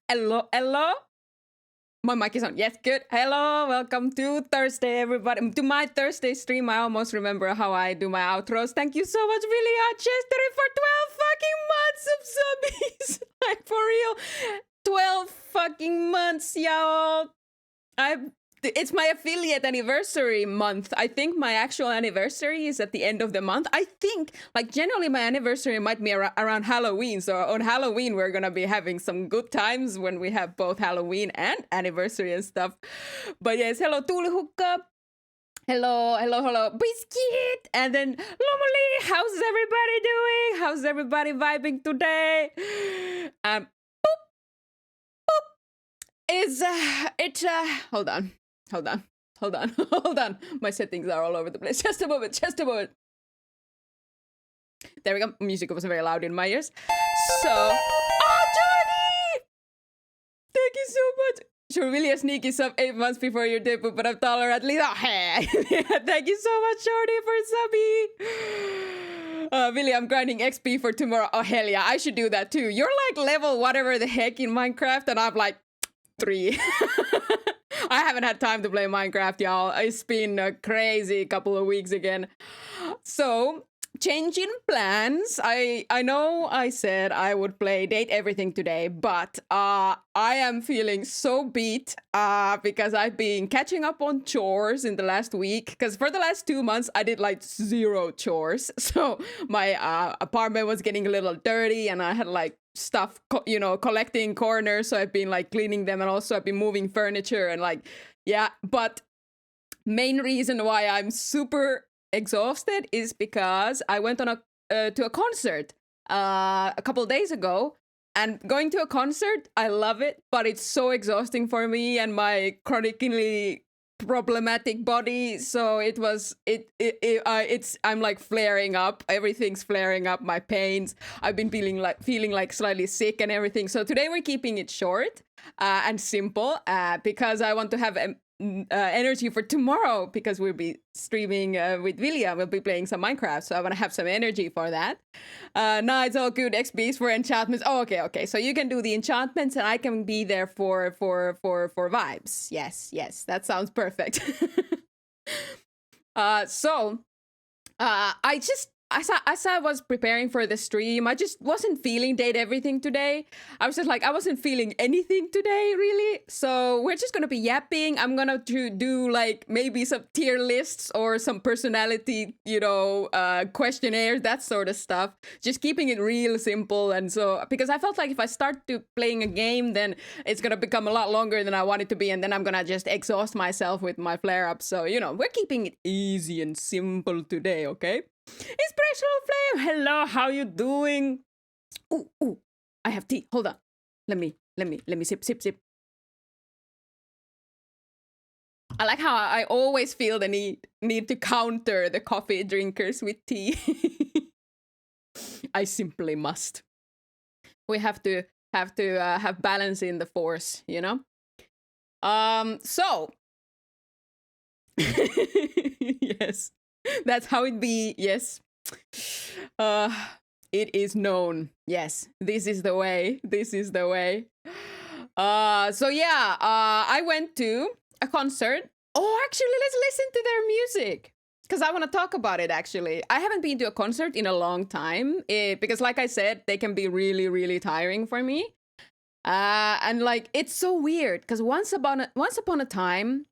Hello, hello. My mic is on. Yes, good. Hello, welcome to Thursday, everybody. To my Thursday stream. I almost remember how I do my outros. Thank you so much, Billy Chester, for 12 fucking months of subbies. Like, for real. 12 fucking months, y'all. It's my affiliate anniversary month. I think my actual anniversary is at the end of the month. I think, like, generally my anniversary might be around Halloween. So on Halloween, we're going to be having some good times when we have both Halloween and anniversary and stuff. But yes, hello, Tulihukka. Hello, Biscuit. And then, Lomoli, how's everybody doing? How's everybody vibing today? Hold on. My settings are all over the place. Just a moment. There we go. Music was very loud in my ears. So, Johnny! Thank you so much. Sure, really a sneaky sub 8 months before your debut, but I'm taller at least. Oh, hey. Thank you so much, Jordy, for subbing. Billy, I'm grinding XP for tomorrow. Oh, hell yeah, I should do that too. You're like level whatever the heck in Minecraft, and I'm like 3. I haven't had time to play Minecraft, y'all. It's been a crazy couple of weeks again. So, changing plans. I know I said I would play Date Everything today, but I am feeling so beat because I've been catching up on chores in the last week. Because for the last 2 months, I did like 0 chores. So my apartment was getting a little dirty and I had like stuff, collecting corners. So I've been like cleaning them, and also I've been moving furniture and like, yeah. But main reason why I'm super exhausted is because I went on to a concert a couple days ago, and going to a concert, I love it, but it's so exhausting for me and my chronically problematic body. So I'm like flaring up. Everything's flaring up. My pains. I've been feeling like slightly sick and everything. So today we're keeping it short and simple because I want to have energy for tomorrow, because we'll be streaming with Vilja. We'll be playing some Minecraft, so I want to have some energy for that. No, it's all good. XPs for enchantments. Oh, okay. So you can do the enchantments, and I can be there for vibes. Yes, that sounds perfect. As I was preparing for the stream, I just wasn't feeling Date Everything today. I was just like, I wasn't feeling anything today, really. So we're just gonna be yapping. I'm gonna do like maybe some tier lists or some personality, questionnaires, that sort of stuff. Just keeping it real simple. And so, because I felt like if I start to playing a game, then it's gonna become a lot longer than I want it to be, and then I'm gonna just exhaust myself with my flare-ups. So, we're keeping it easy and simple today, okay? Inspirational Flame, hello, how you doing? Ooh, I have tea. Hold on. Let me sip. I like how I always feel the need to counter the coffee drinkers with tea. I simply must. We have to have balance in the force, So yes. That's how it be, yes. It is known. Yes, this is the way. I went to a concert. Oh, actually, let's listen to their music, because I want to talk about it, actually. I haven't been to a concert in a long time, because like I said, they can be really, really tiring for me. And like, it's so weird, because once upon a time,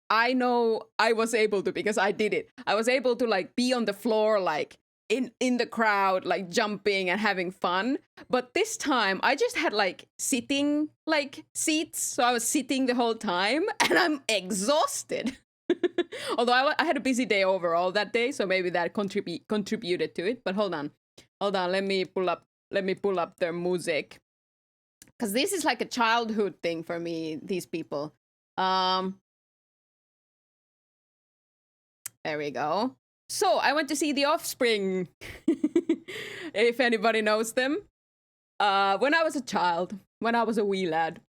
I know I was able to, because I did it. I was able to like be on the floor, like in the crowd, like jumping and having fun. But this time I just had like sitting like seats. So I was sitting the whole time and I'm exhausted. Although I had a busy day overall that day, so maybe that contributed to it. But hold on. Let me pull up their music. Because this is like a childhood thing for me, these people. There we go. So I went to see The Offspring, if anybody knows them. When I was a child, when I was a wee lad,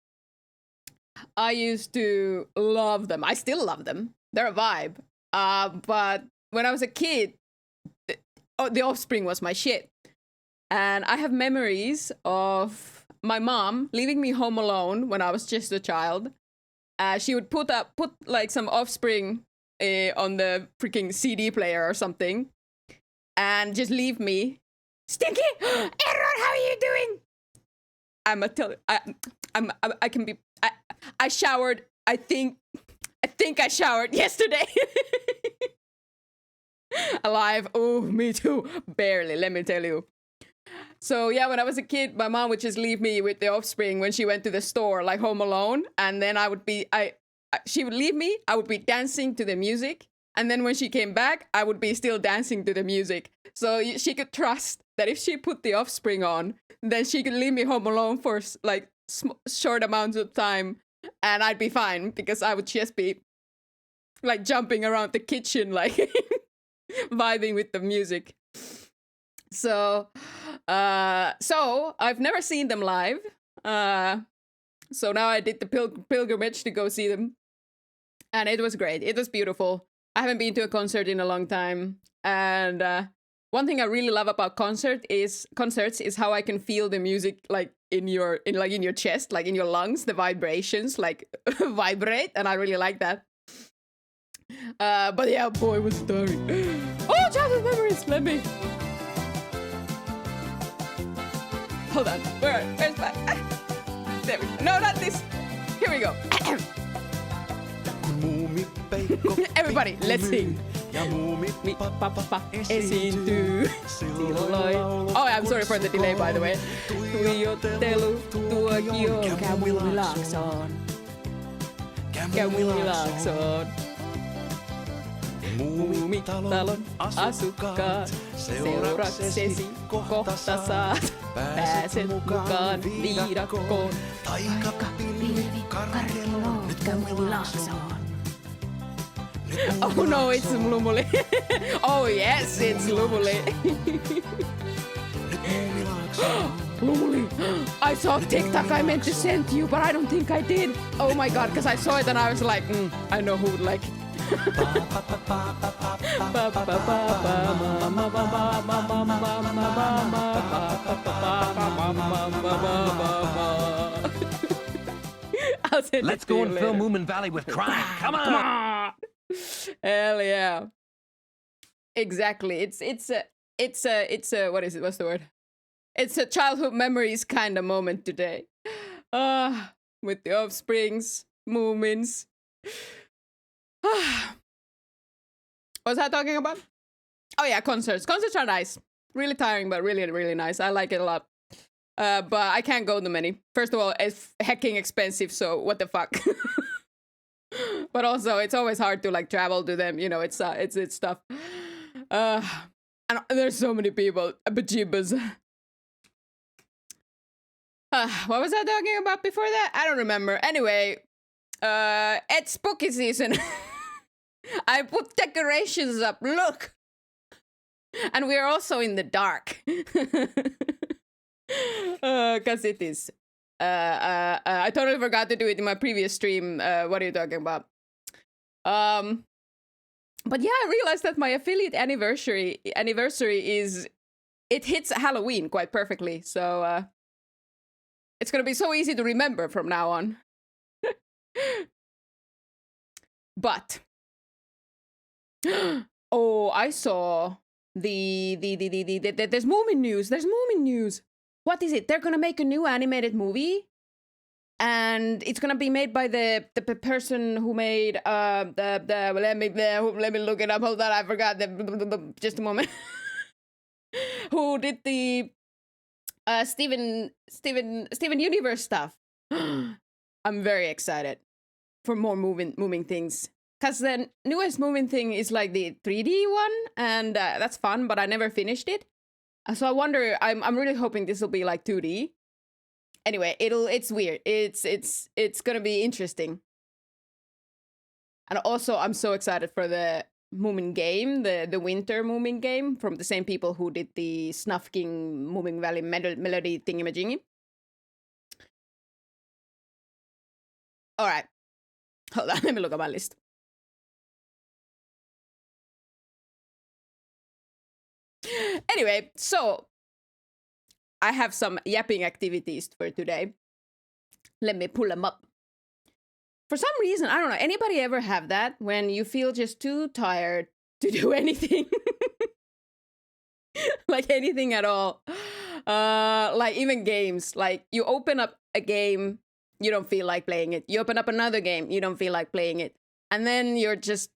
I used to love them. I still love them. They're a vibe. But when I was a kid, The Offspring was my shit. And I have memories of my mom leaving me home alone when I was just a child. She would put like some Offspring on the freaking CD player or something, and just leave me. Stinky, Aaron, how are you doing? I can be. I showered. I think I showered yesterday. Alive. Oh, me too. Barely, let me tell you. So yeah, when I was a kid, my mom would just leave me with the Offspring when she went to the store, like home alone, and then she would leave me. I would be dancing to the music, and then when she came back, I would be still dancing to the music. So she could trust that if she put the Offspring on, then she could leave me home alone for like short amounts of time, and I'd be fine because I would just be like jumping around the kitchen, like vibing with the music. So I've never seen them live. So now I did the pilgrimage to go see them, and it was great. It was beautiful. I haven't been to a concert in a long time, and one thing I really love about concerts is how I can feel the music like in your chest, like in your lungs, the vibrations like vibrate, and I really like that. But yeah, boy, was tiring. Oh, childhood memories. Let me. Hold on. Where's my? There we go. No, not this. Here we go. Everybody, let's sing. Oh, I'm sorry for the delay, by the way. Tuijottelu tuokio Kämylaksoon. Kämylaksoon. Muumitalon asukkaat, seuraksesi kohta saat. Pääset mukaan viidakkoon. Taikapilvi karkeloon, Kämylaksoon. Oh no, it's Lumuli. Oh yes, it's Lumuli. Lumuli, I saw TikTok I meant to send to you, but I don't think I did. Oh my god, because I saw it and I was like, I know who would like it. Let's go and fill Moomin Valley with crime. Come on. Hell yeah. Exactly. It's a what is it? What's the word? It's a childhood memories kind of moment today. With the Offsprings, Moomins. What was I talking about? Oh yeah, concerts. Concerts are nice. Really tiring, but really, really nice. I like it a lot. But I can't go to many. First of all, it's hecking expensive, so what the fuck? But also, it's always hard to like travel to them. You know, it's tough. And there's so many people. Bajibas. What was I talking about before that? I don't remember. Anyway, it's spooky season. I put decorations up. Look, and we are also in the dark. Cause it is. I totally forgot to do it in my previous stream. What are you talking about? But yeah, I realized that my affiliate anniversary is it hits Halloween quite perfectly. So it's gonna be so easy to remember from now on. But oh, I saw there's Moomin news. There's Moomin news. What is it? They're gonna make a new animated movie, and it's gonna be made by the person who made let me look it up. Hold on, I forgot. Just a moment. Who did the Steven Universe stuff? I'm very excited for more moving things. Because the newest moving thing is like the 3D one, and that's fun, but I never finished it. So I wonder, I'm really hoping this will be like 2D. Anyway, it's weird. It's gonna be interesting. And also, I'm so excited for the Moomin game, the winter Moomin game, from the same people who did the Snuff King Moomin Valley melody thingamajingy. All right. Hold on, let me look at my list. Anyway, so I have some yapping activities for today. Let me pull them up. For some reason, I don't know, anybody ever have that when you feel just too tired to do anything? Like anything at all. Like even games. Like you open up a game, you don't feel like playing it. You open up another game, you don't feel like playing it. And then you're just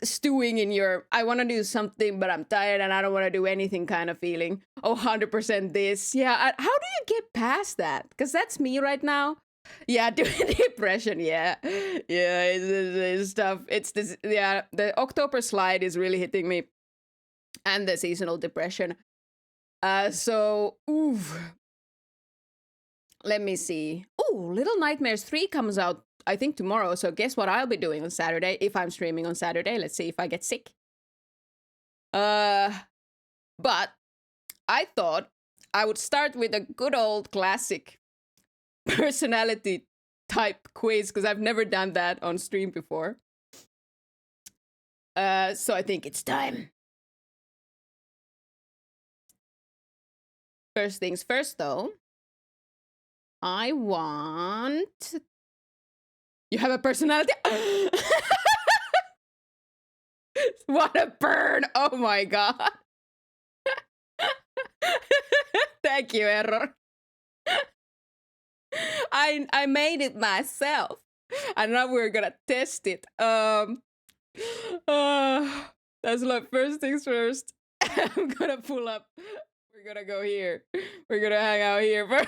stewing in your, I want to do something, but I'm tired and I don't want to do anything kind of feeling. Oh, 100% this. Yeah, how do you get past that? Because that's me right now. Yeah, doing depression. Yeah, it's tough. It's this. Yeah, the October slide is really hitting me, and the seasonal depression. So, oof. Let me see. Oh, Little Nightmares 3 comes out, I think, tomorrow. So guess what I'll be doing on Saturday if I'm streaming on Saturday. Let's see if I get sick. But I thought I would start with a good old classic personality type quiz because I've never done that on stream before. So I think it's time. First things first, though. I want... You have a personality? What a burn! Oh my god. Thank you, Error. I made it myself. And now we're gonna test it. That's like first things first. I'm gonna pull up. We're gonna go here. We're gonna hang out here for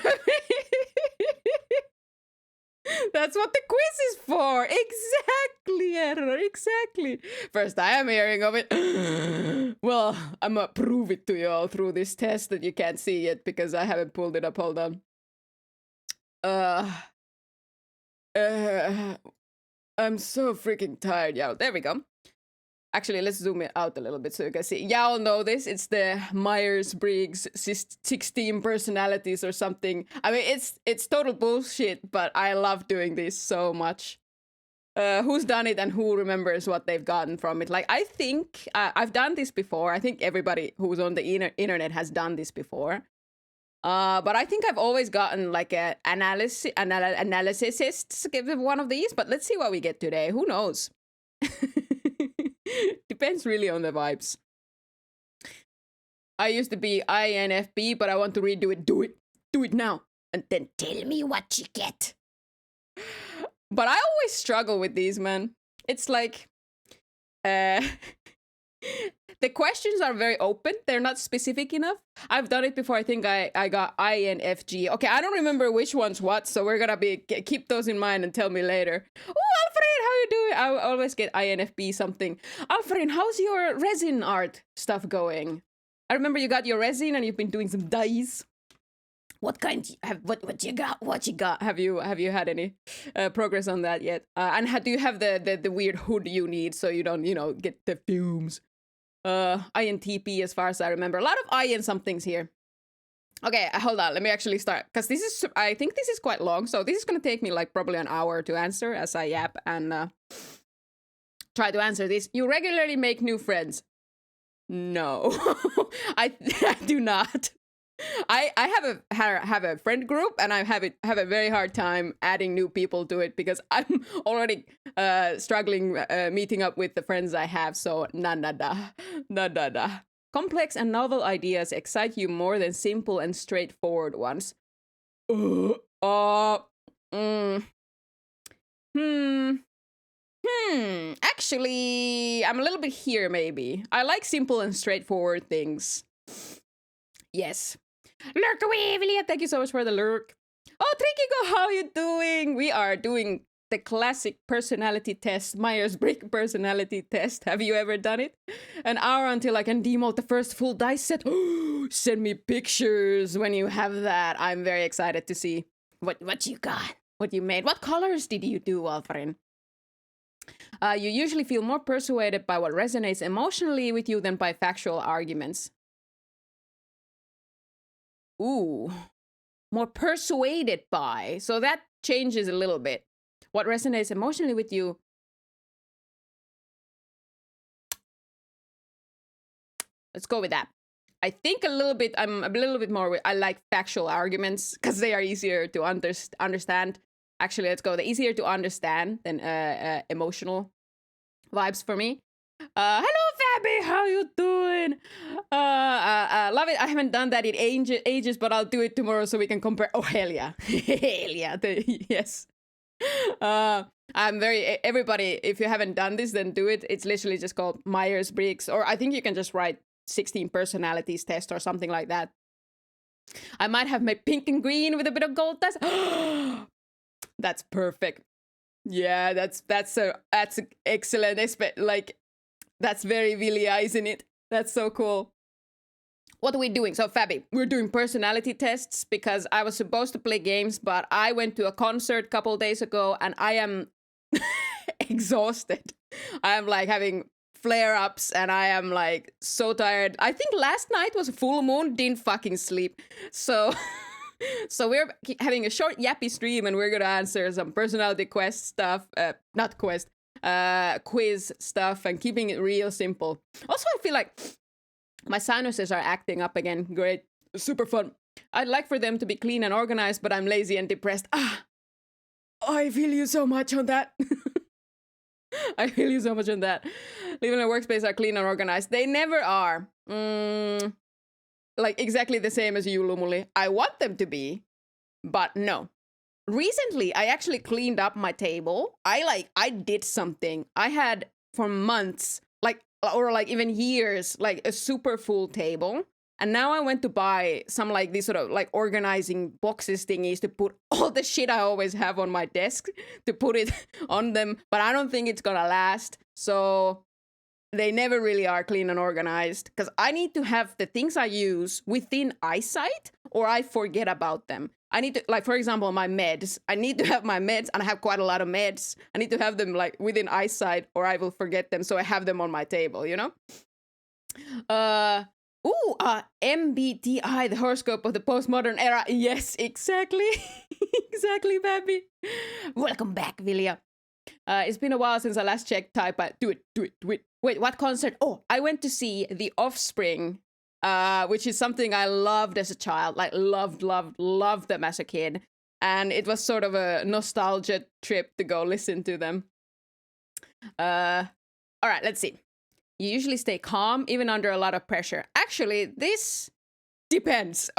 That's what the quiz is for. Exactly, Error. Exactly. First I am hearing of it. Well, I'm gonna prove it to you all through this test that you can't see yet because I haven't pulled it up. Hold on. I'm so freaking tired, y'all. There we go. Actually, let's zoom it out a little bit so you can see. Y'all know this. It's the Myers-Briggs 16 personalities or something. I mean, it's total bullshit, but I love doing this so much. Who's done it and who remembers what they've gotten from it? Like, I think I've done this before. I think everybody who's on the internet has done this before. But I think I've always gotten like an analysist give one of these. But let's see what we get today. Who knows? Depends really on the vibes. I used to be INFP, but I want to redo it. Do it now. And then tell me what you get. But I always struggle with these, man. It's like... the questions are very open. They're not specific enough. I've done it before. I think I got INFG. Okay, I don't remember which one's what, so we're gonna keep those in mind and tell me later. Oh, Alfred, how you doing? I always get INFP something. Alfred, how's your resin art stuff going? I remember you got your resin and you've been doing some dyes. What kind what you got? What you got? Have you had any progress on that yet? And do you have the weird hood you need so you don't get the fumes? INTP as far as I remember. A lot of I and somethings here. Okay, hold on. Let me actually start. Because I think this is quite long. So this is going to take me like probably an hour to answer as I yap and try to answer this. You regularly make new friends. No, I do not. I have a friend group and I have a very hard time adding new people to it because I'm already struggling meeting up with the friends I have. So nada. Complex and novel ideas excite you more than simple and straightforward ones. Actually, I'm a little bit here maybe. I like simple and straightforward things. Yes. Lurk away, Evelia. Thank you so much for the lurk. Oh, Trikigo, how you doing? We are doing the classic personality test, Myers-Briggs personality test. Have you ever done it? An hour until I can demote the first full dice set. Send me pictures when you have that. I'm very excited to see what you got, what you made. What colors did you do, Alfarin? You usually feel more persuaded by what resonates emotionally with you than by factual arguments. Ooh, more persuaded by. So that changes a little bit. What resonates emotionally with you? Let's go with that. I think I'm a little bit more, I like factual arguments because they are easier to understand. Actually, let's go. They're easier to understand than emotional vibes for me. Hello, Fabi. How you doing? Love it. I haven't done that in ages, but I'll do it tomorrow so we can compare. Oh, hell yeah. Hell yeah. Yes. I'm everybody, if you haven't done this, then do it. It's literally just called Myers-Briggs, or I think you can just write 16 personalities test or something like that. I might have my pink and green with a bit of gold dust. That's perfect. Yeah, that's excellent. Like, that's very Vilja, isn't it? That's so cool. What are we doing? So, Fabi, we're doing personality tests because I was supposed to play games, but I went to a concert a couple days ago and I am exhausted. I am like having flare-ups and I am like so tired. I think last night was a full moon, didn't fucking sleep. So we're having a short yappy stream and we're gonna answer some personality quiz stuff and keeping it real simple. Also, I feel like my sinuses are acting up again. Great. Super fun. I'd like for them to be clean and organized, but I'm lazy and depressed. I feel you so much on that. I feel you so much on that. Living in a workspace are clean and organized. They never are. Like exactly the same as you, Lumuli. I want them to be, but no. Recently, I actually cleaned up my table. I did something. I had for months, or even years, like a super full table. And now I went to buy some like these sort of like organizing boxes thingies to put all the shit I always have on my desk to put it on them. But I don't think it's gonna last. So they never really are clean and organized because I need to have the things I use within eyesight or I forget about them. I need to, like, for example, my meds. I need to have my meds and I have quite a lot of meds. I need to have them like within eyesight or I will forget them. So I have them on my table, you know? MBTI, the horoscope of the postmodern era. Yes, exactly. Exactly, baby. Welcome back, Vilja. It's been a while since I last checked type. Do it. Wait, what concert? Oh, I went to see The Offspring, which is something I loved as a child. Like, loved them as a kid. And it was sort of a nostalgia trip to go listen to them. All right, let's see. You usually stay calm, even under a lot of pressure. Actually, this depends.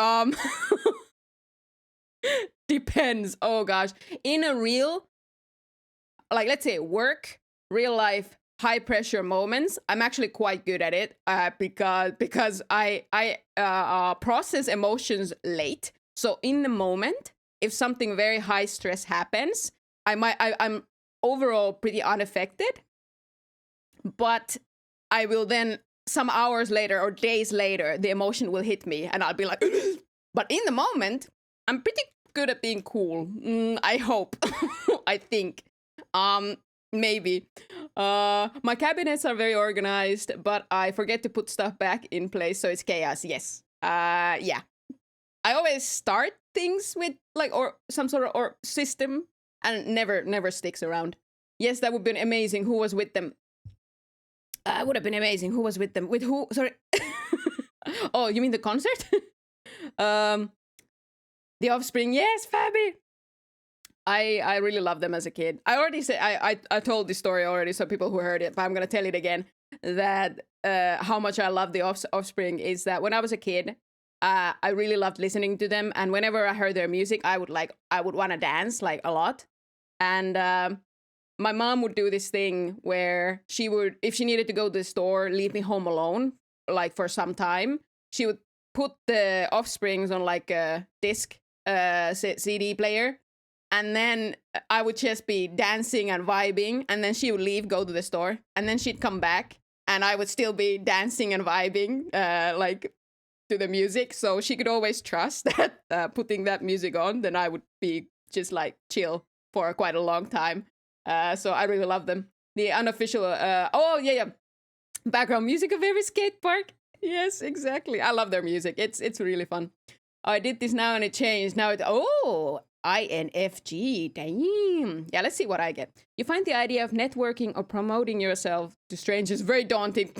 Depends. Oh, gosh. In a real, like, let's say work, real life, high pressure moments, I'm actually quite good at it because I process emotions late. So in the moment, if something very high stress happens, I'm overall pretty unaffected. But I will then, some hours later or days later, the emotion will hit me and I'll be like, but in the moment, I'm pretty good at being cool. I hope. I think. Maybe. My cabinets are very organized, but I forget to put stuff back in place, so it's chaos. Yes. Yeah. I always start things with like or some sort of or system and never sticks around. Yes, that would be amazing. Who was with them? Would have been amazing. Who was with them? With who? Sorry. Oh, you mean the concert? The Offspring. Yes, Fabi. I really loved them as a kid. I already said I told this story already, so people who heard it, but I'm gonna tell it again. That how much I love the Offspring is that when I was a kid, I really loved listening to them, and whenever I heard their music, I would want to dance like a lot, and my mom would do this thing where she would, if she needed to go to the store, leave me home alone, like for some time. She would put the Offsprings on like a disc CD player. And then I would just be dancing and vibing. And then she would leave, go to the store. And then she'd come back. And I would still be dancing and vibing like to the music. So she could always trust that putting that music on, then I would be just like chill for quite a long time. So I really love them. The unofficial, background music of every skate park. Yes, exactly. I love their music. It's really fun. I did this now and it changed. Now INFG. Damn. Yeah, let's see what I get. You find the idea of networking or promoting yourself to strangers very daunting.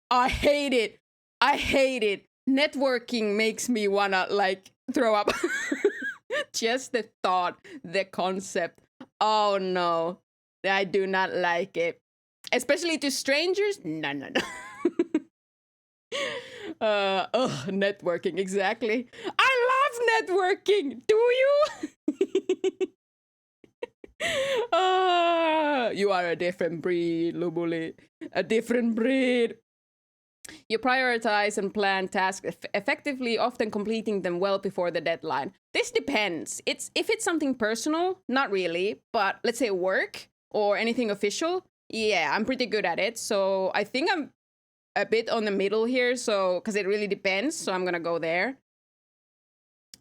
I hate it. I hate it. Networking makes me wanna like throw up. Just the thought, the concept. Oh no, I do not like it. Especially to strangers. No, no, no. Networking, exactly. I love networking. Do you? You are a different breed, Lubuli. A different breed. You prioritize and plan tasks effectively, often completing them well before the deadline. This depends. If it's something personal, not really, but let's say work or anything official, yeah, I'm pretty good at it. So I think I'm a bit on the middle here, so because it really depends, so I'm gonna go there.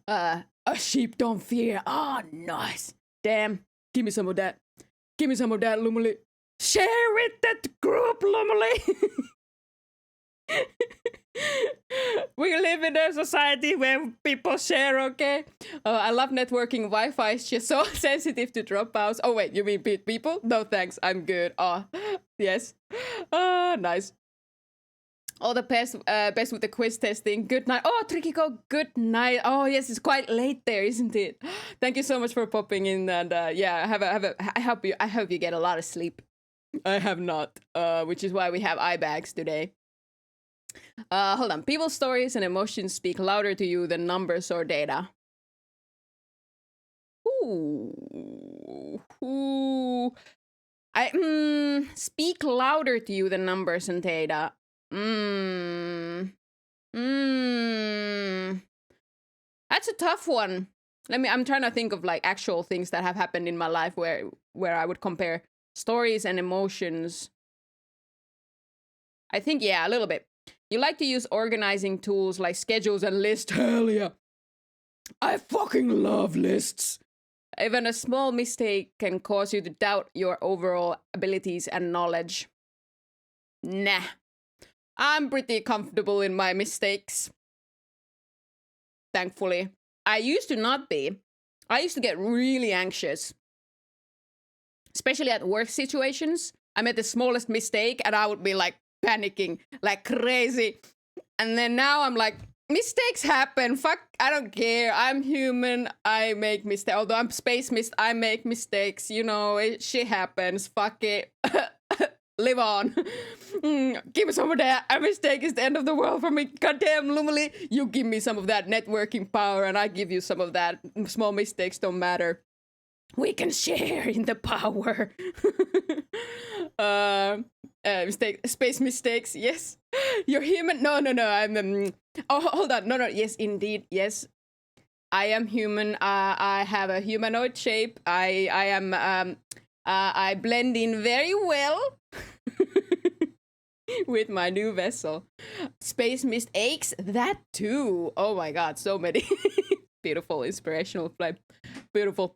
A sheep don't fear. Oh, nice. Damn. Give me some of that. Give me some of that, Lumuli. Share with that group, Lumuli. We live in a society where people share, okay? I love networking. Wi-Fi is just so sensitive to dropouts. Oh, wait, you mean people? No, thanks. I'm good. Oh, yes. Nice. All the best with the quiz testing. Good night. Oh, Trikiko, good night. Oh, yes, it's quite late there, isn't it? Thank you so much for popping in. And yeah, I hope you get a lot of sleep. I have not, which is why we have eye bags today. Hold on. People's stories and emotions speak louder to you than numbers or data. Ooh. Speak louder to you than numbers and data. That's a tough one. I'm trying to think of like actual things that have happened in my life where I would compare stories and emotions. I think, yeah, a little bit. You like to use organizing tools like schedules and lists. Hell yeah. I fucking love lists. Even a small mistake can cause you to doubt your overall abilities and knowledge. Nah. I'm pretty comfortable in my mistakes. Thankfully. I used to not be. I used to get really anxious. Especially at work situations. I made the smallest mistake and I would be like panicking like crazy. And then now I'm like, mistakes happen. Fuck, I don't care. I'm human. I make mistakes. Although I'm space mist, I make mistakes. You know, shit happens. Fuck it. Live on. Give me some of that. A mistake is the end of the world for me. Goddamn, Lumily. You give me some of that networking power and I give you some of that. Small mistakes don't matter. We can share in the power. Space mistakes, yes. You're human. No. I'm. Oh, hold on. No. Yes, indeed. Yes, I am human. I have a humanoid shape. I am. I blend in very well with my new vessel. Space mist aches. That too. Oh my god, so many. Beautiful, inspirational flame. Beautiful.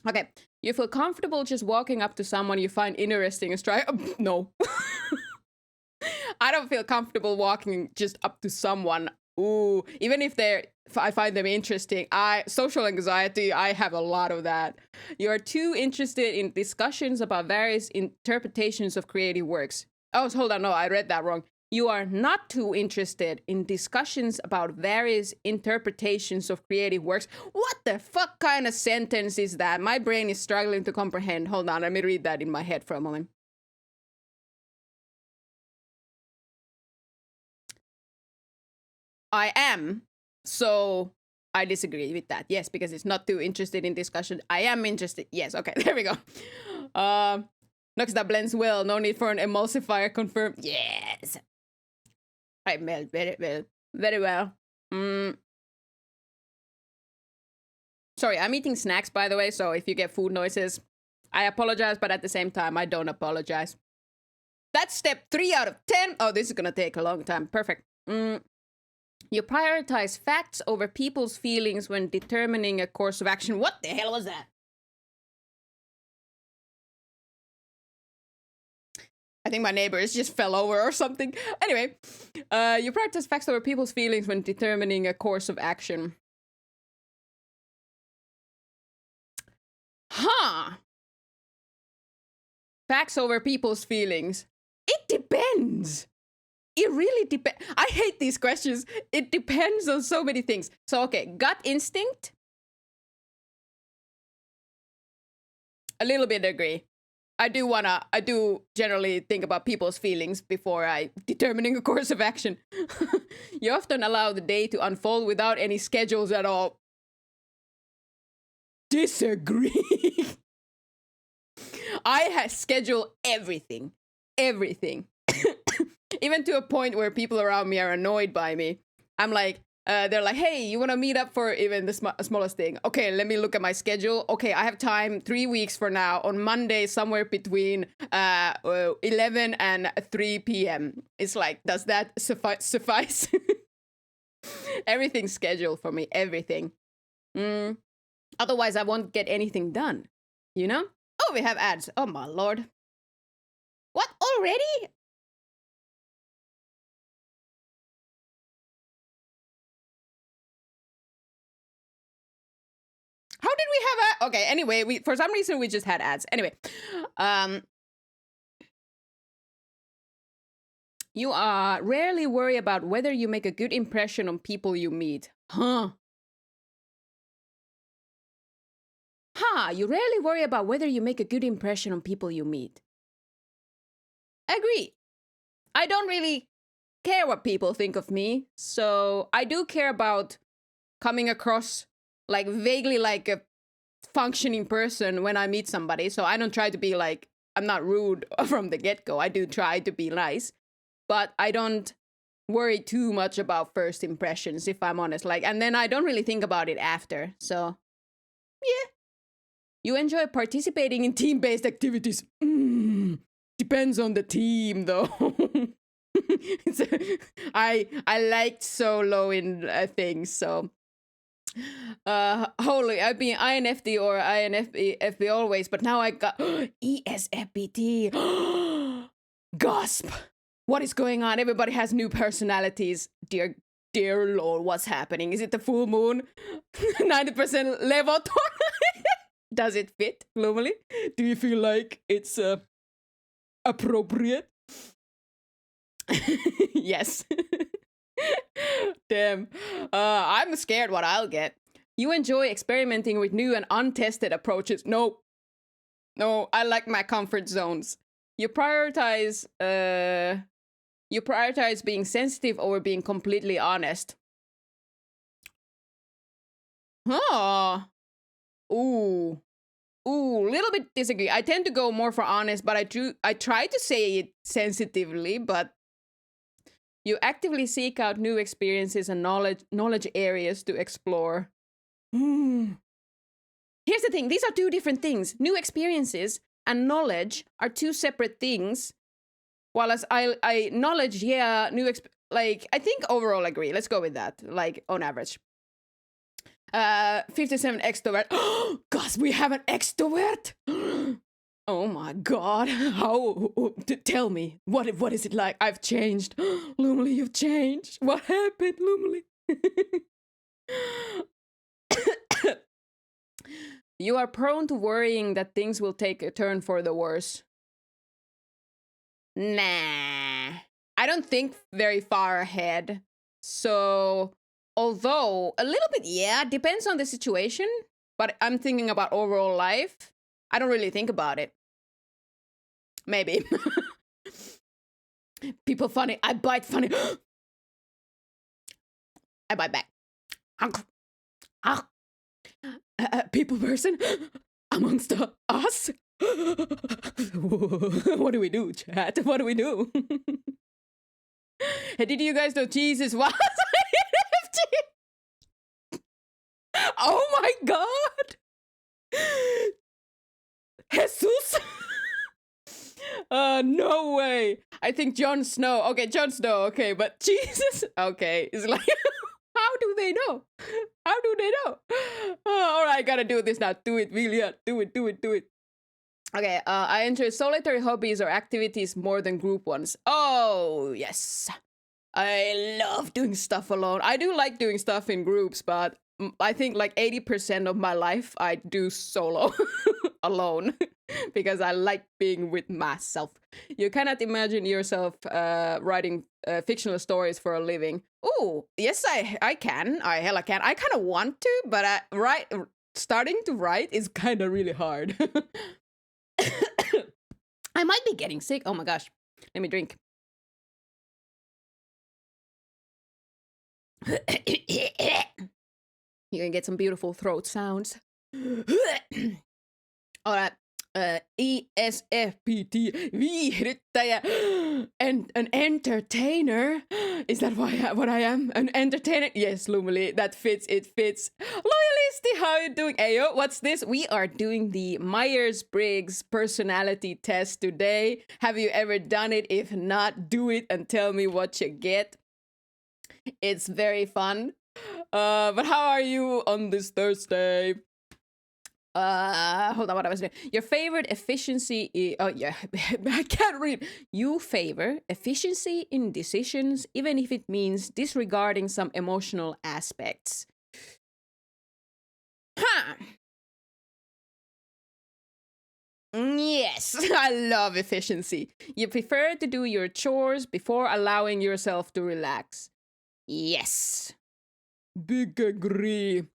Okay, you feel comfortable just walking up to someone you find interesting and try. No. I don't feel comfortable walking just up to someone. Ooh, even if I find them interesting. Social anxiety, I have a lot of that. You're too interested in discussions about various interpretations of creative works. Oh, hold on, no, I read that wrong. You are not too interested in discussions about various interpretations of creative works. What the fuck kind of sentence is that? My brain is struggling to comprehend. Hold on, let me read that in my head for a moment. I am, so I disagree with that. Yes, because it's not too interested in discussion. I am interested. Yes, okay, there we go. Noxitar blends well. No need for an emulsifier. Confirmed. Yes. I melt very well. Very well. Sorry, I'm eating snacks, by the way, so if you get food noises, I apologize, but at the same time, I don't apologize. That's step 3 out of 10. Oh, this is gonna take a long time. Perfect. You prioritize facts over people's feelings when determining a course of action. What the hell was that? I think my neighbors just fell over or something. Anyway, you prioritize facts over people's feelings when determining a course of action. Huh. Facts over people's feelings. It depends. It really depends. I hate these questions. It depends on so many things. So, okay, gut instinct. A little bit agree. I do generally think about people's feelings before I determining a course of action. You often allow the day to unfold without any schedules at all. Disagree. I schedule everything. Even to a point where people around me are annoyed by me. I'm like, they're like, hey, you want to meet up for even the smallest thing? Okay, let me look at my schedule. Okay, I have time 3 weeks for now on Monday, somewhere between 11 and 3 p.m. It's like, does that suffice? Everything's scheduled for me, everything. Otherwise, I won't get anything done, you know? Oh, we have ads. Oh, my lord. What, already? How did we have a... Okay, anyway, for some reason we just had ads. Anyway, you rarely worry about whether you make a good impression on people you meet. Huh? You rarely worry about whether you make a good impression on people you meet. Agree. I don't really care what people think of me, so I do care about coming across like vaguely like a functioning person when I meet somebody. So I don't try to be like, I'm not rude from the get-go. I do try to be nice, but I don't worry too much about first impressions, if I'm honest. Like, and then I don't really think about it after. So yeah. You enjoy participating in team-based activities. Depends on the team though. I liked solo in things, so holy, I've been INFD or INFP always, but now I got ESFPT. Gasp! What is going on? Everybody has new personalities. Dear Lord, what's happening? Is it the full moon? 90% level. Does it fit, Lumily? Do you feel like it's appropriate? Yes. Damn. I'm scared what I'll get. You enjoy experimenting with new and untested approaches. No, I like my comfort zones. You prioritize being sensitive over being completely honest. Huh. Ooh, little bit disagree. I tend to go more for honest, but I try to say it sensitively, but you actively seek out new experiences and knowledge areas to explore. Here's the thing, these are two different things. New experiences and knowledge are two separate things. While as I knowledge, yeah, like I think overall agree. Let's go with that. Like on average. 57 extrovert. Gosh, we have an extrovert. Oh my god. How? Tell me. What is it like? I've changed. Lumily, you've changed. What happened, Lumily? You are prone to worrying that things will take a turn for the worse. Nah. I don't think very far ahead. So, although a little bit, yeah, depends on the situation, but I'm thinking about overall life. I don't really think about it. Maybe. People funny. I bite funny. I bite back. People person amongst us. What do we do, chat? What do we do? Hey, did you guys know Jesus was NFT? Oh my god! Jesus! No way! I think Jon Snow. Okay, Jon Snow, okay, but Jesus? Okay, it's like, how do they know? How do they know? Oh, alright, I gotta do this now. Do it, Vilya. Do it. Okay, I enjoy solitary hobbies or activities more than group ones. Oh, yes. I love doing stuff alone. I do like doing stuff in groups, but I think like 80% of my life I do solo alone because I like being with myself. You cannot imagine yourself writing fictional stories for a living. Oh, yes, I can. I hella can. I kind of want to, but starting to write is kind of really hard. I might be getting sick. Oh my gosh. Let me drink. You can get some beautiful throat sounds. All right. ESFPT, viihdyttäjä, and an entertainer. Is that what I am? An entertainer? Yes, Lumily, that fits. It fits. Loyalisty, how are you doing? Ayo, what's this? We are doing the Myers-Briggs personality test today. Have you ever done it? If not, do it and tell me what you get. It's very fun. But how are you on this Thursday? Hold on, what I was doing. Your favorite efficiency. Oh, yeah. I can't read. You favor efficiency in decisions, even if it means disregarding some emotional aspects. Huh. Yes, I love efficiency. You prefer to do your chores before allowing yourself to relax. Yes. Big agree.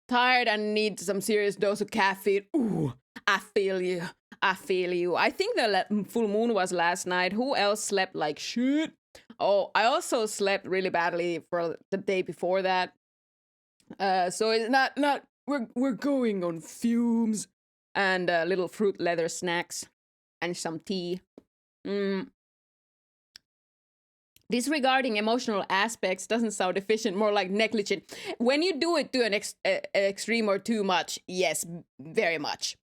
Tired and need some serious dose of caffeine. Ooh, I feel you. I feel you. I think the full moon was last night. Who else slept like shit? Oh, I also slept really badly for the day before that. So it's not we're going on fumes and little fruit leather snacks and some tea. Disregarding emotional aspects doesn't sound efficient, more like negligent. When you do it to an extreme or too much, yes, very much.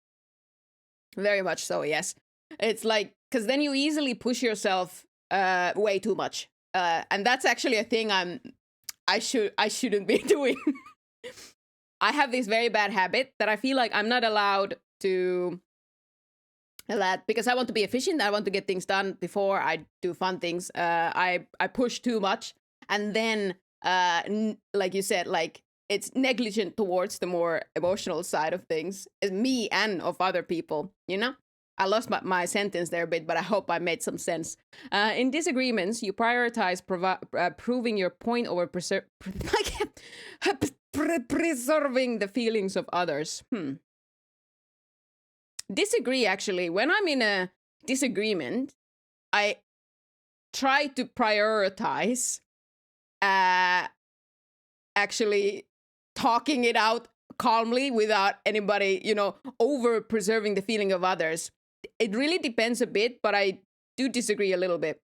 Very much so, yes. It's like, because then you easily push yourself way too much. And that's actually a thing I shouldn't be doing. I have this very bad habit that I feel like I'm not allowed to... because I want to be efficient, I want to get things done before I do fun things. I push too much, and then like you said, like it's negligent towards the more emotional side of things, me and of other people. You know, I lost my sentence there a bit, but I hope I made some sense. In disagreements, you prioritize proving your point over preserving the feelings of others. Disagree, actually. When I'm in a disagreement, I try to prioritize actually talking it out calmly without anybody, over preserving the feeling of others. It really depends a bit, but I do disagree a little bit.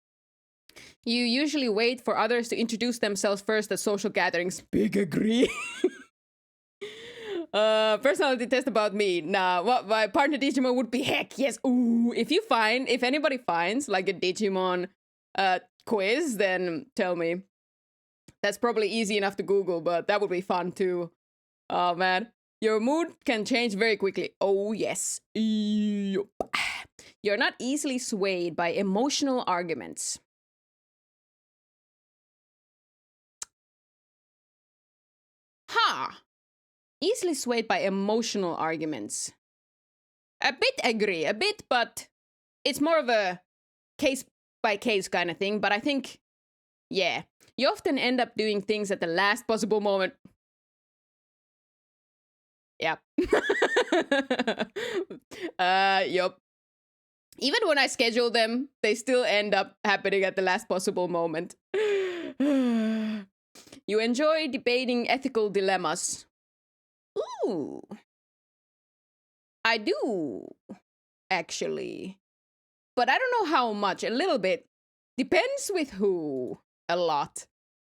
You usually wait for others to introduce themselves first at social gatherings. Big agree. Personality test about me. Nah, what my partner Digimon would be heck yes. Ooh, if anybody finds like a Digimon quiz, then tell me. That's probably easy enough to Google, but that would be fun too. Oh man, your mood can change very quickly. Oh yes. You're not easily swayed by emotional arguments. Easily swayed by emotional arguments. A bit agree, but it's more of a case by case kind of thing. But I think, yeah, you often end up doing things at the last possible moment. Yep. Yup. Even when I schedule them, they still end up happening at the last possible moment. You enjoy debating ethical dilemmas. Ooh. I do, actually. But I don't know how much. A little bit. Depends with who. A lot.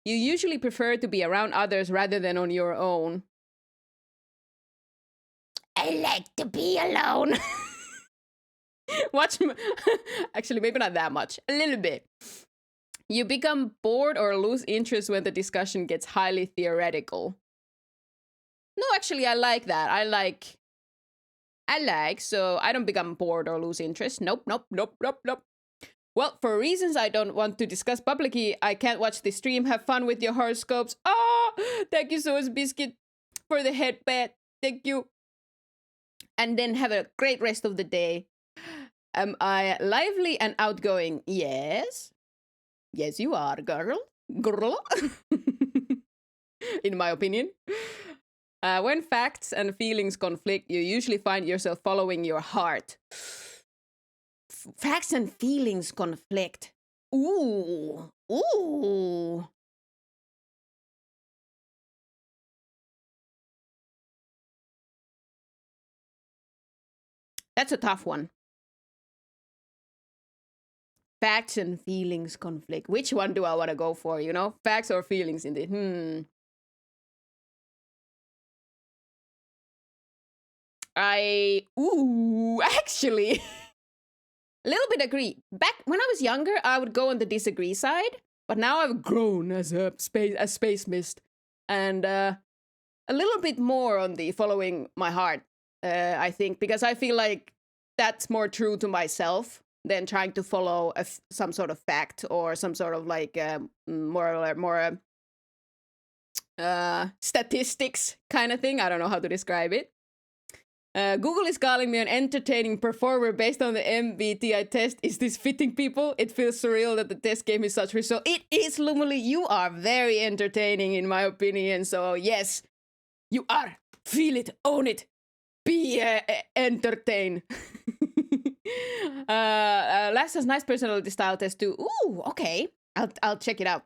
You usually prefer to be around others rather than on your own. I like to be alone. Actually, maybe not that much. A little bit. You become bored or lose interest when the discussion gets highly theoretical. No, actually, I like that. So I don't become bored or lose interest. Nope. Well, for reasons I don't want to discuss publicly, I can't watch the stream. Have fun with your horoscopes. Oh, Thank you so much, Biscuit, for the headband. Thank you. And then have a great rest of the day. Am I lively and outgoing? Yes. Yes, you are, girl. Girl. In my opinion. When facts and feelings conflict, you usually find yourself following your heart. Facts and feelings conflict. Ooh. Ooh. That's a tough one. Facts and feelings conflict. Which one do I want to go for, you know? Facts or feelings indeed? Actually, a little bit agree. Back when I was younger, I would go on the disagree side, but now I've grown as a space mist, and a little bit more on the following my heart. I think because I feel like that's more true to myself than trying to follow some sort of fact or some sort of like more statistics kind of thing. I don't know how to describe it. Google is calling me an entertaining performer based on the MBTI test. Is this fitting, people? It feels surreal that the test gave me such result. It is, Lumuli. You are very entertaining, in my opinion. So, yes, you are. Feel it. Own it. Be entertained. Last has nice personality style test too. Ooh, okay. I'll check it out.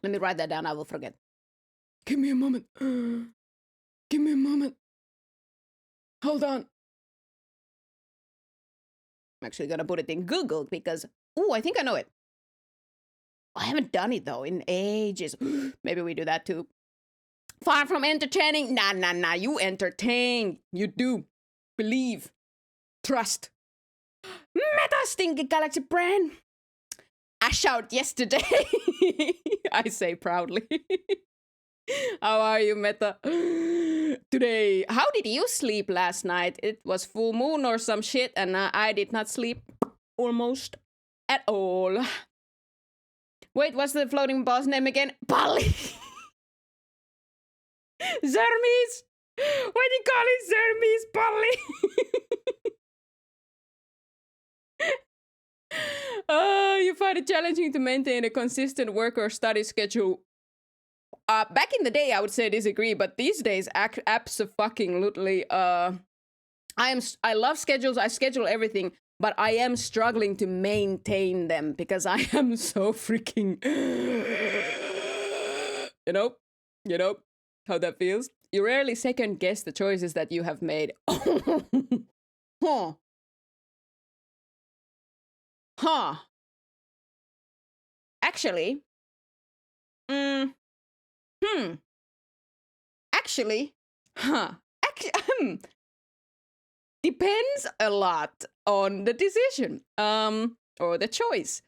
Let me write that down. I will forget. Give me a moment. Give me a moment. Hold on. I'm actually gonna put it in Google because, I think I know it. I haven't done it though in ages. Maybe we do that too. Far from entertaining. Nah. You entertain. You do. Believe. Trust. Meta Stinky Galaxy brand. I shout yesterday. I say proudly. How are you, Meta? Today. How did you sleep last night? It was full moon or some shit, and I did not sleep almost at all. Wait, what's the floating boss name again? Polly. Zermes. Why do you call it Zermes, Polly? You find it challenging to maintain a consistent work or study schedule. Back in the day, I would say disagree, but these days, abso-fucking-lutely, I love schedules. I schedule everything, but I am struggling to maintain them because I am so freaking, you know how that feels. You rarely second guess the choices that you have made. Huh. Actually, Actually, depends a lot on the decision, or the choice.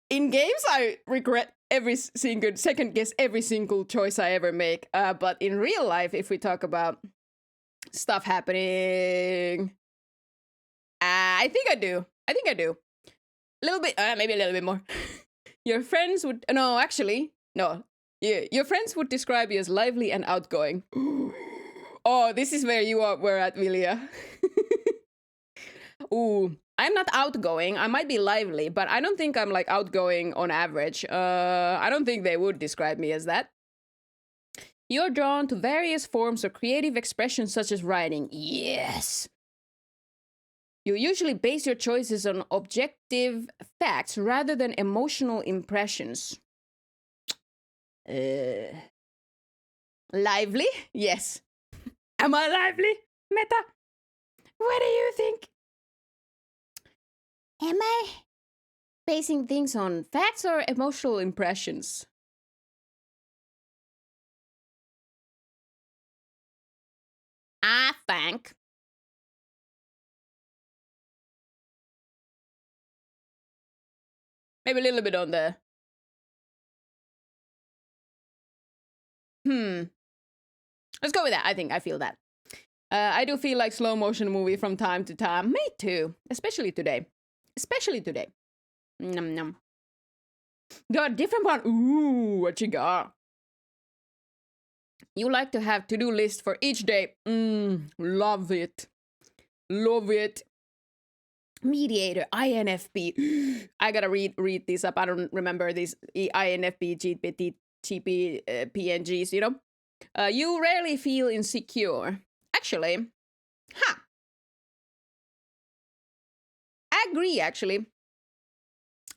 In games, I regret every single second guess every single choice I ever make. But in real life, if we talk about stuff happening, I think I do. A little bit, maybe a little bit more. Your friends would your friends would describe you as lively and outgoing. Oh, this is where you were at, Vilja. Ooh, I'm not outgoing. I might be lively, but I don't think I'm like outgoing on average. I don't think they would describe me as that. You're drawn to various forms of creative expression such as writing. Yes. You usually base your choices on objective facts rather than emotional impressions. Lively? Yes. Am I lively, Meta? What do you think? Am I basing things on facts or emotional impressions? I think maybe a little bit on the let's go with that. I feel that. I do feel like slow motion movie from time to time. Me too. Especially today. Nom nom. Got a different one. Ooh, what you got? You like to have to-do list for each day. Love it. Love it. Mediator, INFP. I gotta read this up. I don't remember these INFP, GP, PNGs, you know? You rarely feel insecure. Actually, I agree, actually.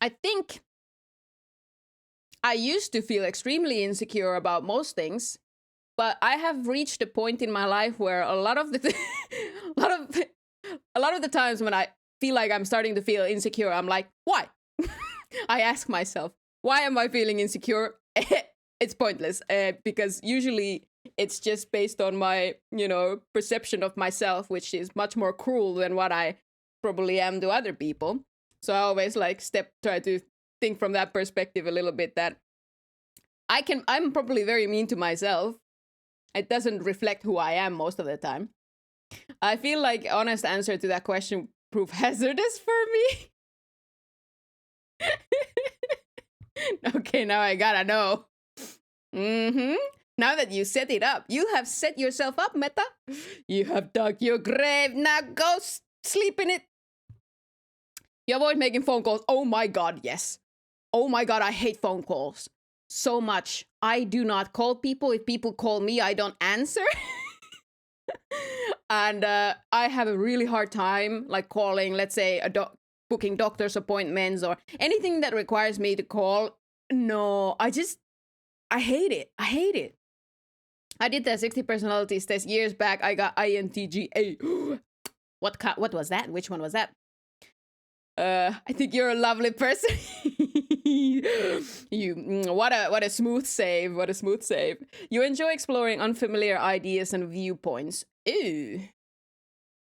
I think I used to feel extremely insecure about most things, but I have reached a point in my life where a lot of the times when I feel like I'm starting to feel insecure, I'm like, why? I ask myself, why am I feeling insecure? It's pointless, because usually it's just based on my, perception of myself, which is much more cruel than what I probably am to other people. So I always try to think from that perspective a little bit, that I'm probably very mean to myself. It doesn't reflect who I am most of the time. I feel like honest answer to that question prove hazardous for me. Okay, now I gotta know. Now that you set it up, you have set yourself up, Meta. You have dug your grave. Now go sleep in it. You avoid making phone calls. Oh my god, yes. Oh my god, I hate phone calls so much. I do not call people. If people call me, I don't answer. And I have a really hard time calling, let's say, booking doctor's appointments or anything that requires me to call. No, I hate it. I hate it. I did the 60 personalities test years back. I got INTJ. What was that? Which one was that? I think you're a lovely person. What a smooth save. What a smooth save. You enjoy exploring unfamiliar ideas and viewpoints. Ew.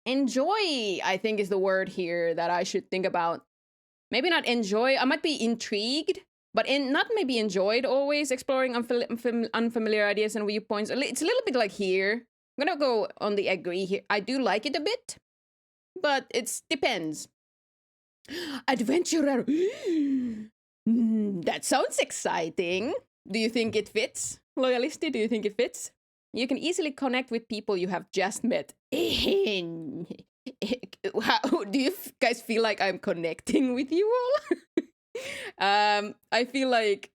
Enjoy, I think, is the word here that I should think about. Maybe not enjoy. I might be intrigued, but not maybe enjoyed always exploring unfamiliar ideas and viewpoints. It's a little bit like here. I'm gonna go on the agree here. I do like it a bit, but it depends. Adventurer. That sounds exciting. Do you think it fits? Loyalisty, do you think it fits? You can easily connect with people you have just met. How, do you guys feel like I'm connecting with you all? I feel like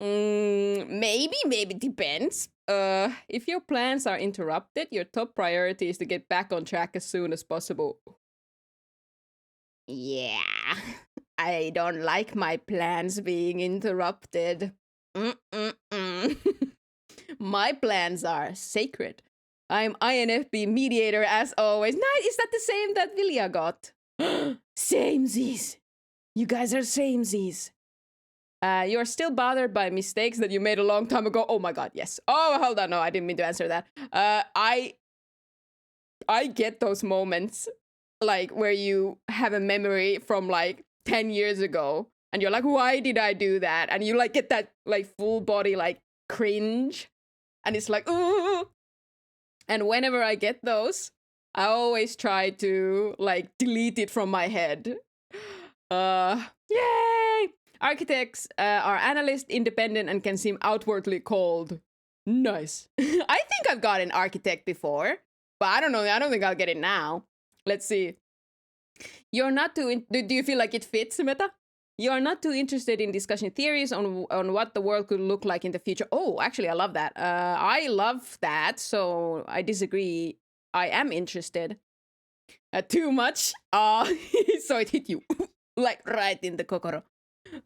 maybe depends. If your plans are interrupted, your top priority is to get back on track as soon as possible. Yeah, I don't like my plans being interrupted. My plans are sacred. I'm INFP mediator as always. Nice. Is that the same that Vilja got? Samesies. You guys are samesies. You're still bothered by mistakes that you made a long time ago. Oh my god, yes. Oh, hold on. No, I didn't mean to answer that. I get those moments where you have a memory from 10 years ago and you're like, why did I do that? And you get that full body cringe. And it's ooh. And whenever I get those, I always try to delete it from my head. Yay! Architects are analyst, independent, and can seem outwardly cold. Nice. I think I've got an architect before, but I don't know. I don't think I'll get it now. Let's see. You're not too... Do you feel like it fits, Meta? You are not too interested in discussing theories on what the world could look like in the future. Oh, actually, I love that. I love that, so I disagree. I am interested. Too much? So it hit you. Right in the kokoro.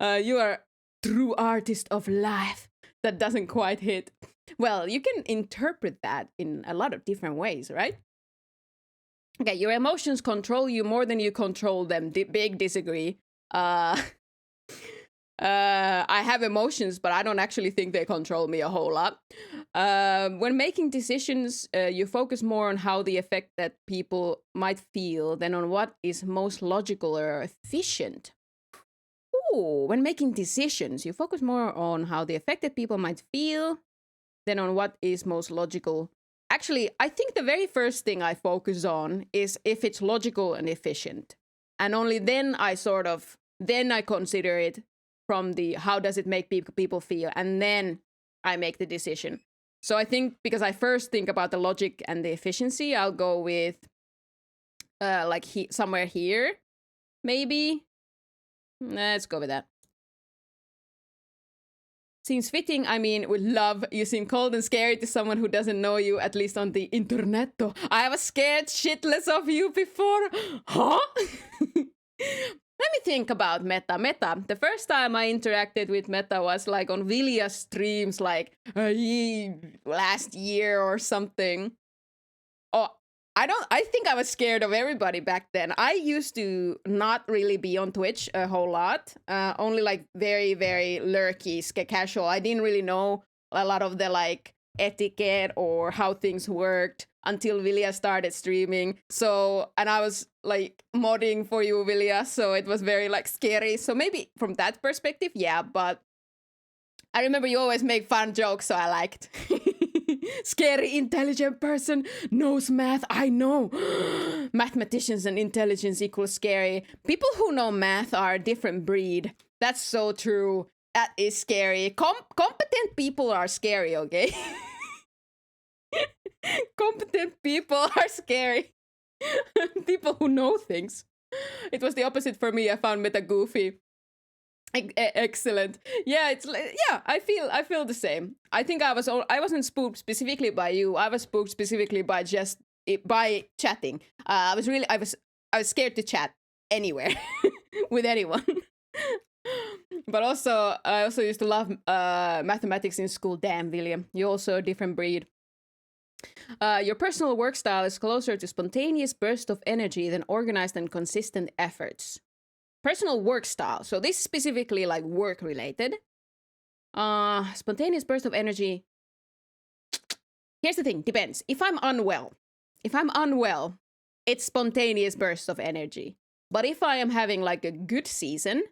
You are true artist of life. That doesn't quite hit. Well, you can interpret that in a lot of different ways, right? Okay, your emotions control you more than you control them. Big disagree. I have emotions, but I don't actually think they control me a whole lot. When making decisions, you focus more on how the effect that people might feel than on what is most logical or efficient. Ooh, when making decisions, you focus more on how the affected people might feel than on what is most logical. Actually, I think the very first thing I focus on is if it's logical and efficient. And only then I consider it from the how does it make people feel, and then I make the decision. So I think because I first think about the logic and the efficiency, I'll go with like somewhere here, maybe. Let's go with that. Seems fitting. I mean, with love, you seem cold and scary to someone who doesn't know you, at least on the internet. I was scared shitless of you before. Huh? Let me think about Meta. Meta. The first time I interacted with Meta was like on Vilja's streams, like last year or something. Oh, I think I was scared of everybody back then. I used to not really be on Twitch a whole lot. Only like very, very lurky, casual. I didn't really know a lot of the like etiquette or how things worked until Vilja started streaming. So, and I was like modding for you, Vilja. So it was very like scary. So maybe from that perspective, yeah. But I remember you always make fun jokes, so I liked. Scary, intelligent person, knows math, I know. Mathematicians and intelligence equals scary. People who know math are a different breed. That's so true. That is scary. Competent people are scary, okay? Competent people are scary. People who know things. It was the opposite for me. I found Meta goofy. Excellent. Yeah, I feel the same. I think I wasn't spooked specifically by you. I was spooked specifically by by chatting. I was scared to chat anywhere with anyone. But also I also used to love mathematics in school. Damn, William, you're also a different breed. Your personal work style is closer to spontaneous burst of energy than organized and consistent efforts. Personal work style. So this is specifically like work related. Spontaneous burst of energy. Here's the thing, depends. If I'm unwell, it's spontaneous bursts of energy. But if I am having like a good season,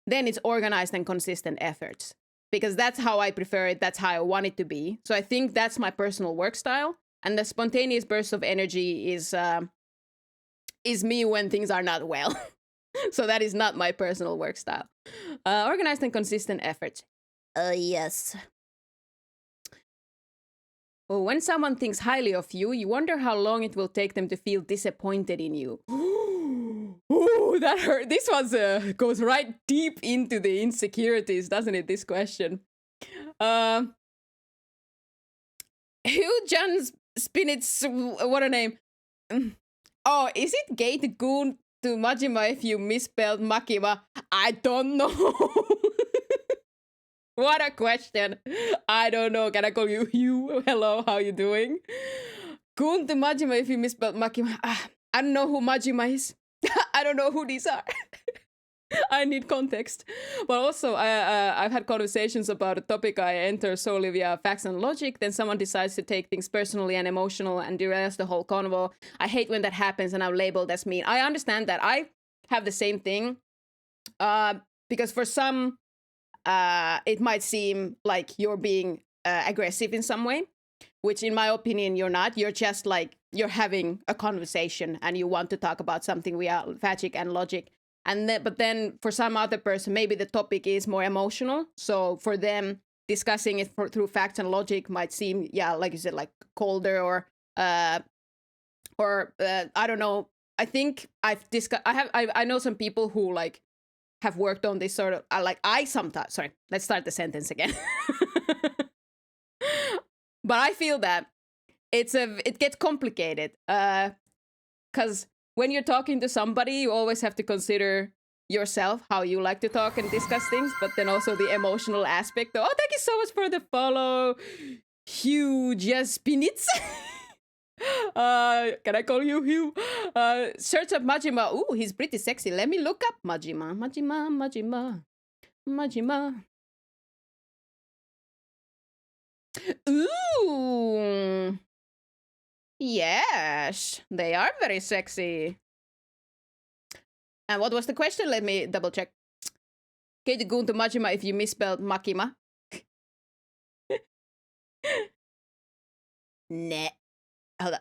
then it's organized and consistent efforts. Because that's how I prefer it, that's how I want it to be. So I think that's my personal work style. And the spontaneous burst of energy is me when things are not well. So that is not my personal work style. Organized and consistent efforts. Yes. Oh, when someone thinks highly of you, you wonder how long it will take them to feel disappointed in you. Ooh, that hurt. This one goes right deep into the insecurities, doesn't it, this question? Hugh John's Spinach, what a name. Oh, is it gay to goon to Majima if you misspelled Makima? I don't know. What a question. I don't know. Can I call you Hugh? Hello, how you doing? Goon to Majima if you misspelled Makima. I don't know who Majima is. I don't know who these are. I need context. But also, I've had conversations about a topic I enter solely via facts and logic. Then someone decides to take things personally and emotional and derails the whole convo. I hate when that happens and I'm labeled as mean. I understand that. I have the same thing. Because for some, it might seem like you're being aggressive in some way. Which in my opinion, you're not. You're just like, you're having a conversation and you want to talk about something via logic and logic. But then for some other person, maybe the topic is more emotional. So for them, discussing it through facts and logic might seem, yeah, like you said, like colder or I don't know. I think I know some people who like have worked on this sort of, sorry, let's start the sentence again. But I feel that it gets complicated because when you're talking to somebody, you always have to consider yourself, how you like to talk and discuss things, but then also the emotional aspect. Oh, thank you so much for the follow. Huge, yes, Spinitz. Can I call you Hugh? Search up Majima. Ooh, he's pretty sexy. Let me look up Majima. Majima. Ooh. Yes, they are very sexy. And what was the question? Let me double check. Okay, to go to Majima if you misspelled Makima. Nah. Hold on.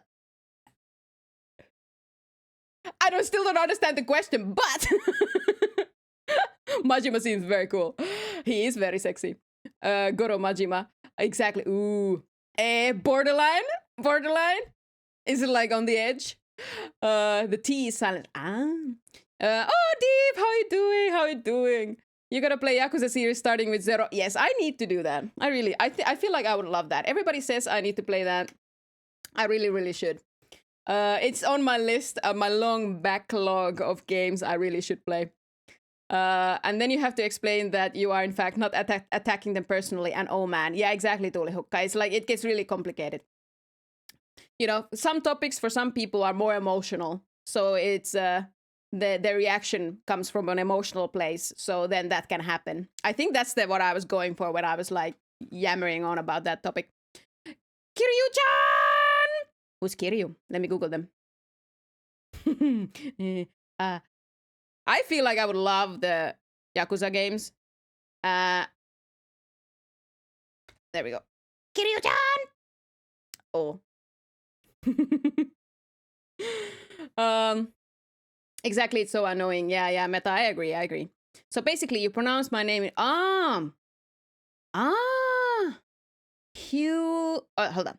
I still don't understand the question, but Majima seems very cool. He is very sexy. Goro Majima. Exactly. Ooh. Borderline? Borderline? Is it like on the edge? The T is silent. Oh, Deep, how you doing? How you doing? You gotta play Yakuza series starting with 0. Yes, I need to do that. I feel like I would love that. Everybody says I need to play that. I really, really should. It's on my list, my long backlog of games I really should play. And then you have to explain that you are in fact not attacking them personally. And oh man, yeah, exactly, Tuulihukka. It's like it gets really complicated. You know, some topics for some people are more emotional, so it's the reaction comes from an emotional place. So then that can happen. I think that's what I was going for when I was like yammering on about that topic. Kiryu-chan! Who's Kiryu? Let me Google them. I feel like I would love the Yakuza games. There we go. Kiryu-chan! Oh. Exactly, it's so annoying. Yeah, Meta, I agree. So basically, you pronounce my name Hugh. Hold on.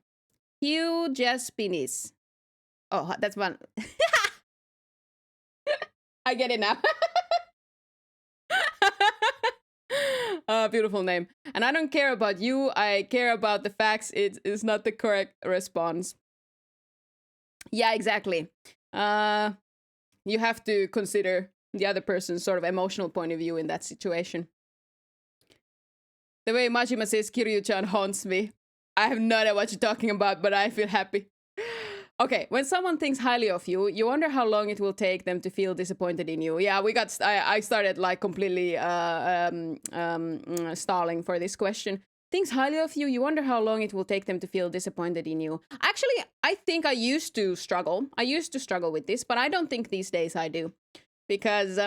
Hugh Jaspinis. Oh, that's one. I get it now. Beautiful name. And I don't care about you. I care about the facts. It is not the correct response. Yeah, exactly. You have to consider the other person's sort of emotional point of view in that situation. The way Majima says Kiryu-chan haunts me. I have no idea what you're talking about, but I feel happy. Okay, when someone thinks highly of you, you wonder how long it will take them to feel disappointed in you. Yeah, I started like completely stalling for this question. Thinks highly of you, you wonder how long it will take them to feel disappointed in you. Actually, I think I used to struggle. I used to struggle with this, but I don't think these days I do. Because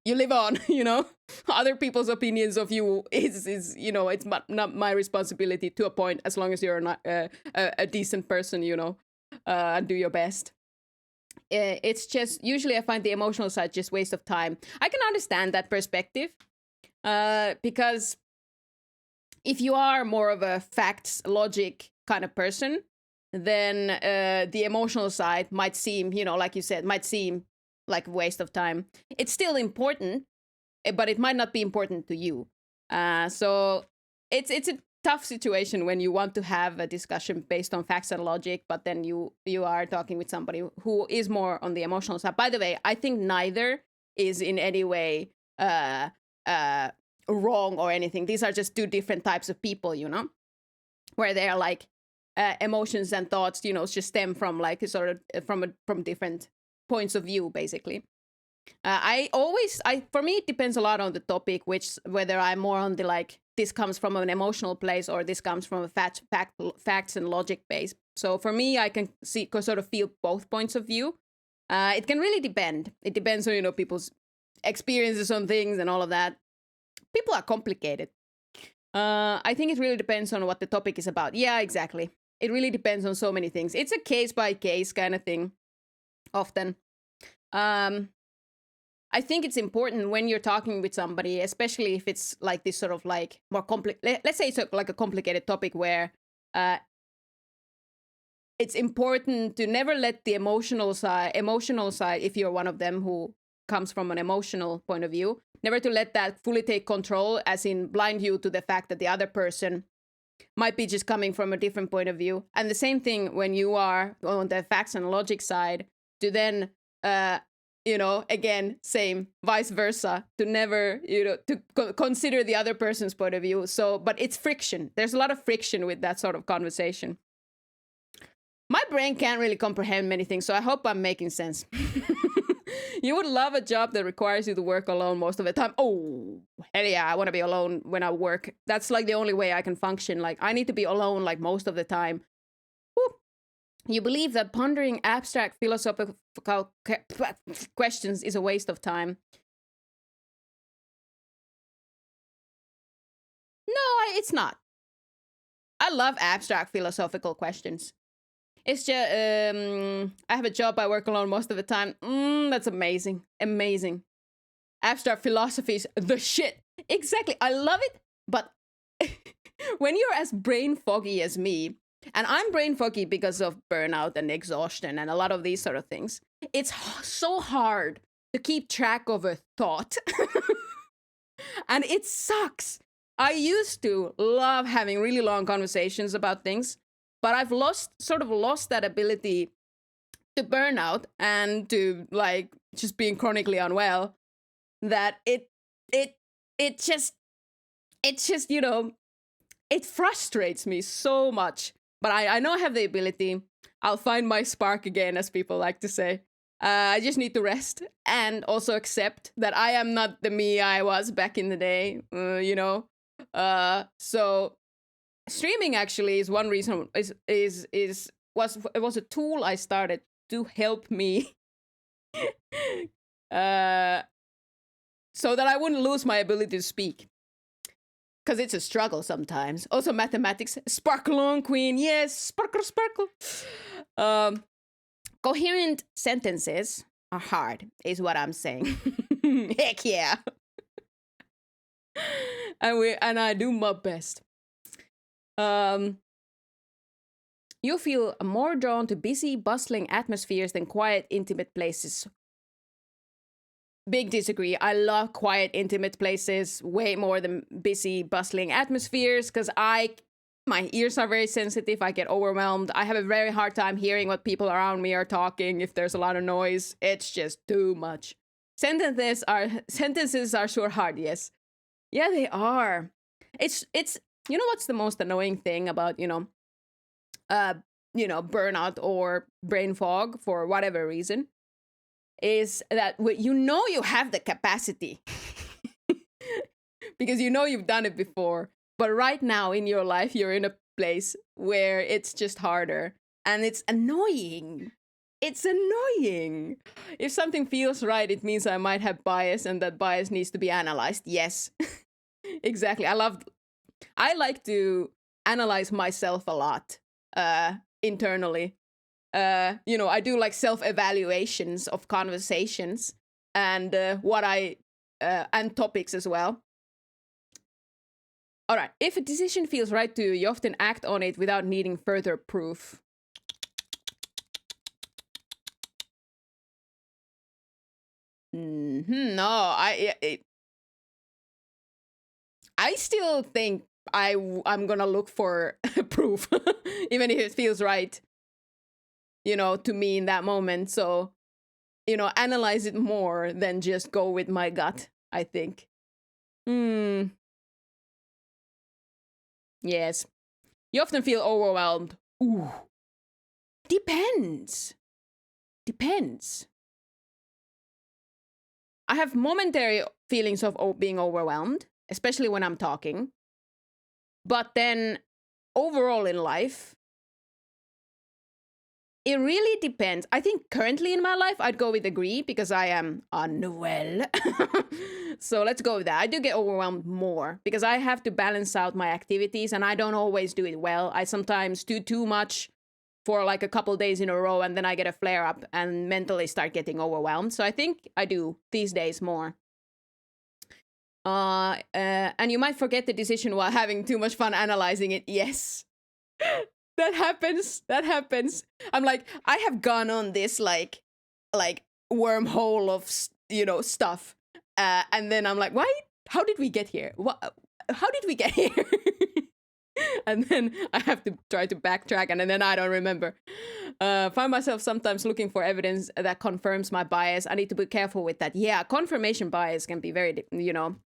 you live on, you know? Other people's opinions of you is you know, it's not my responsibility to a point, as long as you're not a decent person, you know, and do your best. It's just, usually I find the emotional side just waste of time. I can understand that perspective, because if you are more of a facts, logic kind of person, then the emotional side might seem, you know, like you said, might seem like a waste of time. It's still important, but it might not be important to you. So it's a tough situation when you want to have a discussion based on facts and logic, but then you are talking with somebody who is more on the emotional side. By the way, I think neither is in any way wrong or anything. These are just two different types of people, you know, where they are like emotions and thoughts, you know, just stem from like sort of from different points of view, basically. For me, it depends a lot on the topic, whether I'm more on the like, this comes from an emotional place or this comes from a facts and logic base. So for me, I can sort of feel both points of view. It can really depend. It depends on, you know, people's experiences on things and all of that. People are complicated. I think it really depends on what the topic is about. Yeah, exactly. It really depends on so many things. It's a case by case kind of thing, often. I think it's important when you're talking with somebody, especially if it's like this sort of like more let's say it's like a complicated topic where it's important to never let the emotional side, if you're one of them who comes from an emotional point of view, never to let that fully take control, as in blind you to the fact that the other person might be just coming from a different point of view. And the same thing when you are on the facts and logic side, to then you know, again, same, vice versa, to never, you know, to consider the other person's point of view. So, but it's friction. There's a lot of friction with that sort of conversation. My brain can't really comprehend many things, so I hope I'm making sense. You would love a job that requires you to work alone most of the time. Oh, hell yeah, I want to be alone when I work. That's like the only way I can function. Like, I need to be alone like most of the time. Woo. You believe that pondering abstract philosophical questions is a waste of time. No, it's not. I love abstract philosophical questions. It's just, I have a job, I work alone most of the time. That's amazing. Amazing. Abstract philosophy is the shit. Exactly. I love it, but when you're as brain foggy as me, and I'm brain foggy because of burnout and exhaustion and a lot of these sort of things, it's so hard to keep track of a thought. And it sucks. I used to love having really long conversations about things, but I've lost that ability to burn out and to like just being chronically unwell, that it just, you know, it frustrates me so much. But I know I have the ability. I'll find my spark again, as people like to say. I just need to rest and also accept that I am not the me I was back in the day, you know. So streaming actually is one reason, was a tool I started to help me so that I wouldn't lose my ability to speak. Because it's a struggle sometimes. Also mathematics. Sparkle on, queen. Yes, sparkle, sparkle. Coherent sentences are hard, is what I'm saying. Heck yeah. And I do my best. You feel more drawn to busy, bustling atmospheres than quiet, intimate places. Big disagree. I love quiet, intimate places way more than busy, bustling atmospheres, because my ears are very sensitive. I get overwhelmed. I have a very hard time hearing what people around me are talking if there's a lot of noise. It's just too much. Sentences are sure hard, yes. Yeah, they are. It's you know what's the most annoying thing about, burnout or brain fog for whatever reason, is that you have the capacity because you've done it before. But right now in your life, you're in a place where it's just harder. And it's annoying. It's annoying. If something feels right, it means I might have bias, and that bias needs to be analyzed. Yes, exactly. I like to analyze myself a lot internally. I do like self-evaluations of conversations and and topics as well. All right. If a decision feels right to you, you often act on it without needing further proof. No, I still think I'm gonna look for proof, even if it feels right, to me in that moment. So, analyze it more than just go with my gut, I think. Yes. You often feel overwhelmed. Ooh. Depends. I have momentary feelings of being overwhelmed, especially when I'm talking. But then overall in life, it really depends. I think currently in my life, I'd go with agree because I am unwell. So let's go with that. I do get overwhelmed more because I have to balance out my activities and I don't always do it well. I sometimes do too much for like a couple days in a row and then I get a flare up and mentally start getting overwhelmed. So I think I do these days more. And you might forget the decision while having too much fun analyzing it. Yes. That happens. I'm like, I have gone on this like wormhole of stuff, and then I'm like, why? How did we get here? How did we get here? And then I have to try to backtrack, and then I don't remember. Find myself sometimes looking for evidence that confirms my bias. I need to be careful with that. Yeah, confirmation bias can be very, it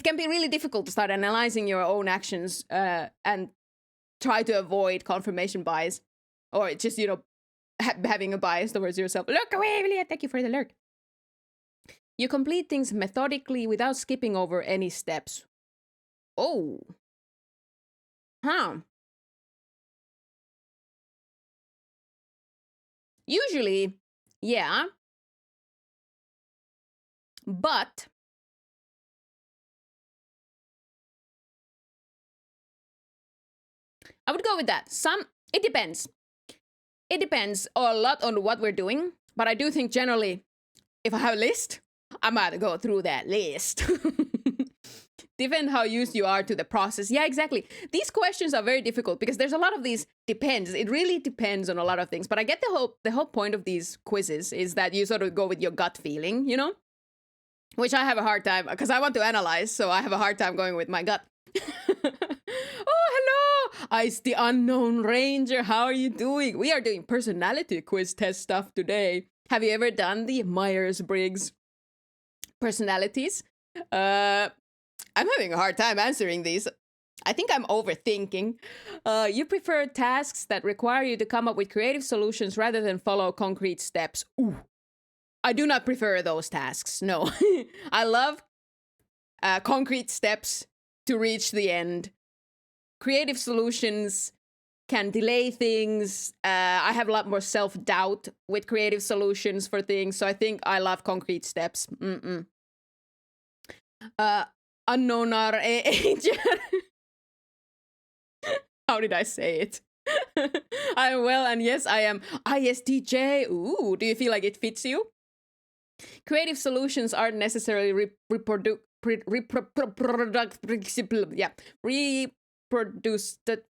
can be really difficult to start analyzing your own actions and try to avoid confirmation bias, or just, having a bias towards yourself. Look away, Evelia. Thank you for the lurk. You complete things methodically without skipping over any steps. Oh. Huh. Usually, yeah. But I would go with that. It depends. It depends a lot on what we're doing. But I do think generally, if I have a list, I might go through that list. Depend how used you are to the process. Yeah, exactly. These questions are very difficult because there's a lot of these depends. It really depends on a lot of things. But I get the whole point of these quizzes is that you sort of go with your gut feeling, you know? Which I have a hard time because I want to analyze, so I have a hard time going with my gut. Oh, hello! Ice the Unknown Ranger. How are you doing? We are doing personality quiz test stuff today. Have you ever done the Myers-Briggs personalities? I'm having a hard time answering these. I think I'm overthinking. You prefer tasks that require you to come up with creative solutions rather than follow concrete steps. Ooh. I do not prefer those tasks. No. I love concrete steps to reach the end. Creative solutions can delay things. I have a lot more self-doubt with creative solutions for things, so I think I love concrete steps. Unknown agent. How did I say it? I'm well, and yes, I am ISTJ. Ooh, do you feel like it fits you? Creative solutions aren't necessarily reproduced.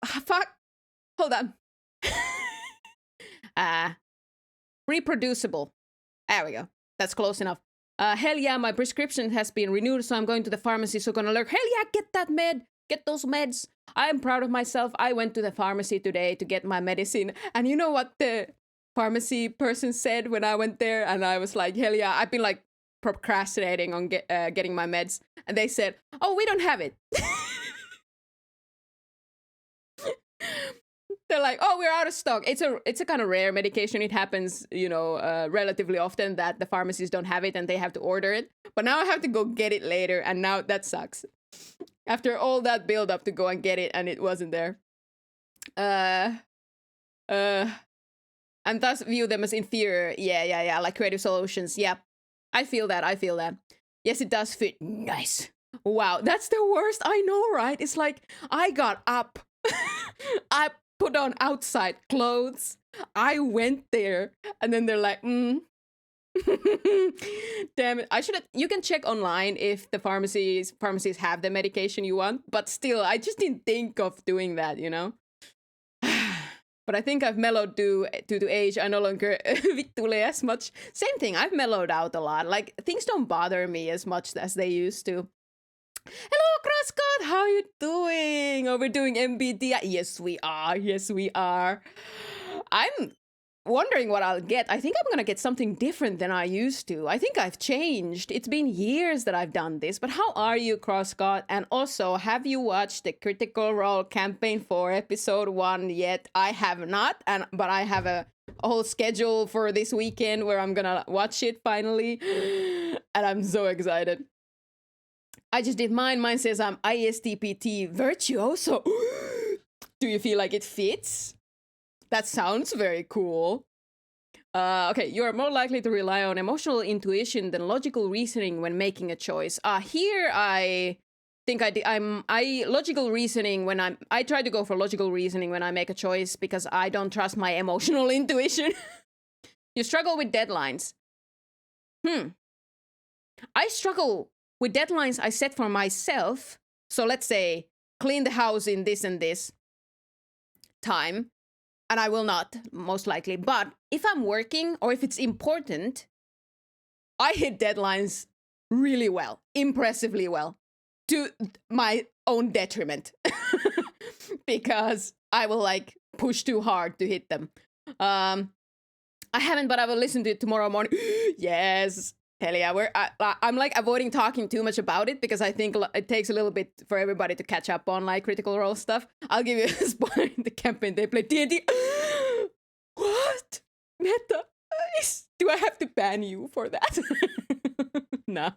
Fuck. Hold on. Reproducible. There we go. That's close enough. Hell yeah, my prescription has been renewed, so I'm going to the pharmacy, so gonna lurk. Hell yeah, get that med. Get those meds. I am proud of myself. I went to the pharmacy today to get my medicine. And you know what the pharmacy person said when I went there? And I was like, hell yeah, I've been like procrastinating on getting my meds. And they said, oh, we don't have it. They're like, oh, we're out of stock. It's a kind of rare medication. It happens, you know, relatively often that the pharmacies don't have it and they have to order it. But now I have to go get it later. And now that sucks. After all that build up to go and get it and it wasn't there. And thus view them as inferior. Yeah. Like creative solutions. Yeah. I feel that. Yes, it does fit. Nice. Wow. That's the worst. I know, right? It's like I got up. I put on outside clothes. I went there. And then they're like, Damn it. You can check online if the pharmacies have the medication you want, but still, I just didn't think of doing that, you know? But I think I've mellowed due to age. I no longer vitule as much. Same thing, I've mellowed out a lot. Like, things don't bother me as much as they used to. Hello, Crosscut! How you doing? Oh, we're doing MBTI. Yes, we are. I'm wondering what I'll get. I think I'm gonna get something different than I used to. I think I've changed. It's been years that I've done this, but how are you, Crosscott? And also, have you watched the Critical Role Campaign 4 episode 1 yet? I have not, but I have a whole schedule for this weekend where I'm gonna watch it finally, and I'm so excited. I just did mine. Mine says I'm ISTPT Virtuoso. Do you feel like it fits? That sounds very cool. Okay, you are more likely to rely on emotional intuition than logical reasoning when making a choice. Here I think logical reasoning when I try to go for logical reasoning when I make a choice because I don't trust my emotional intuition. You struggle with deadlines. I struggle with deadlines I set for myself. So let's say clean the house in this and this time. And I will not, most likely. But if I'm working or if it's important, I hit deadlines really well, impressively well, to my own detriment. Because I will like push too hard to hit them. I haven't, but I will listen to it tomorrow morning. Yes. Hell yeah, I'm like avoiding talking too much about it because I think it takes a little bit for everybody to catch up on like Critical Role stuff. I'll give you a spoiler in the campaign. They play D&D. What? Meta? Do I have to ban you for that? Nah.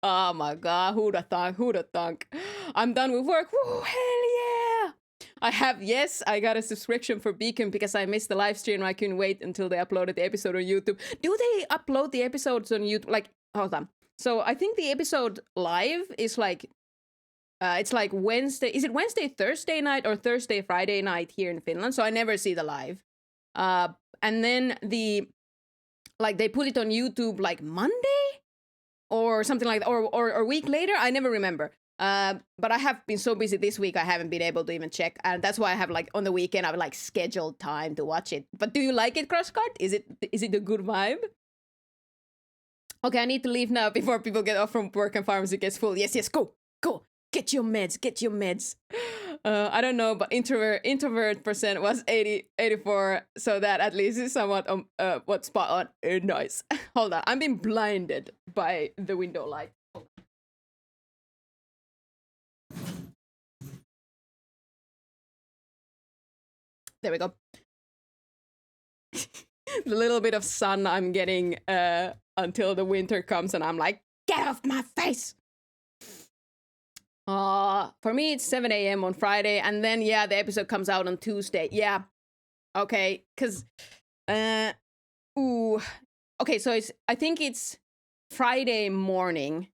Oh my god, who'da thunk? I'm done with work. Woo, hell yeah! I got a subscription for Beacon because I missed the live stream and I couldn't wait until they uploaded the episode on YouTube. Do they upload the episodes on YouTube? Like, hold on. So I think the episode live is like, it's like Wednesday. Is it Wednesday, Thursday night or Thursday, Friday night here in Finland? So I never see the live. And then they put it on YouTube like Monday or something like that, or a week later. I never remember. But I have been so busy this week, I haven't been able to even check. And that's why I have like on the weekend, I've like scheduled time to watch it. But do you like it, Crosscut? Is it a good vibe? Okay, I need to leave now before people get off from work and pharmacy gets full. Yes, go. Get your meds. I don't know, but introvert percent was 84, so that at least is somewhat what spot on. Nice. Hold on, I'm being blinded by the window light. There we go. The little bit of sun I'm getting until the winter comes, and I'm like, get off my face. For me, it's 7 a.m. on Friday, and then, yeah, the episode comes out on Tuesday. Yeah. Okay, because, okay, so I think it's Friday morning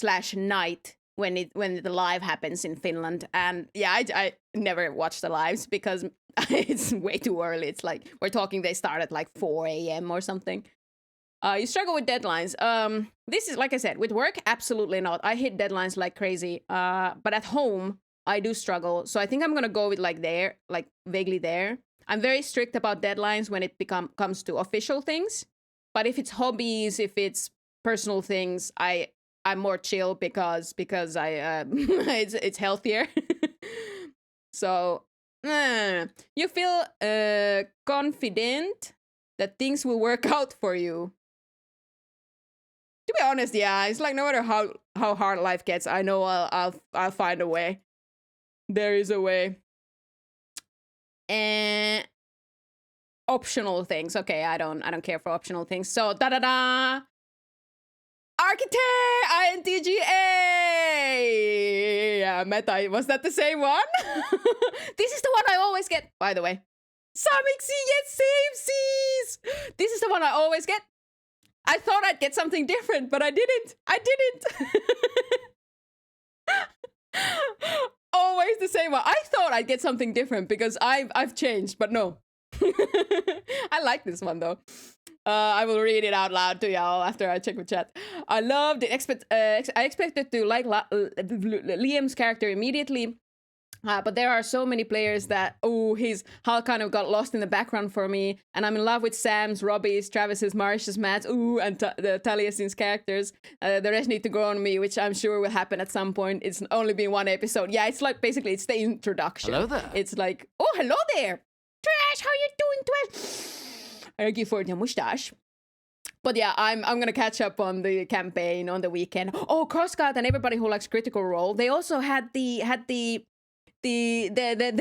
/ night when the live happens in Finland. And yeah, I never watch the lives because it's way too early. It's like, we're talking they start at like 4 a.m. or something. You struggle with deadlines. This is, like I said, with work, absolutely not. I hit deadlines like crazy. But at home, I do struggle. So I think I'm gonna go with like vaguely there. I'm very strict about deadlines when it comes to official things. But if it's hobbies, if it's personal things, I'm more chill because I it's healthier. So you feel confident that things will work out for you. To be honest, yeah, it's like no matter how hard life gets, I know I'll find a way. There is a way. And optional things. Okay, I don't care for optional things. So da-da-da. Architect! INTGA! Yeah, Meta, was that the same one? This is the one I always get, by the way. Samixi, yes, samesies! This is the one I always get. I thought I'd get something different, but I didn't. Always the same one. I thought I'd get something different because I've changed, but no. I like this one though. I will read it out loud to y'all after I check the chat. I loved it. I expected to like Liam's character immediately. But there are so many players that, his Hal kind of got lost in the background for me. And I'm in love with Sam's, Robbie's, Travis's, Marsh's, Matt's, and the Taliesin's characters. The rest need to grow on me, which I'm sure will happen at some point. It's only been one episode. Yeah, it's like basically it's the introduction. Hello there. It's like, oh, hello there. Trash, how you doing, Trash? I argue for the mustache. But yeah, I'm gonna catch up on the campaign on the weekend. Oh, Crosscut and everybody who likes Critical Role, they also had the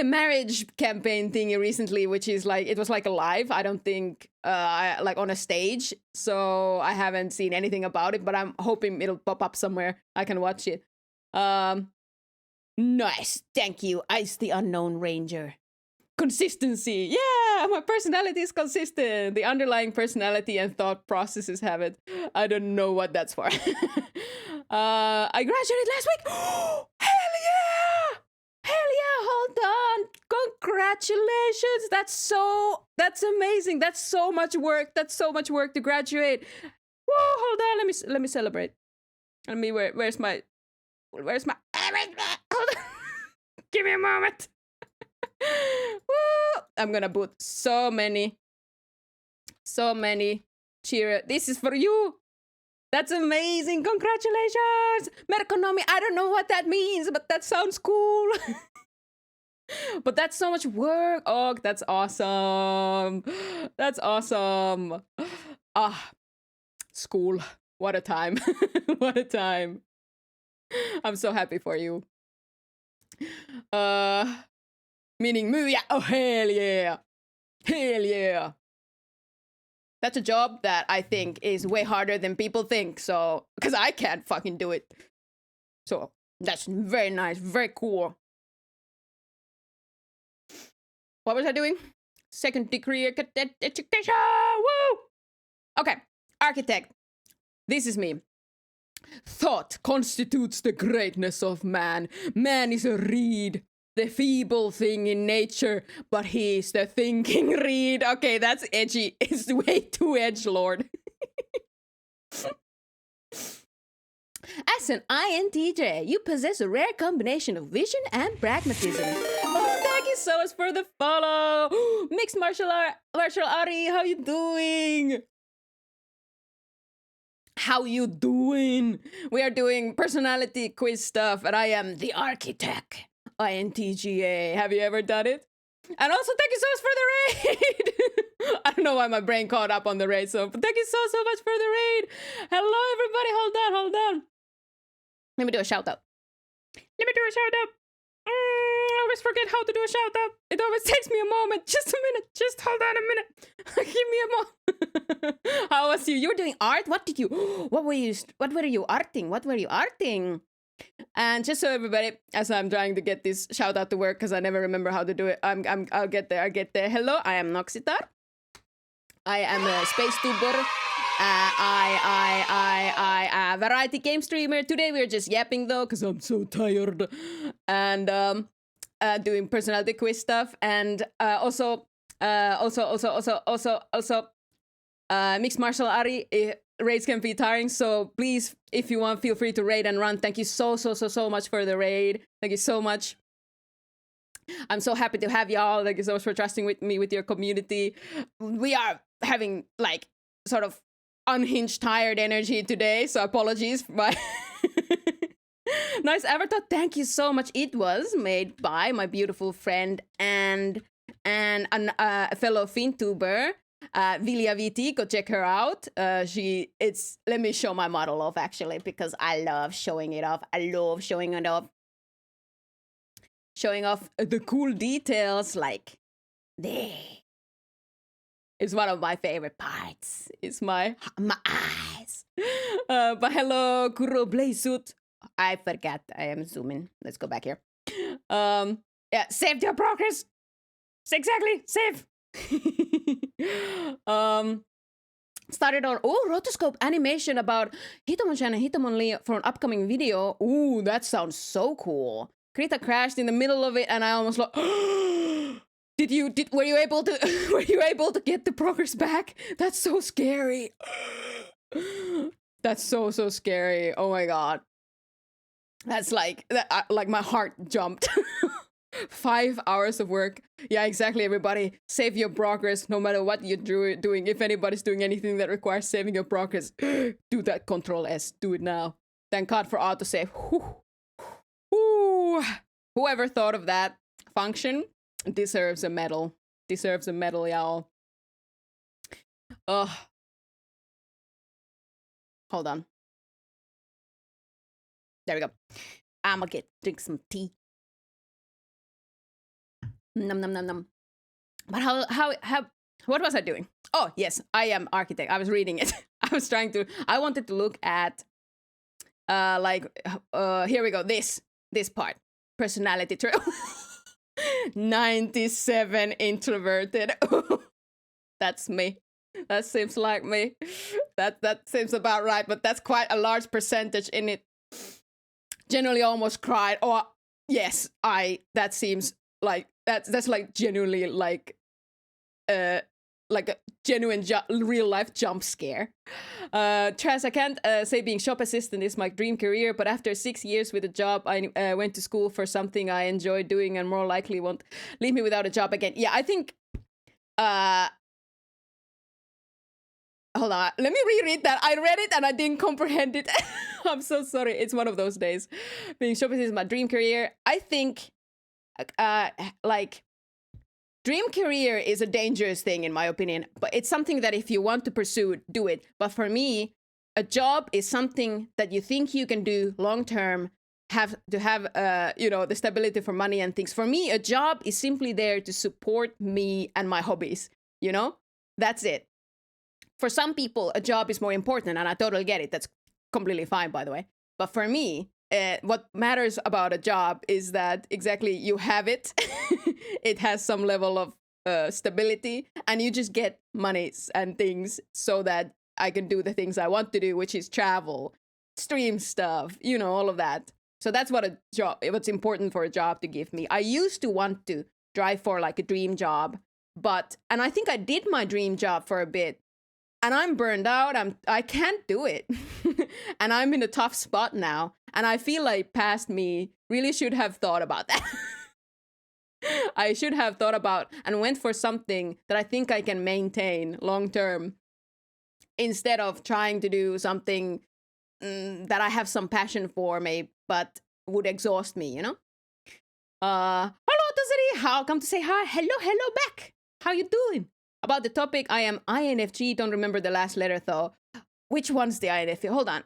marriage campaign thingy recently, which is like, it was like a live, I don't think like on a stage, so I haven't seen anything about it, but I'm hoping it'll pop up somewhere I can watch it. Nice, thank you, Ice the Unknown Ranger. Consistency, yeah, my personality is consistent. The underlying personality and thought processes have it. I don't know what that's for. I graduated last week. Hell yeah! Hell yeah, hold on. Congratulations. That's amazing. That's so much work. That's so much work to graduate. Whoa, hold on. Let me celebrate. Where's my hold on. Give me a moment. Woo! I'm gonna put so many cheer. This is for you. That's amazing. Congratulations. Merkonomi. I don't know what that means, but that sounds cool. But that's so much work. Oh, that's awesome. That's awesome. School. What a time. What a time. I'm so happy for you. Meaning myyjä. Oh, hell yeah. Hell yeah. That's a job that I think is way harder than people think. So, because I can't fucking do it. So, that's very nice. Very cool. What was I doing? Second degree education. Woo! Okay. Architect. This is me. Thought constitutes the greatness of man. Man is a reed. The feeble thing in nature, but he's the thinking reed. Okay, that's edgy. It's way too edgelord. As an INTJ, you possess a rare combination of vision and pragmatism. Oh, thank you so much for the follow. Mixed martial Ari, how you doing? How you doing? We are doing personality quiz stuff, and I am the architect. INTJA. Have you ever done it? And also, thank you so much for the raid. I don't know why my brain caught up on the raid, so but thank you so much for the raid. Hello, everybody. Hold on. Let me do a shout out. I always forget how to do a shout out. It always takes me a moment. Just a minute. Just hold on a minute. Give me a moment. How was you? You were doing art? What were you arting? What were you arting? And just so everybody, as I'm trying to get this shout out to work, because I never remember how to do it, I'll get there. Hello, I am Noxitar. I am a space tuber. I variety game streamer. Today we're just yapping though, because I'm so tired. And doing personality quiz stuff, and also mixed martial Ari. Raids can be tiring, so please, if you want, feel free to raid and run. Thank you so much for the raid. Thank you so much. I'm so happy to have y'all. Thank you so much for trusting with me with your community. We are having like sort of unhinged, tired energy today, so apologies for my nice avatar. Thank you so much. It was made by my beautiful friend and a fellow FinTuber. Vilja VT, go check her out. Let me show my model off actually, because I love showing it off. I love showing it off. Showing off the cool details, like there. It's one of my favorite parts. It's my eyes. But hello, Kuro Blazesuit. I forgot. I am zooming. Let's go back here. Yeah, save your progress. Exactly, save. Started on rotoscope animation about Hitomon-chan and Hitomon-Lee for an upcoming video. Ooh, that sounds so cool. Krita crashed in the middle of it, and I almost like, were you able to get the progress back? That's so scary. That's so scary. Oh my god. That's like my heart jumped. 5 hours of work. Yeah, exactly, everybody. Save your progress no matter what you're doing. If anybody's doing anything that requires saving your progress, do that. Control S. Do it now. Thank God for autosave. Whoever thought of that function deserves a medal. Deserves a medal, y'all. Ugh. Hold on. There we go. I'ma drink some tea. Nom. But how what was I doing? Oh yes, I am architect. I was reading it. I wanted to look at here we go. This part. Personality trait. 97 introverted. That's me. That seems like me. That seems about right, but that's quite a large percentage in it. Generally almost cried. Oh yes, that seems like that's like genuinely like a genuine real life jump scare. Trash, I can't say being shop assistant is my dream career, but after 6 years with a job, I went to school for something I enjoy doing and more likely won't leave me without a job again. Yeah, I think hold on, let me reread that. I read it and I didn't comprehend it. I'm so sorry. It's one of those days. Being shop assistant is my dream career. I think like dream career is a dangerous thing in my opinion, but it's something that if you want to pursue, do it. But for me, a job is something that you think you can do long term, have the stability for money and things. For me, a job is simply there to support me and my hobbies, that's it. For some people, a job is more important, and I totally get it. That's completely fine, by the way. But for me, what matters about a job is that exactly you have it. It has some level of stability, and you just get monies and things so that I can do the things I want to do, which is travel, stream stuff, all of that. So that's what's important for a job to give me. I used to want to drive for like a dream job, and I think I did my dream job for a bit. and I'm burned out. I can't do it. And I'm in a tough spot now. And I feel like past me really should have thought about that. I should have thought about and went for something that I think I can maintain long term instead of trying to do something that I have some passion for, maybe, but would exhaust me, you know? Hello, Tazari. How come to say hi? Hello back. How you doing? About the topic, I am INFG. Don't remember the last letter though. Which one's the INFJ? Hold on.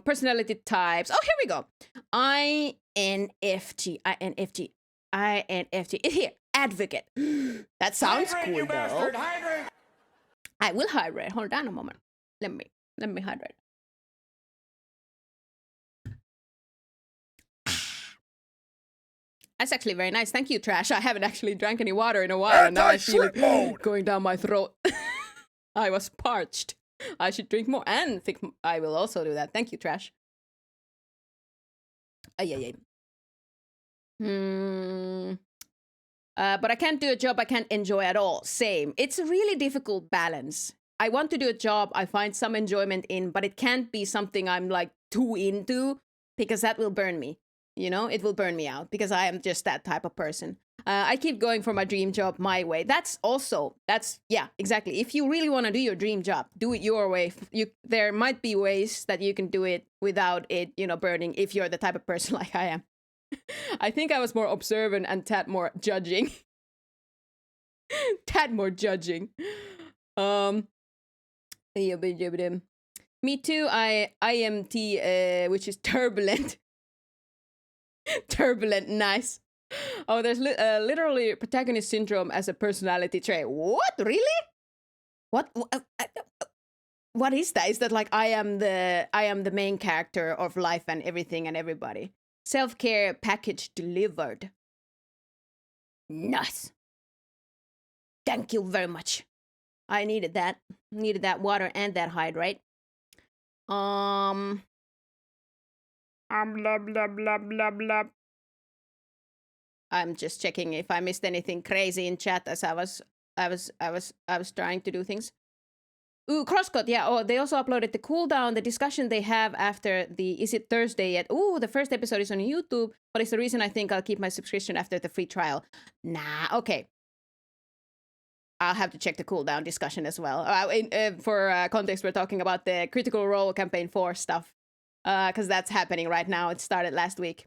Personality types. Oh, here we go. INFG. It's here. Advocate. That sounds hydrate, cool you though. bastard, hydrate. I will hydrate. Hold on a moment. Let me hydrate. That's actually very nice. Thank you, Trash. I haven't actually drank any water in a while, and now I feel it going down my throat. I was parched. I should drink more, and I will also do that. Thank you, Trash. But I can't do a job I can't enjoy at all. Same. It's a really difficult balance. I want to do a job I find some enjoyment in, but it can't be something I'm like too into because that will burn me. You know, it will burn me out because I am just that type of person. I keep going for my dream job my way. Yeah, exactly. If you really want to do your dream job, do it your way. There might be ways that you can do it without it, you know, burning if you're the type of person like I am. I think I was more observant and tad more judging. Tad more judging. Me too. IMT, which is turbulent. Turbulent, nice. Oh, there's literally protagonist syndrome as a personality trait. What? Really? What is that? Is that like I am the main character of life and everything and everybody? Self-care package delivered. Nice. Thank you very much. I needed that. Needed that water and that hydrate. Blah blah blah blah blah. I'm just checking if I missed anything crazy in chat as I was trying to do things. Ooh, Crosscut, yeah. Oh, they also uploaded the cooldown, the discussion they have after the Is It Thursday yet? Ooh, the first episode is on YouTube, but it's the reason I think I'll keep my subscription after the free trial. Nah, okay. I'll have to check the cooldown discussion as well. For context, we're talking about the Critical Role Campaign 4 stuff. Because that's happening right now. It started last week.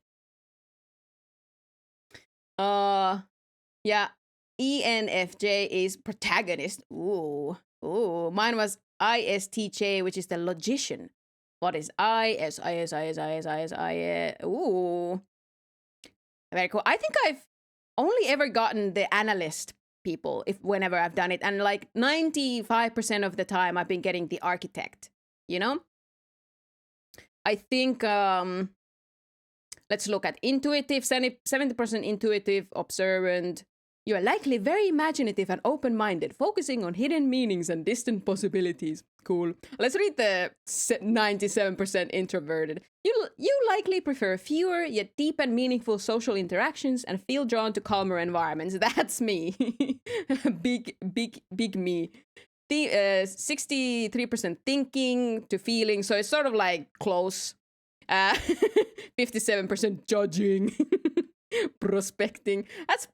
Yeah. ENFJ is protagonist. Ooh. Mine was ISTJ, which is the logician. What is IS? Ooh. Very cool. I think I've only ever gotten the analyst people whenever I've done it. And like 95% of the time I've been getting the architect, you know? I think, let's look at intuitive, 70% intuitive, observant. You are likely very imaginative and open-minded, focusing on hidden meanings and distant possibilities. Cool. Let's read the 97% introverted. You likely prefer fewer yet deep and meaningful social interactions and feel drawn to calmer environments. That's me. Big me. 63% thinking to feeling, so it's sort of like close. 57% judging. Prospecting. That's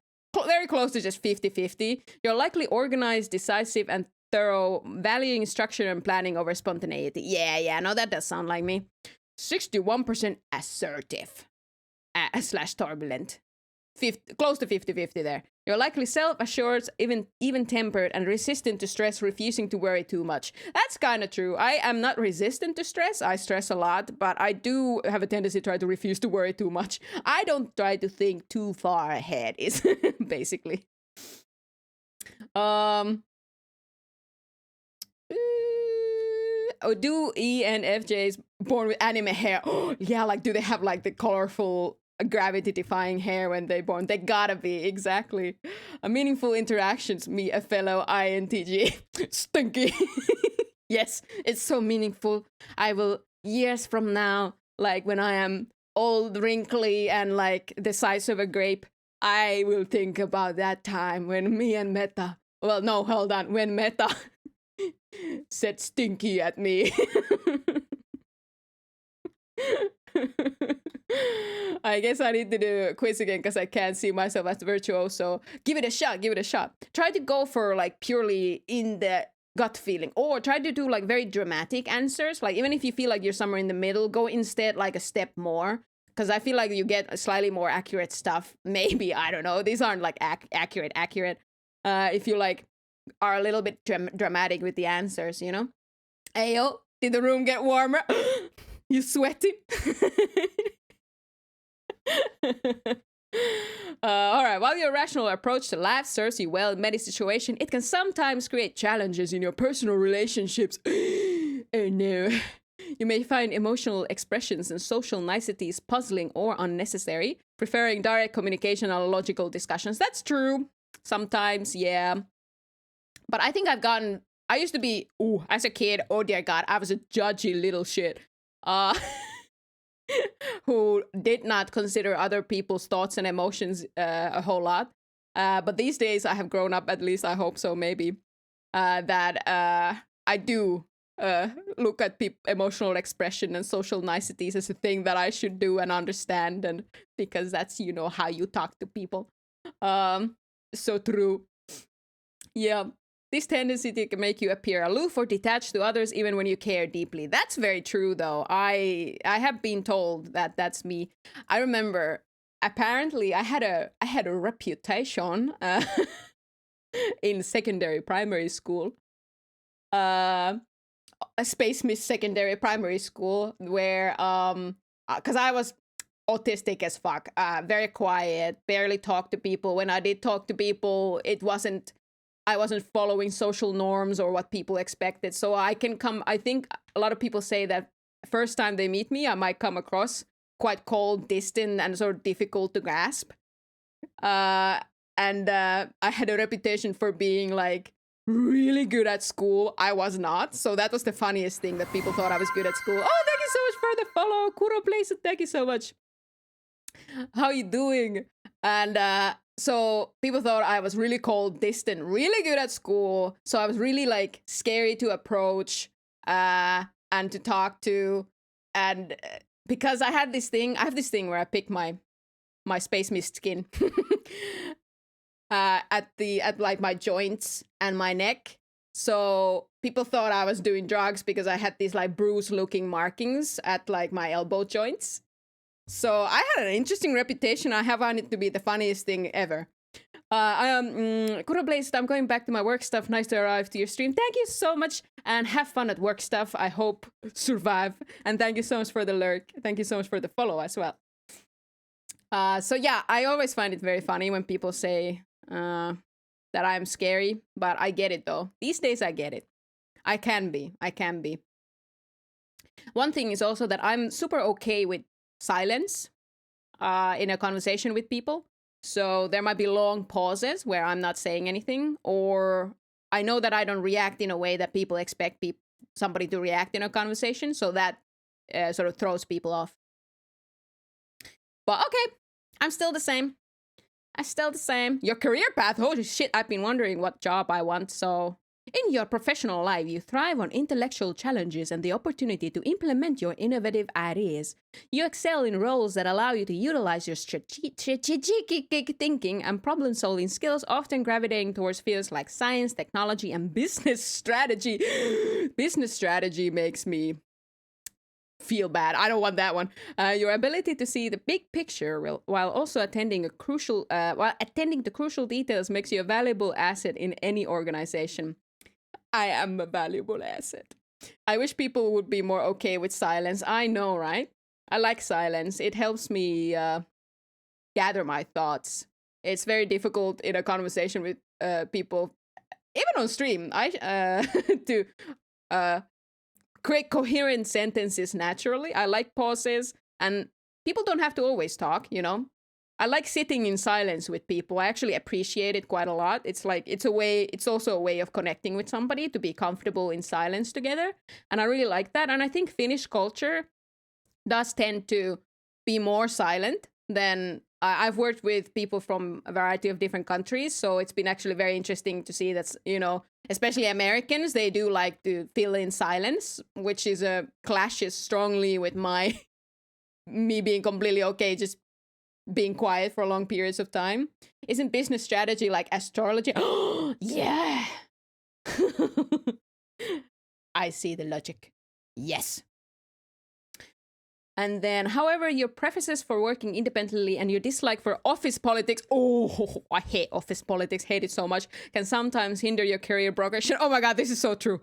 very close to just 50-50. You're likely organized, decisive, and thorough, valuing structure and planning over spontaneity. Yeah, no, that does sound like me. 61% assertive / turbulent. Close to 50-50 there. You're likely self-assured, even-tempered, and resistant to stress, refusing to worry too much. That's kind of true. I am not resistant to stress. I stress a lot, but I do have a tendency to try to refuse to worry too much. I don't try to think too far ahead, is basically. Do ENFJs born with anime hair? Yeah, like do they have like the colorful gravity-defying hair when they're born? They gotta be, exactly. Meaningful interactions, me, a fellow INTJ. Stinky. Yes, it's so meaningful. I will, years from now, like when I am old, wrinkly, and like the size of a grape, I will think about that time when me and Meta, well, no, hold on, when Meta said stinky at me. I guess I need to do a quiz again because I can't see myself as virtuoso. Give it a shot. Give it a shot. Try to go for like purely in the gut feeling, or try to do like very dramatic answers. Like even if you feel like you're somewhere in the middle, go instead like a step more. Because I feel like you get slightly more accurate stuff. Maybe, I don't know. These aren't like accurate. If you like are a little bit dramatic with the answers, you know? Ayo, did the room get warmer? You sweating? All right. While your rational approach to life serves you well in many situations, it can sometimes create challenges in your personal relationships. Oh no. You may find emotional expressions and social niceties puzzling or unnecessary, preferring direct communication and logical discussions. That's true. Sometimes, yeah. But I think I used to be, as a kid, oh dear God, I was a judgy little shit. Who did not consider other people's thoughts and emotions a whole lot. But these days I have grown up, at least I hope so, maybe, that I do look at emotional expression and social niceties as a thing that I should do and understand, and because that's, you know, how you talk to people. So true. Yeah. This tendency to make you appear aloof or detached to others even when you care deeply. That's very true, though. I have been told that that's me. I remember, apparently, I had a reputation in primary school. A Space Miss secondary primary school where, because I was autistic as fuck, very quiet, barely talk to people. When I did talk to people, I wasn't following social norms or what people expected. So I think a lot of people say that first time they meet me, I might come across quite cold, distant, and sort of difficult to grasp. And I had a reputation for being like really good at school. I was not. So that was the funniest thing, that people thought I was good at school. Oh, thank you so much for the follow. Kuro Place, thank you so much. How you doing? And so people thought I was really cold, distant, really good at school. So I was really like scary to approach and to talk to. And because I have this thing where I pick my Space Mist skin at like my joints and my neck. So people thought I was doing drugs because I had these like bruise looking markings at like my elbow joints. So I had an interesting reputation. I have found it to be the funniest thing ever. Kuro Blazed, I'm going back to my work stuff. Nice to arrive to your stream. Thank you so much, and have fun at work stuff. I hope survive. And thank you so much for the lurk. Thank you so much for the follow as well. So yeah, I always find it very funny when people say that I'm scary, but I get it though. These days I get it. I can be. One thing is also that I'm super okay with silence in a conversation with people. So there might be long pauses where I'm not saying anything, or I know that I don't react in a way that people expect somebody to react in a conversation. So that sort of throws people off. But okay, I'm still the same. Your career path, holy shit, I've been wondering what job I want. So in your professional life, you thrive on intellectual challenges and the opportunity to implement your innovative ideas. You excel in roles that allow you to utilize your strategic thinking and problem-solving skills, often gravitating towards fields like science, technology, and business strategy. Business strategy makes me feel bad. I don't want that one. Your ability to see the big picture while also attending to crucial details makes you a valuable asset in any organization. I am a valuable asset. I wish people would be more okay with silence. I know, right? I like silence. It helps me gather my thoughts. It's very difficult in a conversation with people, even on stream, to create coherent sentences naturally. I like pauses, and people don't have to always talk, you know? I like sitting in silence with people. I actually appreciate it quite a lot. It's also a way of connecting with somebody, to be comfortable in silence together. And I really like that. And I think Finnish culture does tend to be more silent than I've worked with people from a variety of different countries. So it's been actually very interesting to see that, you know, especially Americans, they do like to fill in silence, which is clashes strongly with me being completely okay just being quiet for long periods of time. Isn't business strategy like astrology? Oh, yeah. I see the logic. Yes. And then, however, your preferences for working independently and your dislike for office politics, oh, I hate office politics, hate it so much, can sometimes hinder your career progression. Oh my god, this is so true.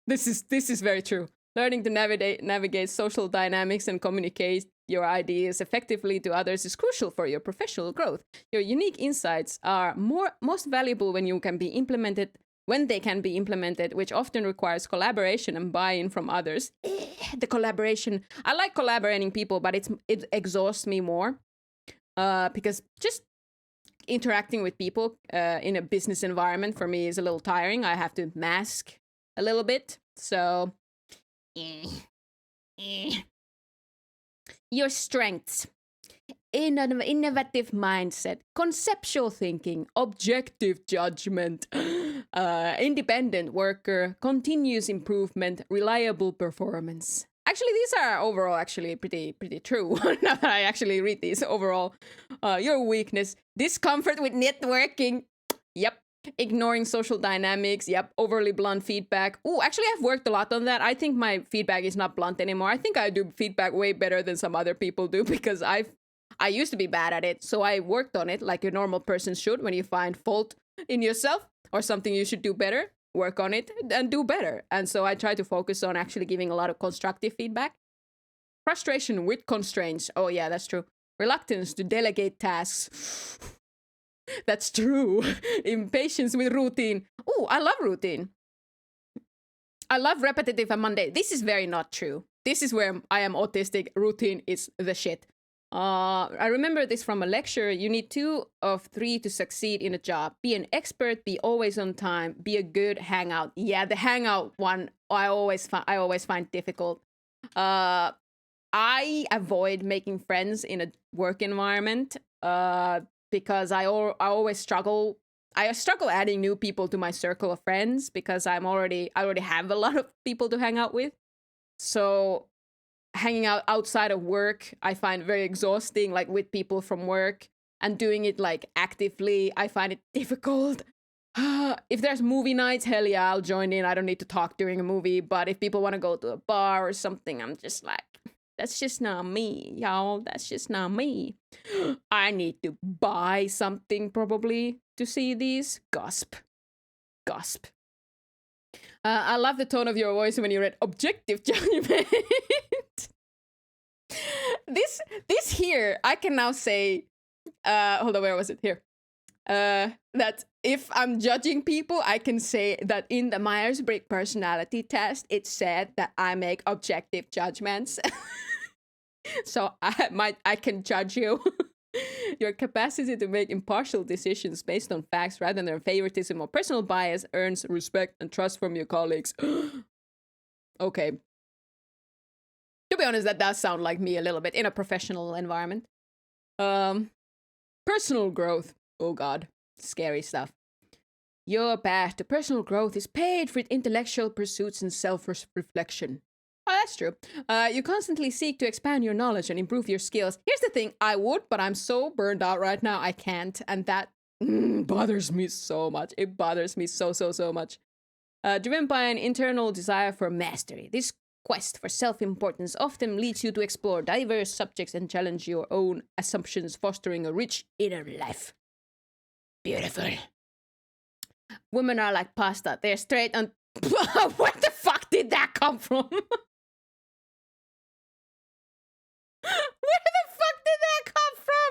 This is very true. Learning to navigate social dynamics and communicate your ideas effectively to others is crucial for your professional growth. Your unique insights are most valuable when they can be implemented, which often requires collaboration and buy-in from others. The collaboration. I like collaborating people, but it exhausts me more. Because just interacting with people in a business environment for me is a little tiring. I have to mask a little bit. So your strengths. Innovative mindset, conceptual thinking, objective judgment, independent worker, continuous improvement, reliable performance. Actually, these are overall actually pretty true. Now that I actually read these overall. Your weakness, discomfort with networking. Yep. Ignoring social dynamics. Yep. Overly blunt feedback. Oh, actually, I've worked a lot on that. I think my feedback is not blunt anymore. I think I do feedback way better than some other people do because I used to be bad at it, so I worked on it like a normal person should. When you find fault in yourself or something you should do better, work on it and do better. And so I try to focus on actually giving a lot of constructive feedback. Frustration with constraints. Oh yeah, that's true. Reluctance to delegate tasks. That's true. Impatience with routine. Oh, I love routine. I love repetitive and mundane. This is very not true. This is where I am autistic. Routine is the shit. I remember this from a lecture. You need 2 of 3 to succeed in a job. Be an expert, be always on time, be a good hangout. Yeah, the hangout one I always find difficult. I avoid making friends in a work environment because I always struggle. I struggle adding new people to my circle of friends because I already have a lot of people to hang out with. So hanging out outside of work, I find very exhausting, like with people from work, and doing it like actively, I find it difficult. If there's movie nights, hell yeah, I'll join in. I don't need to talk during a movie, but if people want to go to a bar or something, I'm just like, that's just not me, y'all. That's just not me. I need to buy something probably to see these. Gasp. I love the tone of your voice when you read objective judgment. This here, I can now say, hold on, where was it? Here. That if I'm judging people, I can say that in the Myers-Briggs personality test, it said that I make objective judgments. So I can judge you. Your capacity to make impartial decisions based on facts rather than favoritism or personal bias earns respect and trust from your colleagues. Okay. To be honest, that does sound like me a little bit in a professional environment. Personal growth. Oh god, scary stuff. Your path to personal growth is paved with intellectual pursuits and self-reflection. Oh, that's true. You constantly seek to expand your knowledge and improve your skills. Here's the thing, I would, but I'm so burned out right now, I can't. And that bothers me so much. It bothers me so much. Driven by an internal desire for mastery, this quest for self-importance often leads you to explore diverse subjects and challenge your own assumptions, fostering a rich inner life. Beautiful. Women are like pasta. They're straight on... Where the fuck did that come from? Where the fuck did that come from?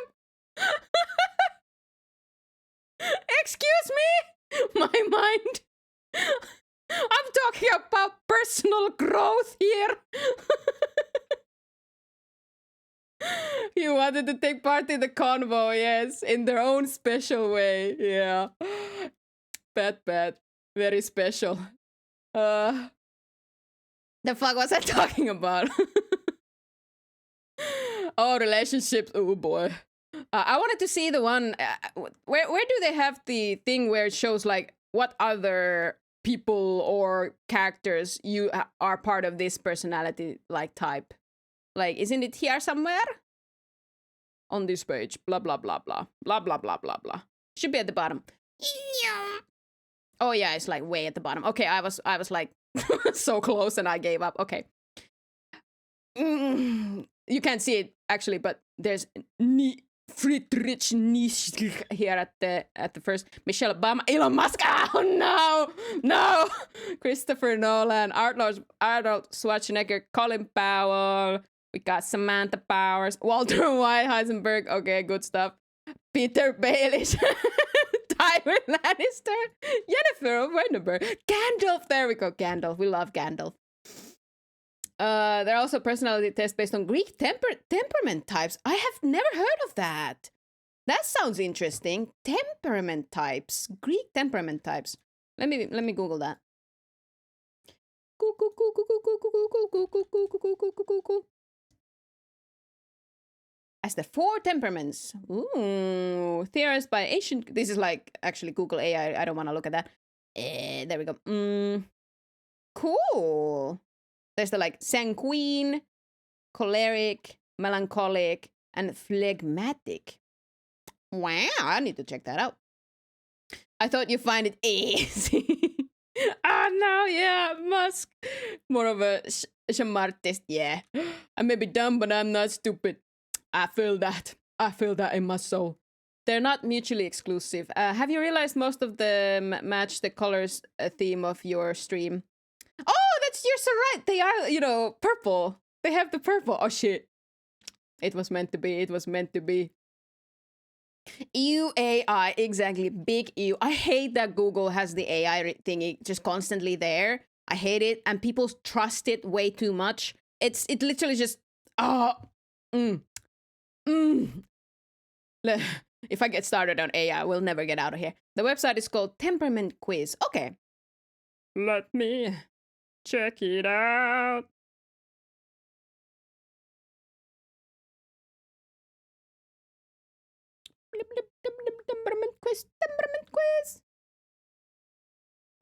Excuse me? My mind. I'm talking about personal growth here. You wanted to take part in the convo, yes, in their own special way. Yeah. Bad. Very special. The fuck was I talking about? Oh, relationships. Oh boy. I wanted to see the one. Where do they have the thing where it shows like what other people or characters you are part of this personality like type. Like, isn't it here somewhere? On this page, blah, blah, blah, blah, blah, blah, blah, blah, blah. Should be at the bottom. Oh yeah, it's like way at the bottom. Okay, I was like so close and I gave up. Okay. You can't see it actually, but there's Friedrich Nietzsche here at the first. Michelle Obama, Elon Musk. Oh no, Christopher Nolan, Arnold Schwarzenegger, Colin Powell. We got Samantha Powers, Walter White, Heisenberg. Okay, good stuff. Peter Baelish, Tywin Lannister, Yennefer of Wenderberg, Gandalf. There we go, Gandalf. We love Gandalf. There are also personality tests based on Greek temperament types. I have never heard of that. That sounds interesting. Temperament types, Greek temperament types. Let me Google that. As the 4 temperaments. Ooh, theorized by ancient. This is like actually Google AI. I don't want to look at that. There we go. Cool. There's the like sanguine, choleric, melancholic, and phlegmatic. Wow, I need to check that out. I thought you find it easy. No, yeah, Musk. More of a smartest, yeah. I may be dumb, but I'm not stupid. I feel that. I feel that in my soul. They're not mutually exclusive. Have you realized most of them match the colors theme of your stream? Oh, you're so right. They are, purple. They have the purple. Oh, shit. It was meant to be. It was meant to be. AI, exactly. Big EU. I hate that Google has the AI thingy just constantly there. I hate it. And people trust it way too much. It literally just, If I get started on AI, we'll never get out of here. The website is called Temperament Quiz. Okay. Let me check it out. Temperament quiz. Temperament quiz.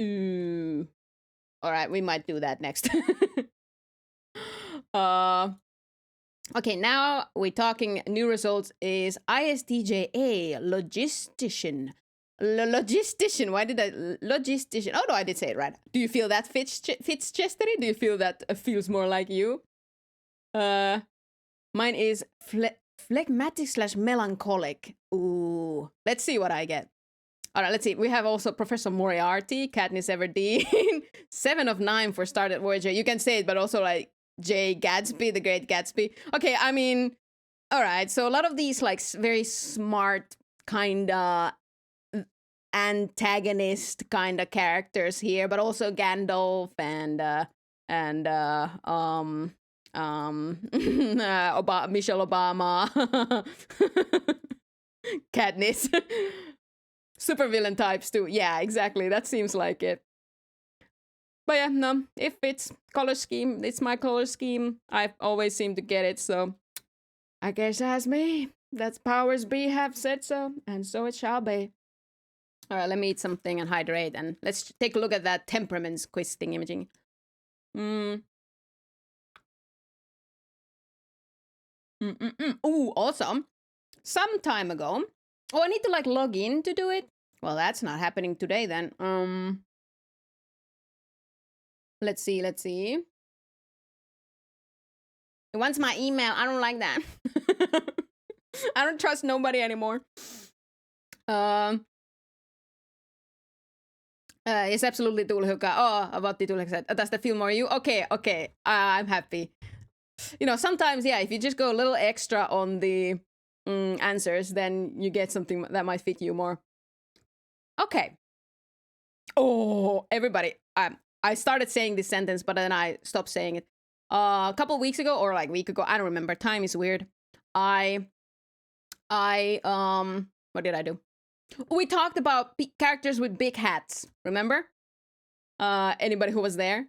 Ooh. All right, we might do that next. Okay, now we're talking new results is ISTJA, logistician. Logistician, why did I, logistician, oh no, I did say it right. Do you feel that fits Chestery? Do you feel that feels more like you? Mine is phlegmatic / melancholic. Ooh, let's see what I get. All right, let's see. We have also Professor Moriarty, Katniss Everdeen, 7 of 9 for Started Voyager. You can say it, but also like Jay Gatsby, the Great Gatsby. Okay, I mean, all right. So a lot of these like very smart kind of antagonist kind of characters here, but also Gandalf and Michelle Obama, Katniss, supervillain types too. Yeah, exactly. That seems like it. But yeah, no, if it's color scheme, it's my color scheme. I always seem to get it, so I guess that's me. That's powers be have said so, and so it shall be. All right, let me eat something and hydrate, and let's take a look at that temperaments quiz thing imaging. Ooh, awesome. Some time ago. Oh, I need to like log in to do it. Well, that's not happening today then. Let's see. It wants my email. I don't like that. I don't trust nobody anymore. It's absolutely Tulhuka. Oh, about the Tulhuka. Does that feel more you? Okay. I'm happy. Sometimes, yeah, if you just go a little extra on the answers, then you get something that might fit you more. Okay. Oh, everybody. I started saying this sentence, but then I stopped saying it. A couple weeks ago, or like a week ago, I don't remember. Time is weird. What did I do? We talked about characters with big hats. Remember? Anybody who was there?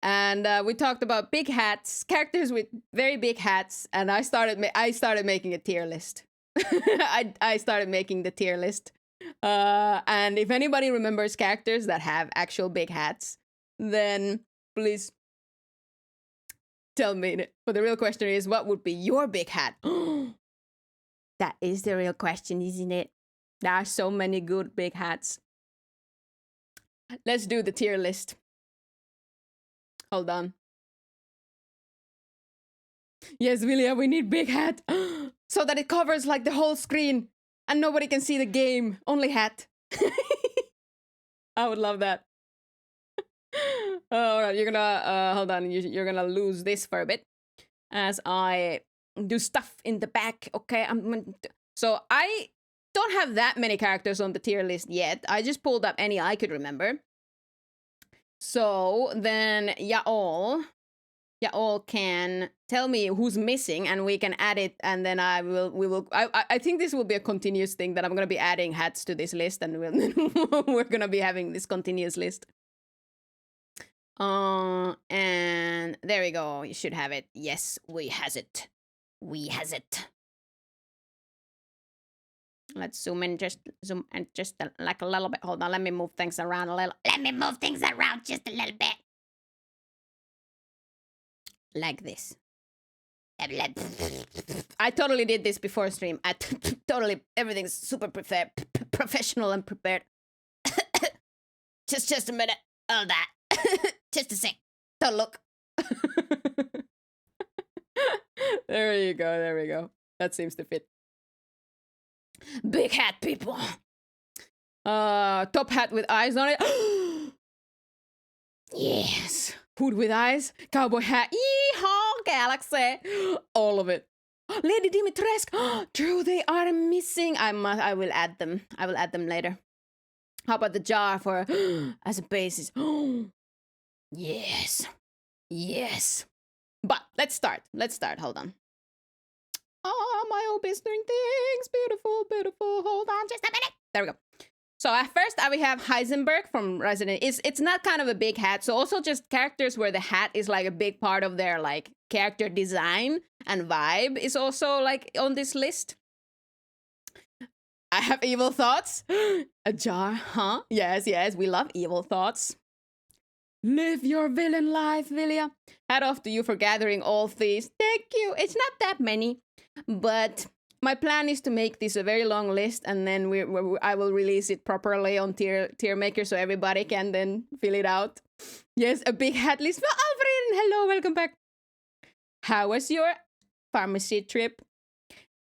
And we talked about big hats, characters with very big hats, and I started making a tier list. I started making the tier list. And if anybody remembers characters that have actual big hats, then please tell me. But the real question is, what would be your big hat? That is the real question, isn't it? There are so many good big hats. Let's do the tier list. Hold on. Yes, William, we need big hat. So that it covers like the whole screen and nobody can see the game. Only hat. I would love that. All right, you're gonna hold on. You're gonna lose this for a bit as I do stuff in the back. Okay, so I don't have that many characters on the tier list yet. I just pulled up any I could remember. So then y'all can tell me who's missing and we can add it, and then I think this will be a continuous thing that I'm gonna be adding hats to this list, and we're gonna be having this continuous list. And there we go. You should have it. Yes, we has it. We has it. Let's zoom in just like a little bit. Hold on, let me move things around a little. Let me move things around just a little bit. Like this. I totally did this before stream. I totally, everything's super professional and prepared. just a minute. All that. Just a sec. Don't look. There you go. There we go. That seems to fit. Big hat, people. Top hat with eyes on it. Yes. Hood with eyes. Cowboy hat. Yeehaw, Galaxy. All of it. Lady Dimitrescu. True, they are missing. I will add them. I will add them later. How about the jar for as a basis? Yes. Yes. But let's start. Hold on. Oh, my old is doing things. Beautiful, beautiful. Hold on just a minute. There we go. So at first we have Heisenberg from Resident. It's not kind of a big hat. So also just characters where the hat is like a big part of their like character design and vibe is also like on this list. I have evil thoughts. A jar, huh? Yes, we love evil thoughts. Live your villain life, Villia. Hat off to you for gathering all these. Thank you. It's not that many, but my plan is to make this a very long list, and then I will release it properly on tier maker so everybody can then fill it out. Yes, a big hat list. Well, Alfred, hello, welcome back. How was your pharmacy trip?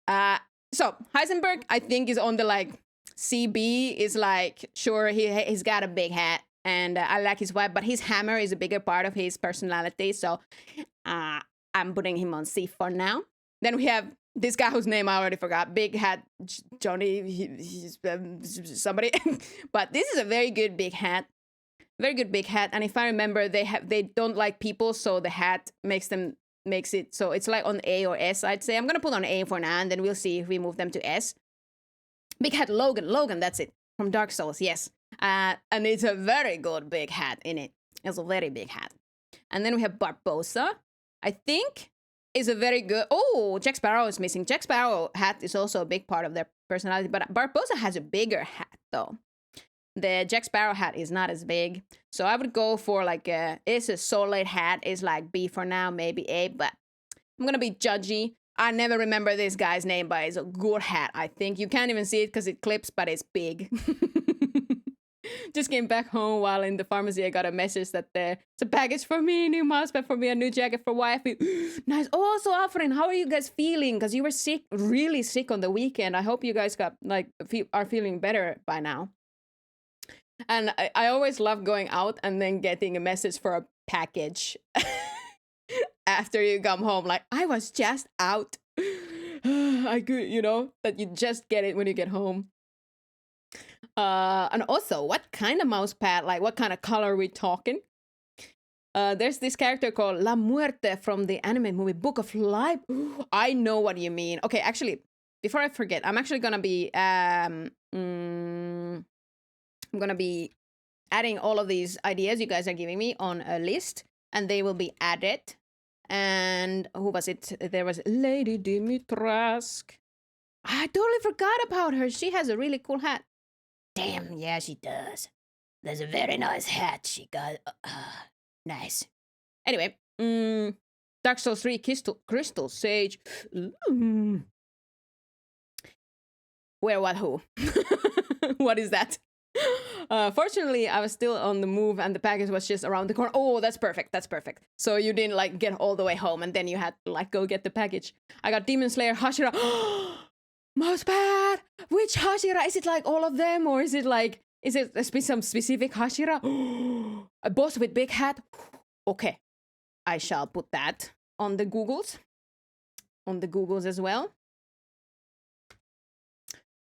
So Heisenberg, I think, is on the like CB. Is like sure he's got a big hat. And I like his vibe, but his hammer is a bigger part of his personality. So I'm putting him on C for now. Then we have this guy whose name I already forgot. Big hat Johnny. He's somebody. But this is a very good big hat. Very good big hat. And if I remember, they don't like people, so the hat makes it so it's like on A or S, I'd say. I'm going to put on A for now, and then we'll see if we move them to S. Big hat Logan, that's it. From Dark Souls, yes. And it's a very good big hat in it. It's a very big hat. And then we have Barbosa. I think is a very good... Oh, Jack Sparrow is missing. Jack Sparrow hat is also a big part of their personality. But Barbosa has a bigger hat, though. The Jack Sparrow hat is not as big. So I would go for like it's a solid hat. It's like B for now, maybe A. But I'm going to be judgy. I never remember this guy's name, but it's a good hat, I think. You can't even see it because it clips, but it's big. Just came back home while in the pharmacy. I got a message that it's a package for me, new mousepad for me, a new jacket for wifey. Nice. Also, Afrin, how are you guys feeling? Because you were sick, really sick on the weekend. I hope you guys got are feeling better by now. And I always love going out and then getting a message for a package after you come home. Like, I was just out. I could, that you just get it when you get home. And also, what kind of mouse pad? Like, what kind of color are we talking? There's this character called La Muerte from the anime movie Book of Life. I know what you mean. Okay, actually, before I forget, I'm actually gonna be I'm gonna be adding all of these ideas you guys are giving me on a list, and they will be added. And who was it? There was Lady Dimitrescu. I totally forgot about her. She has a really cool hat. Damn, yeah, she does. That's a very nice hat she got. Nice. Anyway, Dark Souls 3 Crystal Sage. Where, what, who? What is that? Fortunately, I was still on the move and the package was just around the corner. Oh, that's perfect. That's perfect. So you didn't like get all the way home and then you had to like go get the package. I got Demon Slayer Hashira. Mousepad! Which Hashira? Is it like all of them or is it like, is it some specific Hashira? A boss with big hat? Okay. I shall put that on the Googles. On the Googles as well.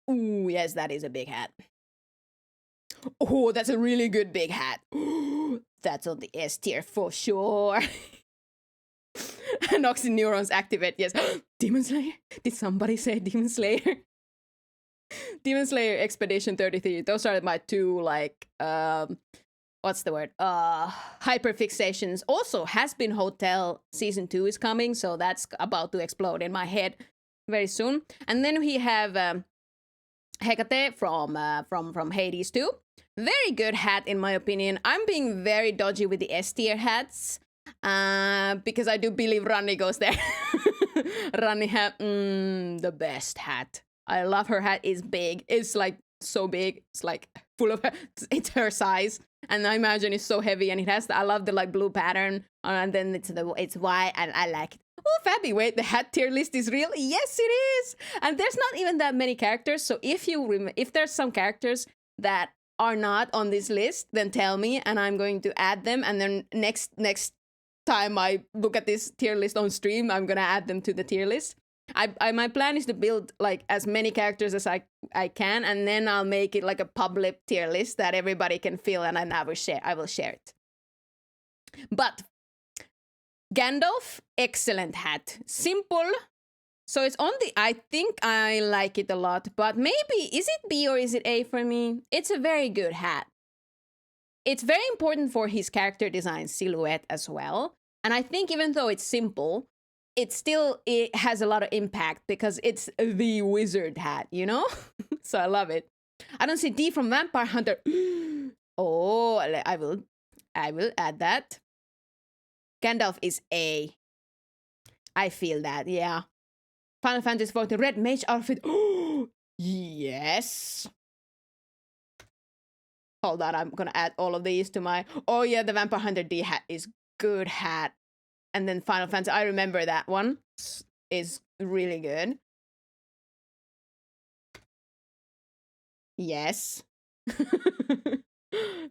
Ooh, yes, that is a big hat. Oh, that's a really good big hat. That's on the S tier for sure. Noxy neurons activate, yes. Demon Slayer? Did somebody say Demon Slayer? Demon Slayer Expedition 33. Those are my two, like, what's the word? Hyperfixations. Also, Has Been Hotel Season 2 is coming, so that's about to explode in my head very soon. And then we have Hecate from Hades 2. Very good hat, in my opinion. I'm being very dodgy with the S tier hats because I do believe Ranni goes there. Ranni hat, the best hat. I love her hat. It's big. It's like so big. It's like full of. It's her size, and I imagine it's so heavy. And it has. I love the like blue pattern, and then it's white, and I like it. Oh, Fabi, wait, the hat tier list is real? Yes, it is. And there's not even that many characters. So if there's some characters that are not on this list, then tell me and I'm going to add them. And then next time I look at this tier list on stream, I'm going to add them to the tier list. My plan is to build like as many characters as I can. And then I'll make it like a public tier list that everybody can fill and I will share it. But Gandalf, excellent hat. Simple. So it's on the, I think I like it a lot, but maybe, is it B or is it A for me? It's a very good hat. It's very important for his character design silhouette as well. And I think even though it's simple, it has a lot of impact because it's the wizard hat, you know? So I love it. I don't see D from Vampire Hunter. Oh, I will add that. Gandalf is A. I feel that, yeah. Final Fantasy XIV Red Mage outfit. Oh, yes. Hold on, I'm gonna add all of these to my... Oh yeah, the Vampire Hunter D hat is good hat. And then Final Fantasy, I remember that one. Is really good. Yes.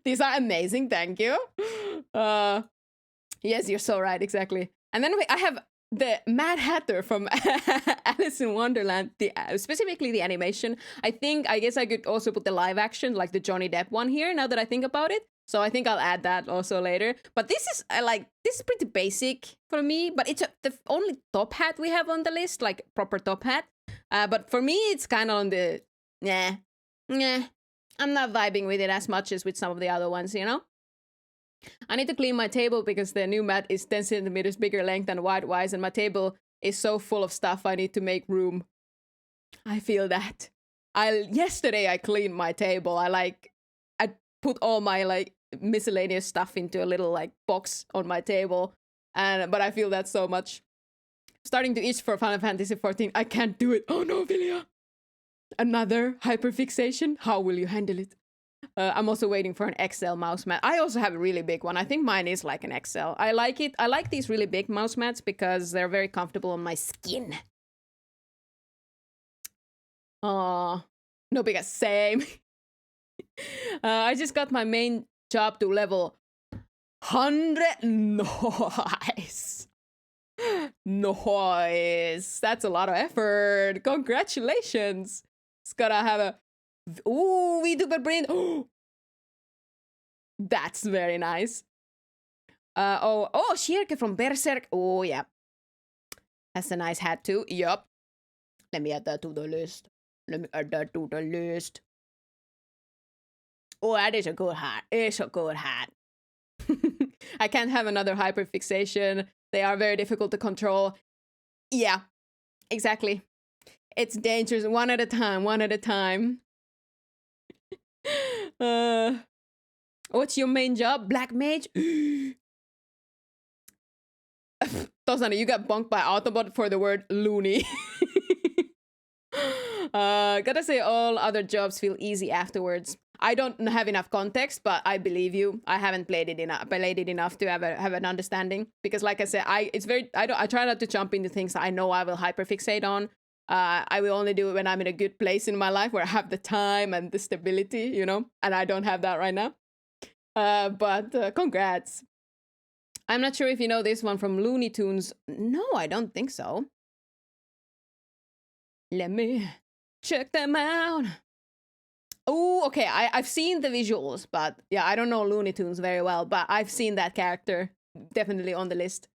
These are amazing, thank you. Yes, you're so right, exactly. And then I have the Mad Hatter from Alice in Wonderland, specifically the animation. I guess I could also put the live action, like the Johnny Depp one here, now that I think about it. So I think I'll add that also later. But this is pretty basic for me, but it's the only top hat we have on the list, like proper top hat. But for me, it's kind of on the, I'm not vibing with it as much as with some of the other ones, you know? I need to clean my table because the new mat is 10 centimeters bigger length and wide-wise, and my table is so full of stuff I need to make room. I feel that. Yesterday I cleaned my table. I put all my like miscellaneous stuff into a little like box on my table, but I feel that so much. Starting to itch for Final Fantasy XIV. I can't do it. Oh no, Vilya. Another hyperfixation? How will you handle it? I'm also waiting for an XL mouse mat. I also have a really big one. I think mine is like an XL. I like it. I like these really big mouse mats because they're very comfortable on my skin. Oh, no bigger, same. I just got my main job to level 100. Nice. Nice. That's a lot of effort. Congratulations. It's gotta have a... Ooh, VTuber brain. Oh, that's very nice. Shirke from Berserk. Oh, yeah. That's a nice hat too. Yup. Let me add that to the list. Oh, that is a good hat. It's a good hat. I can't have another hyperfixation. They are very difficult to control. Yeah, exactly. It's dangerous. One at a time. What's your main job? Black mage? Tosani, you got bunked by Autobot for the word loony. Gotta say all other jobs feel easy afterwards. I don't have enough context, but I believe you. I haven't played it enough to have an understanding. Because like I said, I try not to jump into things that I know I will hyperfixate on. I will only do it when I'm in a good place in my life where I have the time and the stability, you know, and I don't have that right now. But congrats. I'm not sure if you know this one from Looney Tunes. No, I don't think so. Let me check them out. Oh, okay. I've seen the visuals, but yeah, I don't know Looney Tunes very well, but I've seen that character definitely on the list.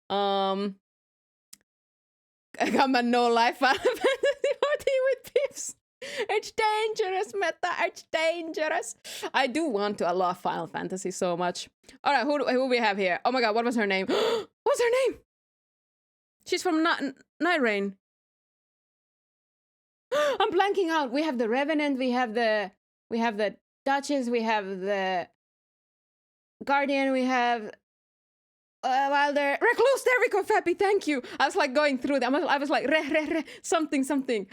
I got my no life Final Fantasy 14 with Pips. It's dangerous, Meta. It's dangerous. I do want to. I love Final Fantasy so much. All right, who we have here? Oh my god, what was her name? What's her name? She's from Night Rain. I'm blanking out. We have the Revenant. We have the Duchess. We have the Guardian. We have Wilder. Recluse. There we go, Fappy. Thank you. I was like going through them. I was like something.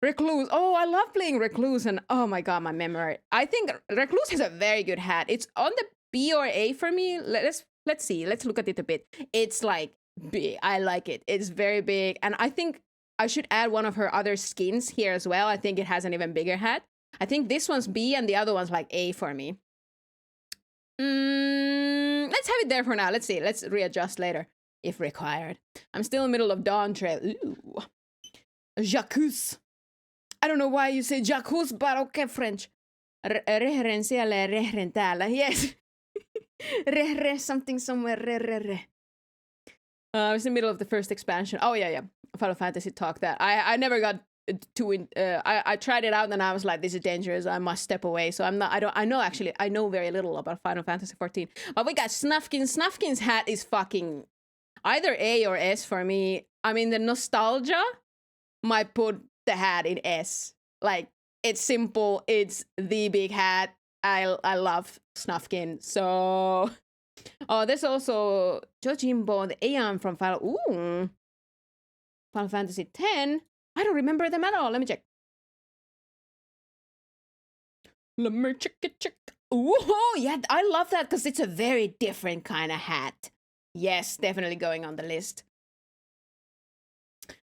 Recluse. Oh, I love playing Recluse, and oh my god, my memory. I think Recluse has a very good hat. It's on the B or A for me. Let's see. Let's look at it a bit. It's like big. I like it. It's very big, and I think I should add one of her other skins here as well. I think it has an even bigger hat. I think this one's B and the other one's like A for me. Let's have it there for now. Let's see. Let's readjust later if required. I'm still in the middle of Dawn Trail. Ooh. Jacques. I don't know why you say Jacques, but okay, French. Rehren siellä, rehren täällä. Yes. Rehre something somewhere. Re. I was in the middle of the first expansion. Oh yeah. Final Fantasy talk that. I never got too in. I tried it out and I was like, this is dangerous. I must step away. So I'm not. I know very little about Final Fantasy 14. But we got Snufkin. Snufkin's hat is fucking either A or S for me. I mean, the nostalgia might put the hat in S. Like, it's simple. It's the big hat. I love Snufkin. So, oh, there's also Jojimbo, the Aeon from Final Fantasy X. I don't remember them at all. Let me check. Let me check. Ooh, yeah, I love that because it's a very different kind of hat. Yes, definitely going on the list.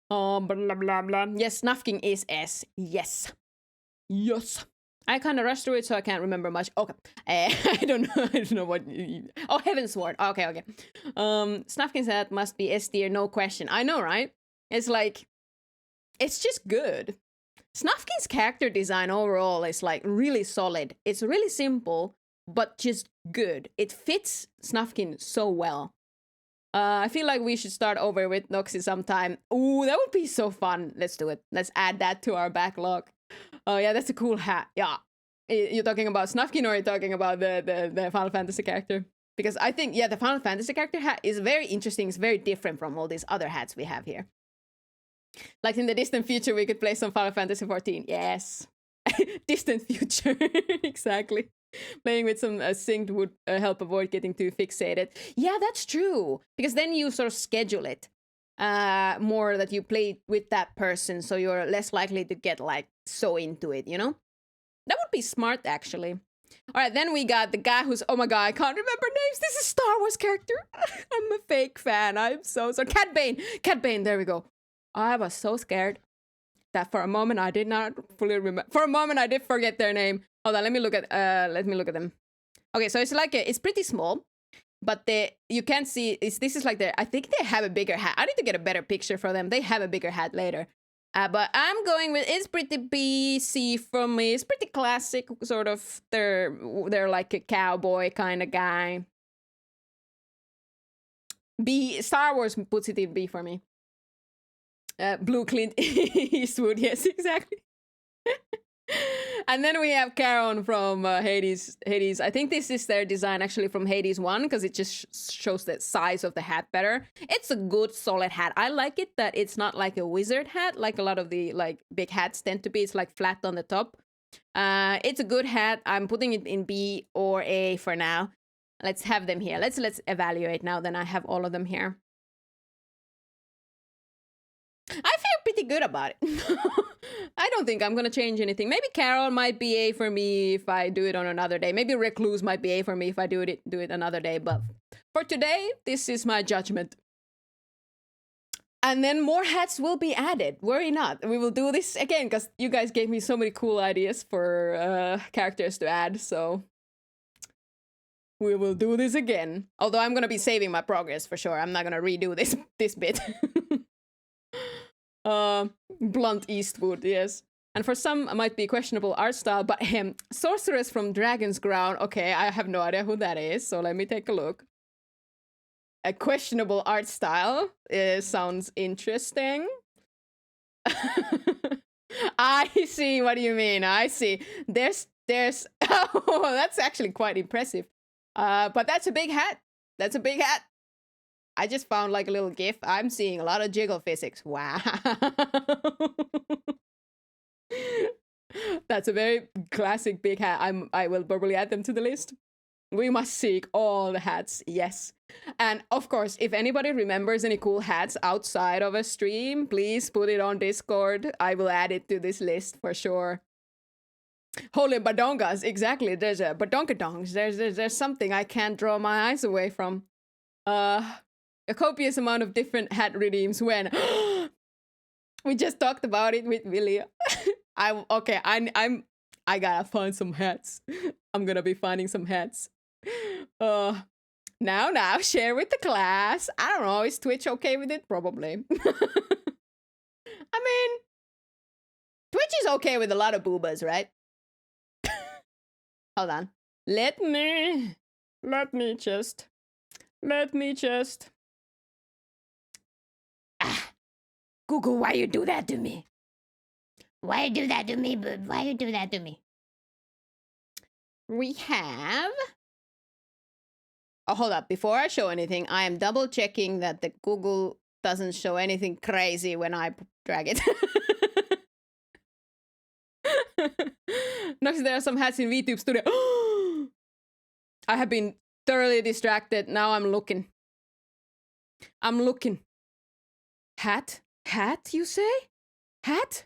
Oh, blah, blah, blah. Yes, Snufking is S. Yes. I kind of rushed through it, so I can't remember much. Okay. I don't know what... Oh, Heavensward. Okay. Snufkin's hat must be S tier, no question. I know, right? It's like... It's just good. Snufkin's character design overall is like really solid. It's really simple, but just good. It fits Snufkin so well. I feel like we should start over with Noxy sometime. Ooh, that would be so fun. Let's do it. Let's add that to our backlog. Oh yeah, that's a cool hat. Yeah. You're talking about Snufkin or are you talking about the Final Fantasy character? Because I think, yeah, the Final Fantasy character hat is very interesting. It's very different from all these other hats we have here. Like in the distant future, we could play some Final Fantasy 14. Yes. Distant future. Exactly. Playing with some synced would help avoid getting too fixated. Yeah, that's true. Because then you sort of schedule it more that you play with that person. So you're less likely to get like so into it, you know? That would be smart, actually. All right, then we got the guy who's... Oh my god, I can't remember names. This is a Star Wars character. I'm a fake fan. I'm so... Cat Bane. Cat Bane, there we go. I was so scared that for a moment I did not fully remember. For a moment I did forget their name. Hold on, let me look at them. Okay, so it's like it's pretty small, but you can't see. This is like I think they have a bigger hat. I need to get a better picture for them. They have a bigger hat later. But I'm going with it's pretty BC from me. It's pretty classic, sort of. They're like a cowboy kind of guy. B Star Wars puts it in B for me. Blue Clint Eastwood, yes, exactly. And then we have Charon from Hades. I think this is their design actually from Hades 1 because it just shows the size of the hat better. It's a good solid hat. I like it that it's not like a wizard hat like a lot of the like big hats tend to be. It's like flat on the top. It's a good hat. I'm putting it in B or A for now. Let's have them here. Let's evaluate now. Then I have all of them here. I feel pretty good about it. I don't think I'm gonna change anything. Maybe Carol might be A for me if I do it on another day. Maybe Recluse might be A for me if I do it another day. But for today, this is my judgment. And then more hats will be added. Worry not. We will do this again because you guys gave me so many cool ideas for characters to add. So we will do this again. Although I'm gonna be saving my progress for sure. I'm not gonna redo this bit. Blunt Eastwood, yes. And for some, it might be questionable art style, but him, Sorceress from Dragon's Crown. Okay, I have no idea who that is, so let me take a look. A questionable art style sounds interesting. I see what you mean. I see. There's. Oh, that's actually quite impressive. But that's a big hat. That's a big hat. I just found like a little GIF. I'm seeing a lot of jiggle physics. Wow. That's a very classic big hat. I will probably add them to the list. We must seek all the hats, yes. And of course, if anybody remembers any cool hats outside of a stream, please put it on Discord. I will add it to this list for sure. Holy badongas, exactly. There's a badonkadongs. There's something I can't draw my eyes away from. A copious amount of different hat redeems when we just talked about it with Willie. I gotta find some hats. I'm gonna be finding some hats. Now, share with the class. I don't know, is Twitch okay with it? Probably. I mean, Twitch is okay with a lot of boobas, right? Hold on. Let me just. Google, why you do that to me? Why you do that to me, bud? Why you do that to me? We have... Oh, hold up. Before I show anything, I am double checking that the Google doesn't show anything crazy when I drag it. Next, there are some hats in VTube Studio. I have been thoroughly distracted. Now I'm looking. Hat, you say? Hat?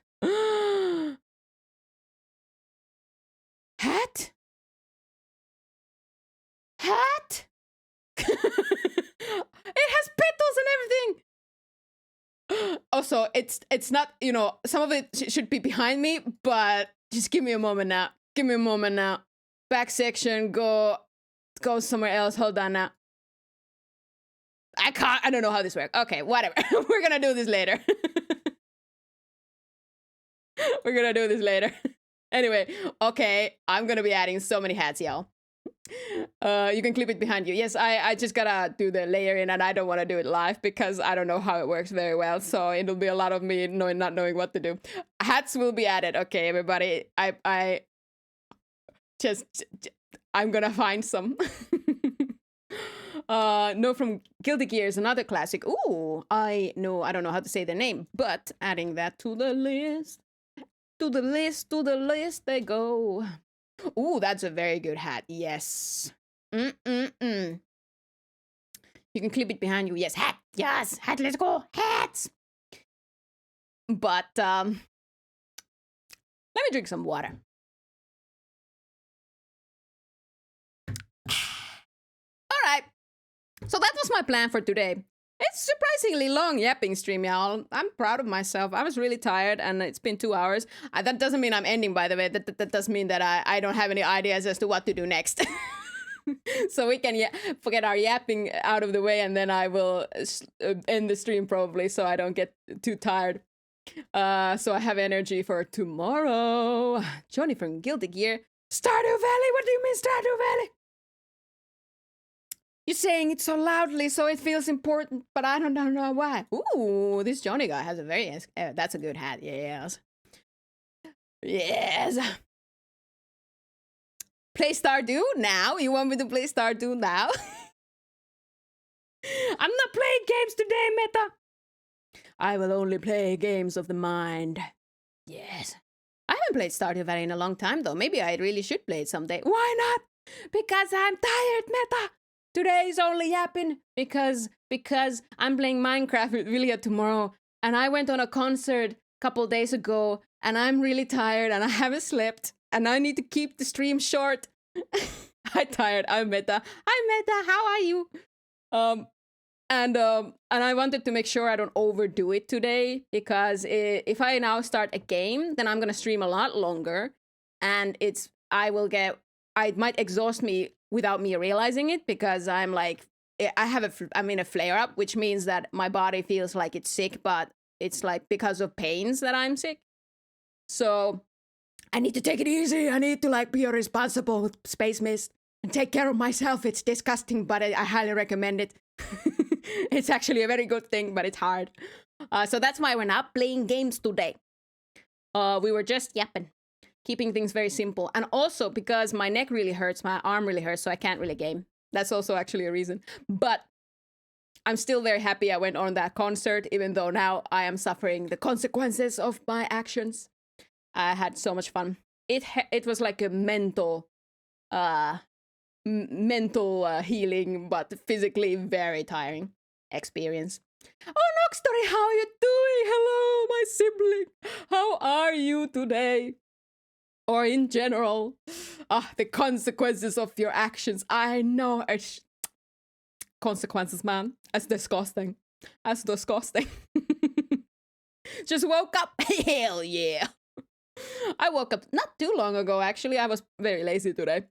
Hat? It has petals and everything. Also, it's not, you know, some of it should be behind me, but just give me a moment now. Back section, go somewhere else. Hold on now. I don't know how this works. Okay, whatever. We're gonna do this later. Anyway, okay, I'm gonna be adding so many hats, y'all. You can clip it behind you. Yes, I just gotta do the layering, and I don't want to do it live because I don't know how it works very well. So it'll be a lot of me not knowing what to do. Hats will be added. Okay, everybody. I'm gonna find some. No, from Guilty Gear is another classic. Ooh, I don't know how to say the name, but adding that to the list. To the list they go. Ooh, that's a very good hat. Yes. You can clip it behind you. Yes, hat. Yes, hat. Let's go. Hats. But let me drink some water. All right. So that was my plan for today. It's surprisingly long yapping stream, y'all. I'm proud of myself. I was really tired, and it's been 2 hours. That doesn't mean I'm ending, by the way. That does mean that I don't have any ideas as to what to do next. So we can forget our yapping out of the way, and then I will end the stream probably, so I don't get too tired. So I have energy for tomorrow. Johnny from Guilty Gear. Stardew Valley? What do you mean Stardew Valley? You're saying it so loudly, so it feels important, but I don't know why. Ooh, this Johnny guy has a very... that's a good hat, yes. Yes. Play Stardew now? You want me to play Stardew now? I'm not playing games today, Meta. I will only play games of the mind. Yes. I haven't played Stardew Valley in a long time, though. Maybe I really should play it someday. Why not? Because I'm tired, Meta. Today is only yapping because I'm playing Minecraft with Vilja tomorrow. And I went on a concert a couple days ago, and I'm really tired, and I haven't slept, and I need to keep the stream short. I'm tired. I'm Meta. Hi, Meta. How are you? And I wanted to make sure I don't overdo it today, because if I now start a game, then I'm gonna stream a lot longer, and it might exhaust me without me realizing it, because I'm like, I'm in a flare up, which means that my body feels like it's sick, but it's like because of pains that I'm sick. So I need to take it easy. I need to like be a responsible space mist and take care of myself. It's disgusting, but I highly recommend it. It's actually a very good thing, but it's hard. So that's why we're not playing games today. We were just yapping, keeping things very simple. And also because my neck really hurts, my arm really hurts, so I can't really game. That's also actually a reason. But I'm still very happy I went on that concert, even though now I am suffering the consequences of my actions. I had so much fun. It was like a mental healing, but physically very tiring experience. Oh, Noxitar, how are you doing? Hello, my sibling. How are you today? Or in general? The consequences of your actions. I know. Consequences, man. That's disgusting. That's disgusting. Just woke up. Hell yeah. I woke up not too long ago, actually. I was very lazy today.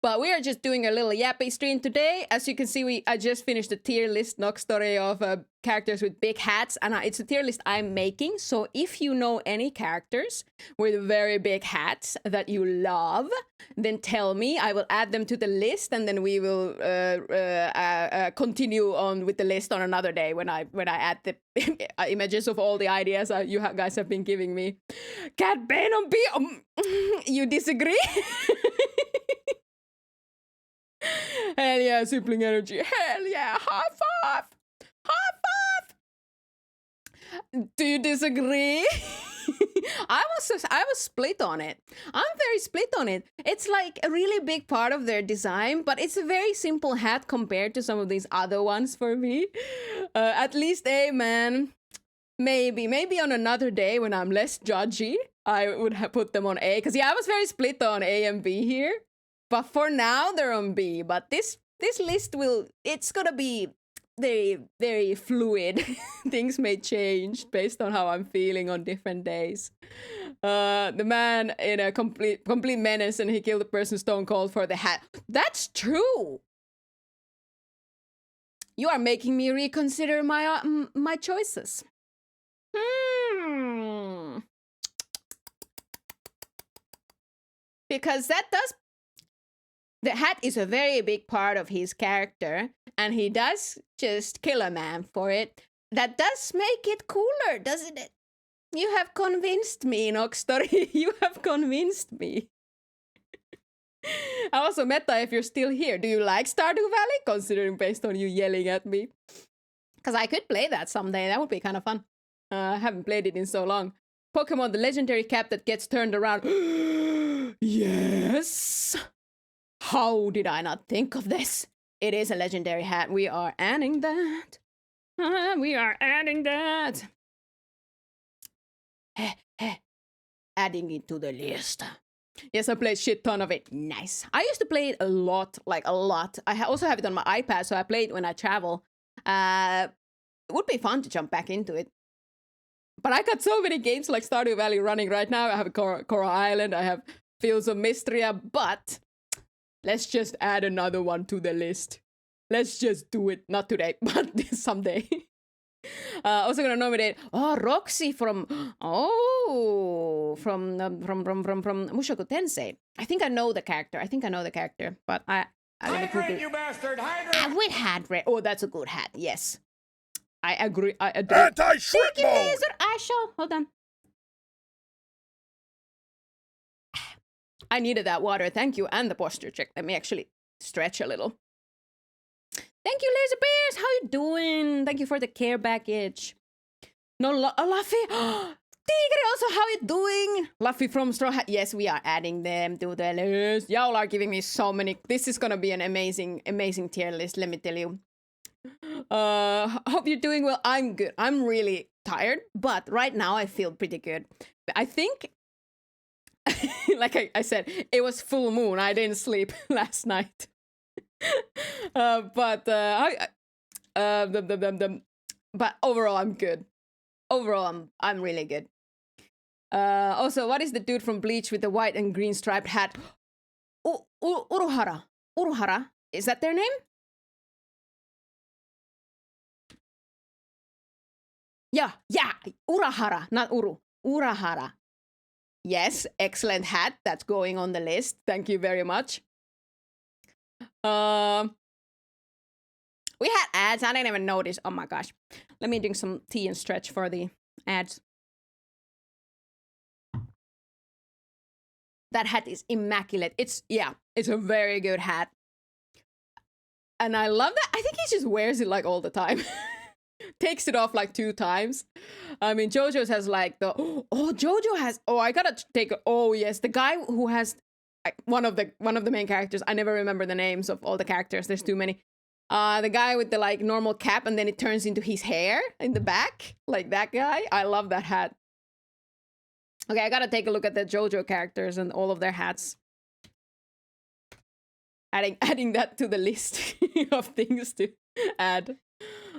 But we are just doing a little yappy stream today. As you can see, I just finished the tier list story of characters with big hats, and it's a tier list I'm making. So if you know any characters with very big hats that you love, then tell me. I will add them to the list, and then we will continue on with the list on another day when I add the images of all the ideas you guys have been giving me. Cat Bane on B. You disagree? Hell yeah, sibling energy. Hell yeah, high five! High five! Do you disagree? I was split on it. I'm very split on it. It's like a really big part of their design, but it's a very simple hat compared to some of these other ones for me. At least A, man. Maybe on another day when I'm less judgy, I would have put them on A. Because yeah, I was very split on A and B here. But for now, they're on B. But this list it's gonna be very, very fluid. Things may change based on how I'm feeling on different days. The man in a complete menace, and he killed the person stone cold for the hat. That's true. You are making me reconsider my choices. Because the hat is a very big part of his character, and he does just kill a man for it. That does make it cooler, doesn't it? You have convinced me, Noxitar. You have convinced me. Also, Meta, if you're still here, do you like Stardew Valley? Considering based on you yelling at me. Because I could play that someday. That would be kind of fun. I haven't played it in so long. Pokemon, the legendary cap that gets turned around. Yes! How did I not think of this? It is a legendary hat. We are adding that. We are adding that. Adding it to the list. Yes, I played shit ton of it. Nice. I used to play it a lot, like a lot. I also have it on my iPad, so I play it when I travel. It would be fun to jump back into it. But I got so many games like Stardew Valley running right now. I have Coral Island, I have Fields of Mystria, but let's just add another one to the list. Let's just do it. Not today, but someday. Also gonna nominate Roxy from Mushoku Tensei. I think I know the character. But I hydrate, you bastard! Hydrate! With hydrate. Oh, that's a good hat. Yes, I agree. Anti-shrimp mode. Laser. I shall. Hold on. I needed that water. Thank you, and the posture check. Let me actually stretch a little. Thank you, Laser Bears. How you doing? Thank you for the care package. No, Luffy. Tigre, also, how you doing? Luffy from Straw Hat. Yes, we are adding them to the list. Y'all are giving me so many. This is gonna be an amazing, amazing tier list, let me tell you. Hope you're doing well. I'm good. I'm really tired, but right now I feel pretty good. I think, like I said, it was full moon. I didn't sleep last night. But overall, I'm good. Overall, I'm really good. Also, what is the dude from Bleach with the white and green striped hat? Uruhara. Uruhara? Is that their name? Yeah. Urahara, not Uru. Urahara. Yes, excellent hat. That's going on the list. Thank you very much. We had ads. I didn't even notice. Oh my gosh. Let me drink some tea and stretch for the ads. That hat is immaculate. It's a very good hat. And I love that. I think he just wears it like all the time. Takes it off like 2 times. I mean, JoJo's has like the JoJo has I gotta take yes, the guy who has one of the main characters. I never remember the names of all the characters. There's too many. The guy with the like normal cap and then it turns into his hair in the back, like that guy. I love that hat. Okay, I gotta take a look at the JoJo characters and all of their hats. Adding that to the list of things to add.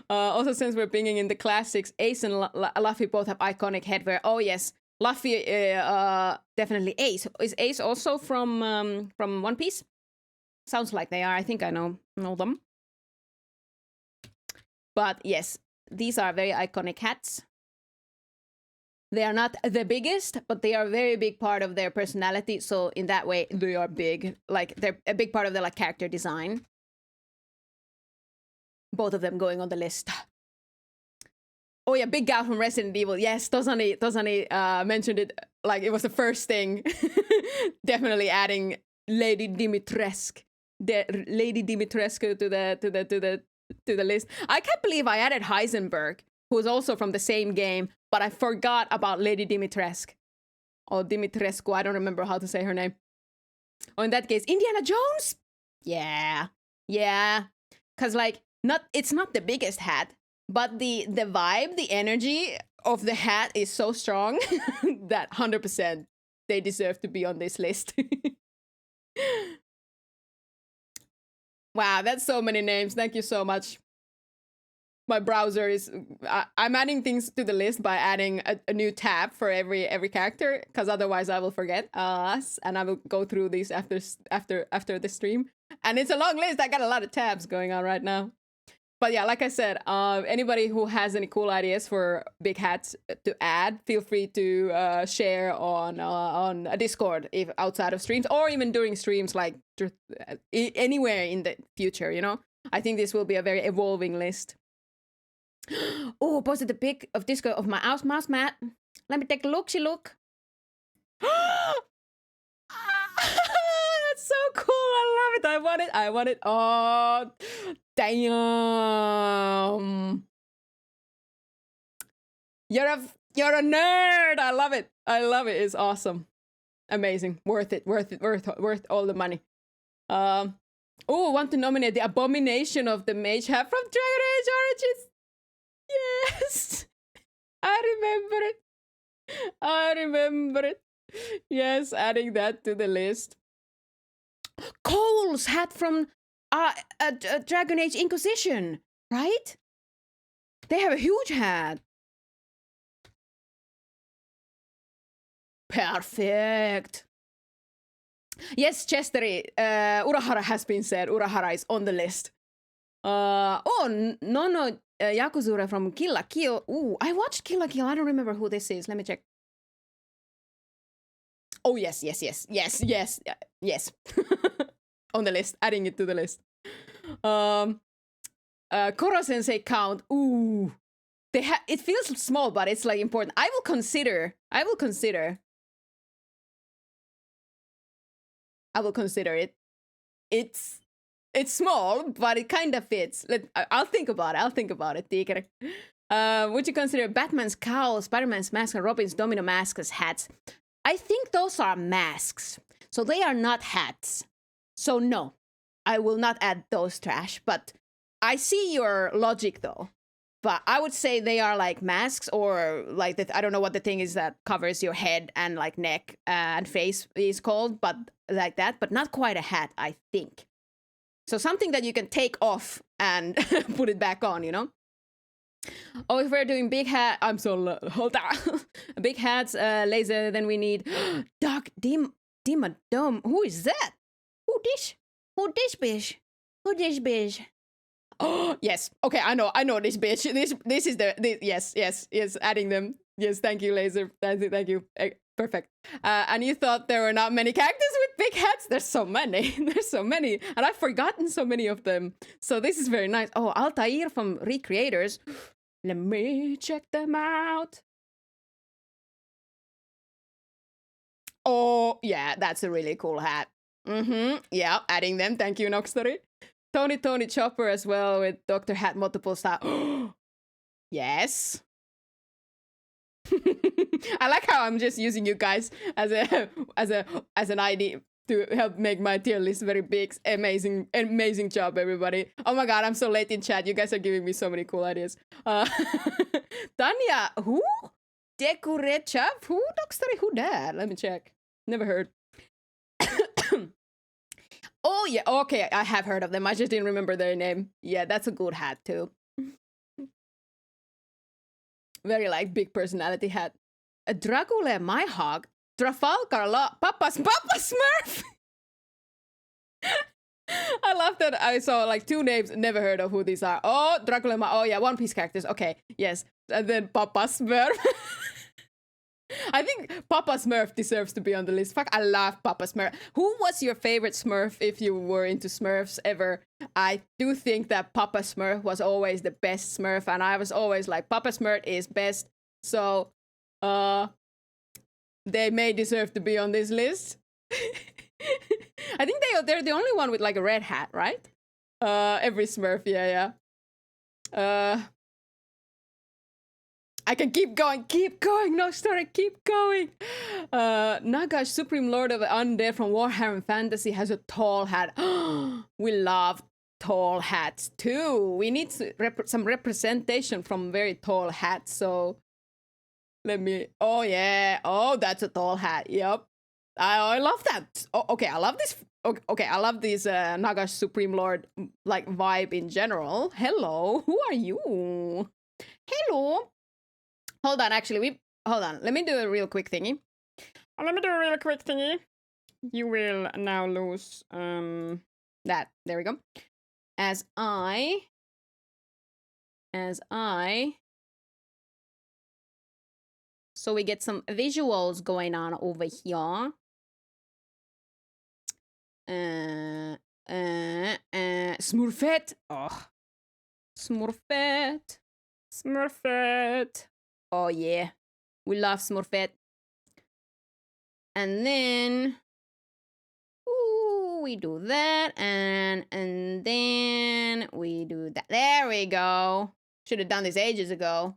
Also, since we're bringing in the classics, Ace and Luffy both have iconic headwear. Oh yes, Luffy definitely Ace. Is Ace also from One Piece? Sounds like they are. I think I know them. But yes, these are very iconic hats. They are not the biggest, but they are a very big part of their personality. So in that way, they are big. Like they're a big part of their like character design. Both of them going on the list. Oh yeah, Big Gal from Resident Evil. Yes, Tozani mentioned it like it was the first thing. Definitely adding Lady Dimitrescu to the list. I can't believe I added Heisenberg, who's also from the same game, but I forgot about Lady Dimitrescu. Or Dimitrescu, I don't remember how to say her name. Oh, in that case, Indiana Jones? Yeah. Cause like it's not the biggest hat, but the vibe, the energy of the hat is so strong that 100% they deserve to be on this list. Wow, that's so many names. Thank you so much. My browser is I'm adding things to the list by adding a new tab for every character, because otherwise I will forget us and I will go through these after the stream. And it's a long list. I got a lot of tabs going on right now. But yeah, like I said, anybody who has any cool ideas for big hats to add, feel free to share on a Discord if outside of streams, or even during streams, like anywhere in the future. You know, I think this will be a very evolving list. Oh, posted the pic of Discord of my mouse mat. Let me take a look. That's so cool. I love it. I want it. Oh, damn. You're a nerd. I love it. It's awesome. Amazing. Worth it. Worth all the money. Want to nominate the Abomination of the Mage Hat from Dragon Age Origins. Yes. I remember it. Yes, adding that to the list. Cole's hat from Dragon Age Inquisition, right? They have a huge hat. Perfect. Yes, Chestery. Urahara has been said. Urahara is on the list. No, Yakuzura from Kill la Kill. Ooh, I watched Kill la Kill. I don't remember who this is. Let me check. Oh, yes. On the list. Adding it to the list. Koro-sensei count. Ooh. It feels small, but it's like important. I will consider it. It's small, but it kind of fits. I'll think about it. Tigre. Would you consider Batman's cowl, Spider-Man's mask, and Robin's domino mask as hats? I think those are masks. So they are not hats. So no, I will not add those trash. But I see your logic though. But I would say they are like masks or like that. I don't know what the thing is that covers your head and like neck and face is called, but like that. But not quite a hat, I think. So something that you can take off and put it back on, you know? Oh, if we're doing big hat, I'm so hold on. Big hats, laser. Then we need Doc Dimadome. Who is that? Who this? Who this bitch? Who this bitch? Oh yes. Okay, I know this bitch. This is yes. Adding them. Yes, thank you, laser. Thank you. Perfect. And you thought there were not many characters with big hats? There's so many. There's so many, and I've forgotten so many of them. So this is very nice. Oh, Altair from Recreators. Let me check them out. Oh, yeah, that's a really cool hat. Yeah, adding them. Thank you, Noxitar. Tony Chopper as well with Dr. Hat multiple style. Yes. I like how I'm just using you guys as an idea to help make my tier list very big. Amazing job, everybody. Oh my god, I'm so late in chat. You guys are giving me so many cool ideas. Tanya, who? Decorechav? Who? Doxtory? Who that? Let me check. Never heard. Oh yeah, okay, I have heard of them. I just didn't remember their name. Yeah, that's a good hat too. Very like big personality hat. A Dracula, my hog. Trafalgar Law, Papa Smurf. I love that I saw like two names, never heard of who these are. Oh, Dracula, oh yeah, One Piece characters. Okay, yes. And then Papa Smurf. I think Papa Smurf deserves to be on the list. Fuck, I love Papa Smurf. Who was your favorite Smurf if you were into Smurfs ever? I do think that Papa Smurf was always the best Smurf, and I was always like, Papa Smurf is best. So, they may deserve to be on this list. I think they're the only one with like a red hat, right? Every Smurf, yeah. I can keep going, no story, keep going. Nagash, Supreme Lord of the Undead from Warhammer Fantasy, has a tall hat. We love tall hats too. We need some representation from very tall hats, so let me, oh yeah, oh that's a tall hat, yep. I love that. Oh, okay, I love this. Okay, I love this Nagash Supreme Lord like vibe in general. Hello, who are you? Hello. Hold on, actually, hold on. Let me do a real quick thingy. You will now lose that. There we go. As I so we get some visuals going on over here. Smurfette. Oh. Smurfette. Oh yeah, we love Smurfette. And then, ooh, we do that, and then we do that. There we go. Should have done this ages ago.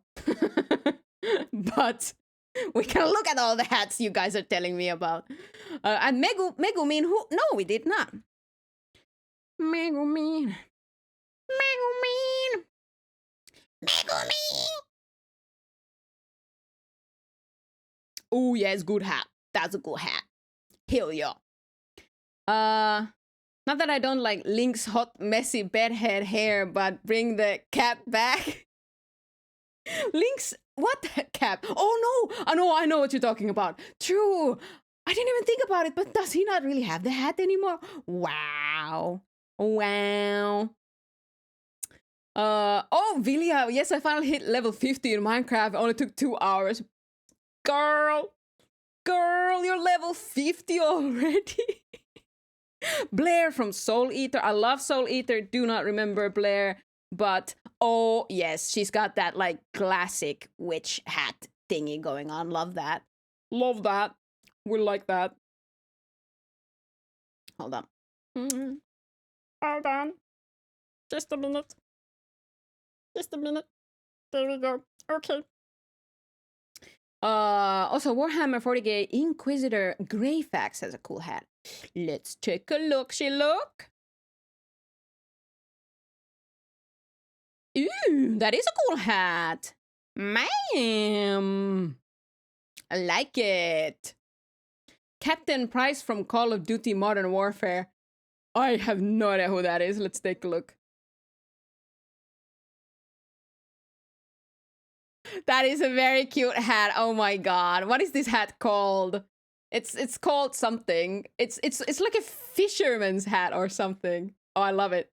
But we can look at all the hats you guys are telling me about. And Megumin, who? No, we did not. Megumin. Oh yes, good hat. That's a good hat. Hell yeah. Not that I don't like Link's hot, messy bedhead hair, but bring the cap back. Link's what cap? Oh no, I know what you're talking about. True. I didn't even think about it, but does he not really have the hat anymore? Wow. Oh, Vilya. Yes, I finally hit level 50 in Minecraft. It only took 2 hours. Girl, you're level 50 already. Blair from Soul Eater. I love Soul Eater. Do not remember Blair, but oh yes, she's got that like classic witch hat thingy going on. Love that. We like that. Hold on. Hold on. Just a minute. There we go. Okay. Also, Warhammer 40k Inquisitor Greyfax has a cool hat. Let's take a look. Ooh, that is a cool hat. Man, I like it. Captain Price from Call of Duty Modern Warfare. I have no idea who that is. Let's take a look. That is a very cute hat. Oh my god. What is this hat called? It's called something. It's like a fisherman's hat or something. Oh, I love it.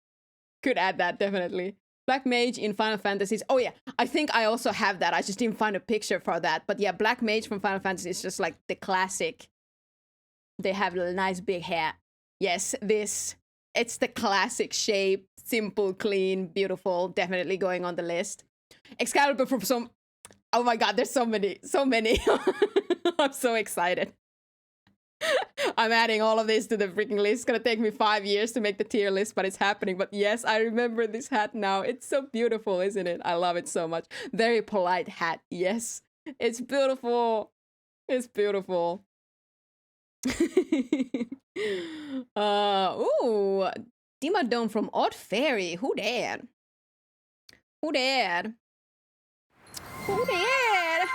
Could add that, definitely. Black Mage in Final Fantasies. Oh yeah, I think I also have that. I just didn't find a picture for that. But yeah, Black Mage from Final Fantasy is just like the classic. They have a nice big hat. Yes, this. It's the classic shape. Simple, clean, beautiful. Definitely going on the list. Excalibur from some... Oh my god, there's so many. I'm so excited. I'm adding all of this to the freaking list. It's gonna take me 5 years to make the tier list, but it's happening. But yes, I remember this hat now. It's so beautiful, isn't it? I love it so much. Very polite hat. Yes, it's beautiful. It's beautiful. Ooh, Dimadome from Odd Fairy. Who dared? Who dared? Who dared?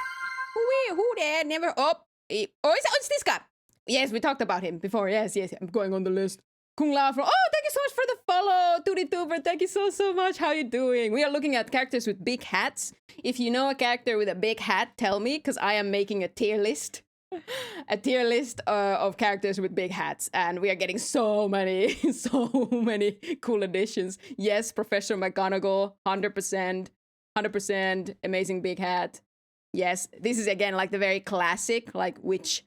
Who dared? Never. Oh, it's this guy. Yes, we talked about him before. Yes. I'm going on the list. Kung Lao from... Oh, thank you so much for the follow. Tuber, thank you so much. How you doing? We are looking at characters with big hats. If you know a character with a big hat, tell me, because I am making a tier list. A tier list of characters with big hats. And we are getting so many cool additions. Yes, Professor McGonagall, 100%. 100% amazing big hat. Yes, this is again like the very classic, like witch's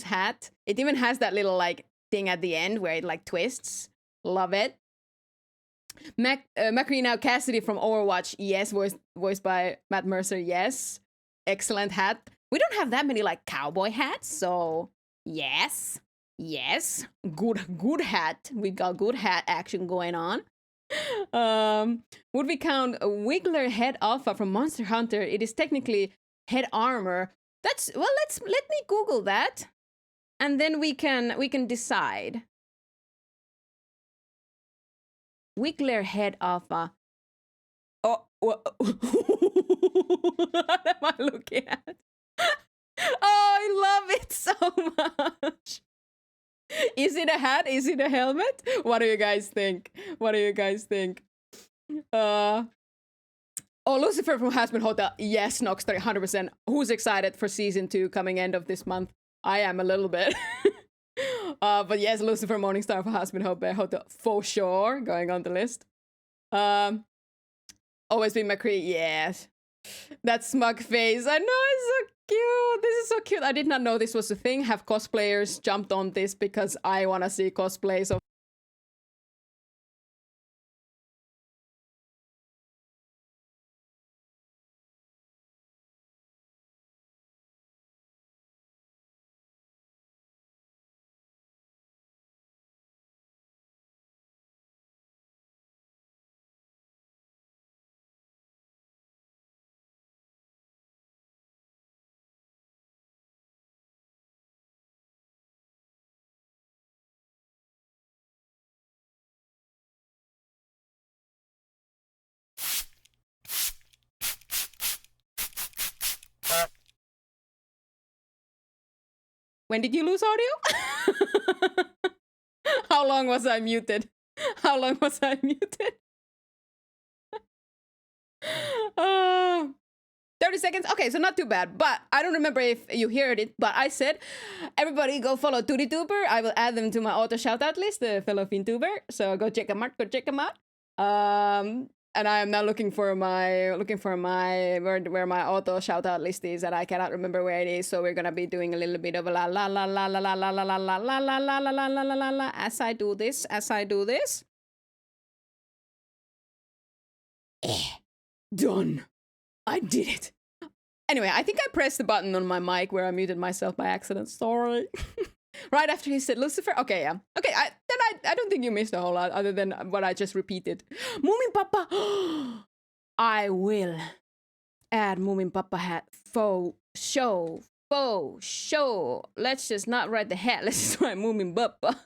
hat. It even has that little like thing at the end where it like twists. Love it. Macrina Cassidy from Overwatch. Yes, voiced by Matt Mercer. Yes, excellent hat. We don't have that many like cowboy hats, so yes, good hat. We got good hat action going on. Would we count Wiggler Head Alpha from Monster Hunter? It is technically head armor. That's well. Let me Google that, and then we can decide. Wiggler Head Alpha. Oh, what am I looking at? Oh, I love it so much. Is it a hat? Is it a helmet? What do you guys think? Oh, Lucifer from Hazbin Hotel. Yes, Noxitar, 100%. Who's excited for season 2 coming end of this month? I am a little bit. But yes, Lucifer Morningstar for Hazbin Hotel for sure. Going on the list. Always been McCree. Yes. That smug face. I know, it's so cute. This is so cute. I did not know this was a thing. Have cosplayers jumped on this because I want to see cosplays of... When did you lose audio? How long was I muted? 30 seconds? Okay, so not too bad. But I don't remember if you heard it, but I said, everybody go follow Tuber. I will add them to my auto shoutout list, the fellow FinTuber. So go check them out. And I am now looking for my where my auto shoutout list is, and I cannot remember where it is. So we're gonna be doing a little bit of a la la la la la la la la la la la la la la la la la la as I do this. Done. I did it. Anyway, I think I pressed the button on my mic where I muted myself by accident. Sorry. Right after he said Lucifer. Okay, yeah. Okay, I don't think you missed a whole lot other than what I just repeated. Moomin Papa. I will add Moomin Papa hat. Faux show. Faux show. Let's just not write the hat. Let's just write Moomin Papa.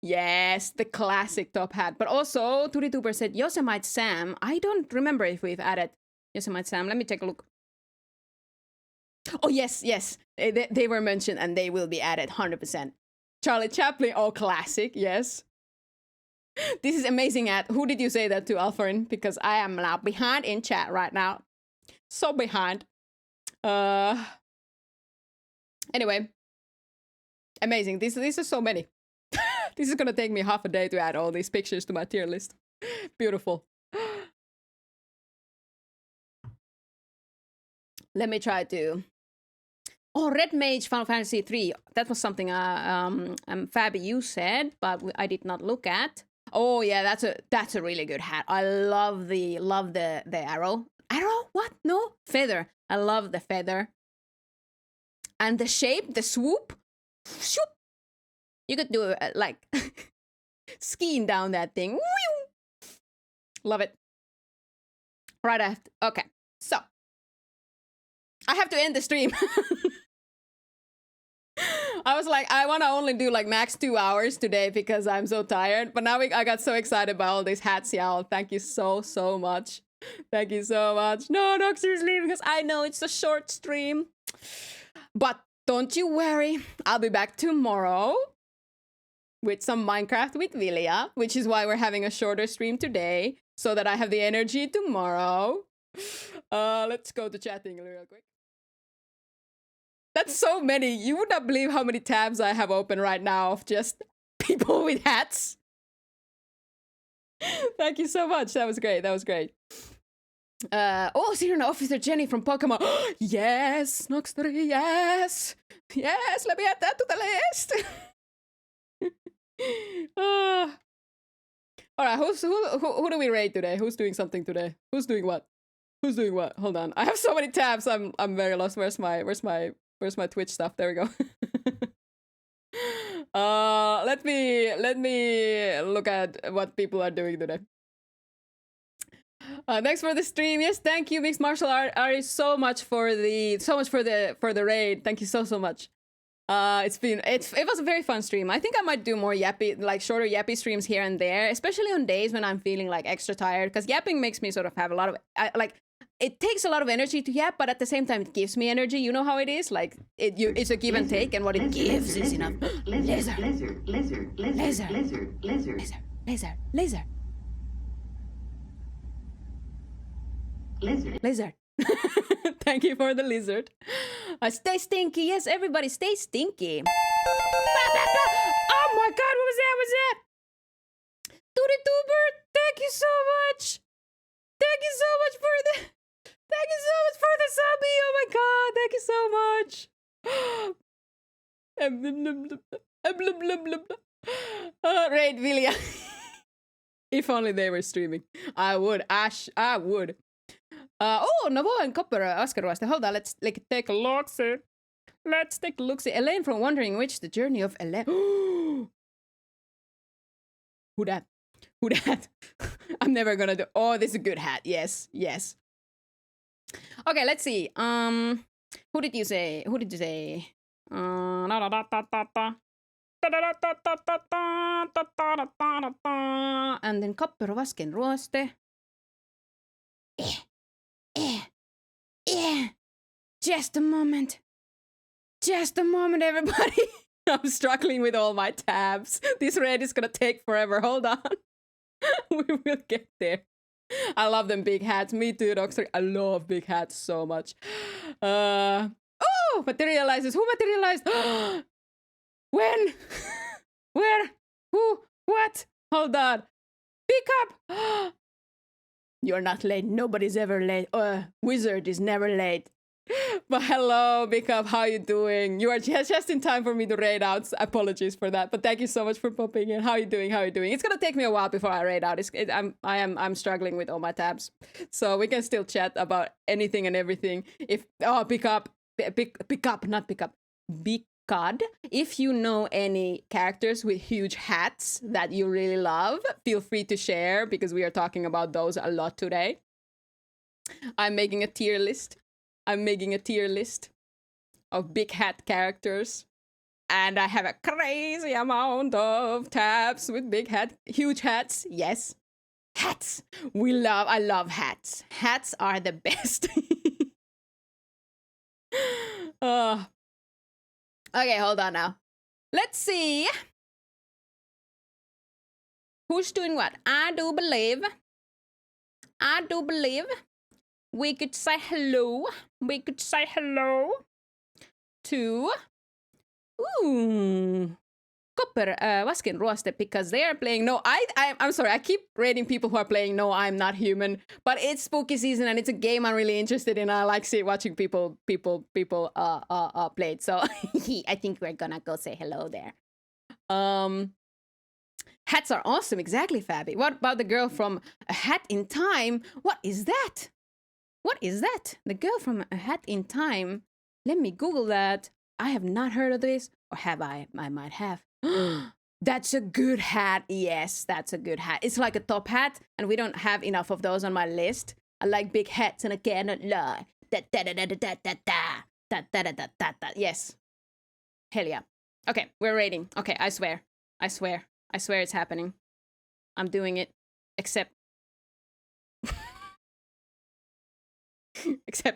Yes, the classic top hat. But also, 22% Yosemite Sam. I don't remember if we've added Yosemite Sam. Let me take a look. Oh, yes. They were mentioned and they will be added 100%. Charlie Chaplin, oh, classic, yes. This is amazing ad. Who did you say that to, Alfarin? Because I am now behind in chat right now. So behind. Anyway. Amazing. These are so many. This is gonna take me half a day to add all these pictures to my tier list. Beautiful. Let me try to... Oh, Red Mage Final Fantasy 3. That was something Fabi, you said, but I did not look at. Oh yeah, that's a really good hat. I love the arrow. Arrow? What? No, feather. I love the feather. And the shape, the swoop. Shoop. You could do like skiing down that thing. Love it. Right after. Okay, so I have to end the stream. I was like, I want to only do like max 2 hours today because I'm so tired. But now I got so excited by all these hats, y'all. Thank you so much. Thank you so much. No, Noxitar is leaving because I know it's a short stream. But don't you worry. I'll be back tomorrow with some Minecraft with Vilja, which is why we're having a shorter stream today, so that I have the energy tomorrow. Let's go to chatting real quick. That's so many. You would not believe how many tabs I have open right now of just people with hats. Thank you so much. That was great. That was great. Oh, Senior Officer Jenny from Pokemon. Yes, Noxitar, yes. Yes, let me add that to the list. All right, who do we raid today? Who's doing something today? Who's doing what? Who's doing what? Hold on. I have so many tabs. I'm very lost. Where's my Twitch stuff? There we go. Let me look at what people are doing today. Thanks for the stream. Yes, thank you, Mixed Martial Artist, so much for the raid. Thank you so much. It was a very fun stream. I think I might do more yappy, like shorter yappy streams here and there, especially on days when I'm feeling like extra tired, because yapping makes me sort of have a lot of like, it takes a lot of energy to yap, but at the same time it gives me energy. You know how it is? Like it's a give and take, and what it gives is enough. Laser. Thank you for the lizard. Stay stinky. Yes, everybody, stay stinky. Oh my god, what was that? What's that? Tuber, thank you so much. Thank you so much for the. Thank you so much for the subby. Oh my god, thank you so much. Raid Vilja. If only they were streaming. I would. Ash, I would. Oh, Navo and Copper Askeruaste. Hold on, let's take a look, sir. Let's take a look. See, Elaine from Wondering Which, the journey of Elaine. Who that? I'm never gonna do. Oh, this is a good hat. Yes. Okay, let's see. Who did you say? And then Copper Askeruaste. Just a moment, everybody. I'm struggling with all my tabs. This raid is gonna take forever. Hold on. We will get there. I love them big hats. Me too, Noxitar. I love big hats so much. Oh, materializes. Who materialized? When? Where? Who? What? Hold on. Pick up. You're not late. Nobody's ever late. Wizard is never late. But hello, Big Up. How you doing? You are just in time for me to raid out. Apologies for that. But thank you so much for popping in. How you doing? It's gonna take me a while before I raid out. I'm struggling with all my tabs. So we can still chat about anything and everything. If Pick Up, not Pick Up. Pick Scud. If you know any characters with huge hats that you really love, feel free to share because we are talking about those a lot today. I'm making a tier list. I'm making a tier list of big hat characters. And I have a crazy amount of tabs with huge hats. Yes. Hats. I love hats. Hats are the best. Okay, hold on now. Let's see. Who's doing what? I do believe we could say hello. We could say hello to Copper Waskin Ruoste because they are playing I'm sorry, I keep rating people who are playing No, I'm Not Human, but it's spooky season and it's a game I'm really interested in. I like watching people play it. So I think we're gonna go say hello there. Hats are awesome, exactly, Fabi. What about the girl from A Hat in Time? What is that? What is that? The girl from A Hat in Time. Let me Google that. I have not heard of this. Or have I? I might have. That's a good hat. Yes, that's a good hat. It's like a top hat, and we don't have enough of those on my list. I like big hats, and I cannot lie. Yes. Hell yeah. Okay, we're rating. Okay, I swear it's happening. I'm doing it. Except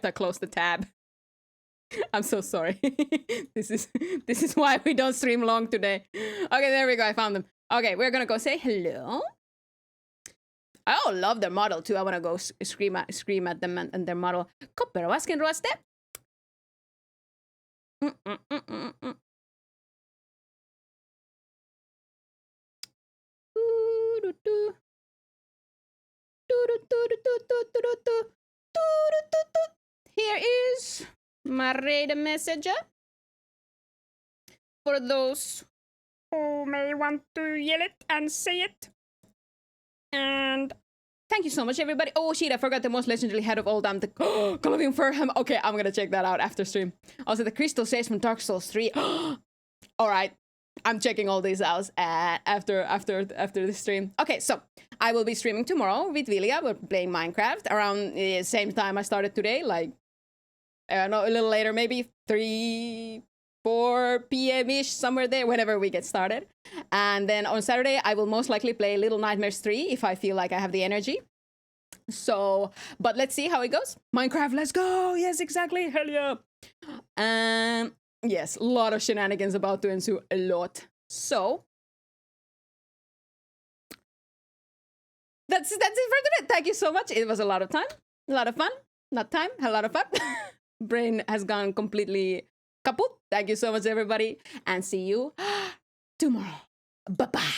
I closed the tab. I'm so sorry. This is why we don't stream long today. Okay, there we go. I found them. Okay, we're gonna go say hello. I love their model too. I wanna go scream at them and their model. Copper Waskin Ruoste. Here is my raid messenger for those who may want to yell it and say it. And thank you so much, everybody. Oh shit, I forgot the most legendary head of all time, the Colovium Furham. Okay, I'm gonna check that out after stream. Also, the Crystal Sage from Dark Souls 3. All right, I'm checking all these out after the stream. Okay, so I will be streaming tomorrow with Vilja. We're playing Minecraft around the same time I started today, like no, a little later, maybe 3-4 p.m.-ish, somewhere there, whenever we get started. And then on Saturday, I will most likely play Little Nightmares 3 if I feel like I have the energy. So, but let's see how it goes. Minecraft, let's go! Yes, exactly, hell yeah! Yes, a lot of shenanigans about to ensue, a lot. So, that's it for today. Thank you so much. It was a lot of time, a lot of fun. Not time, a lot of fun. Brain has gone completely kaput. Thank you so much, everybody, and see you tomorrow. Bye-bye.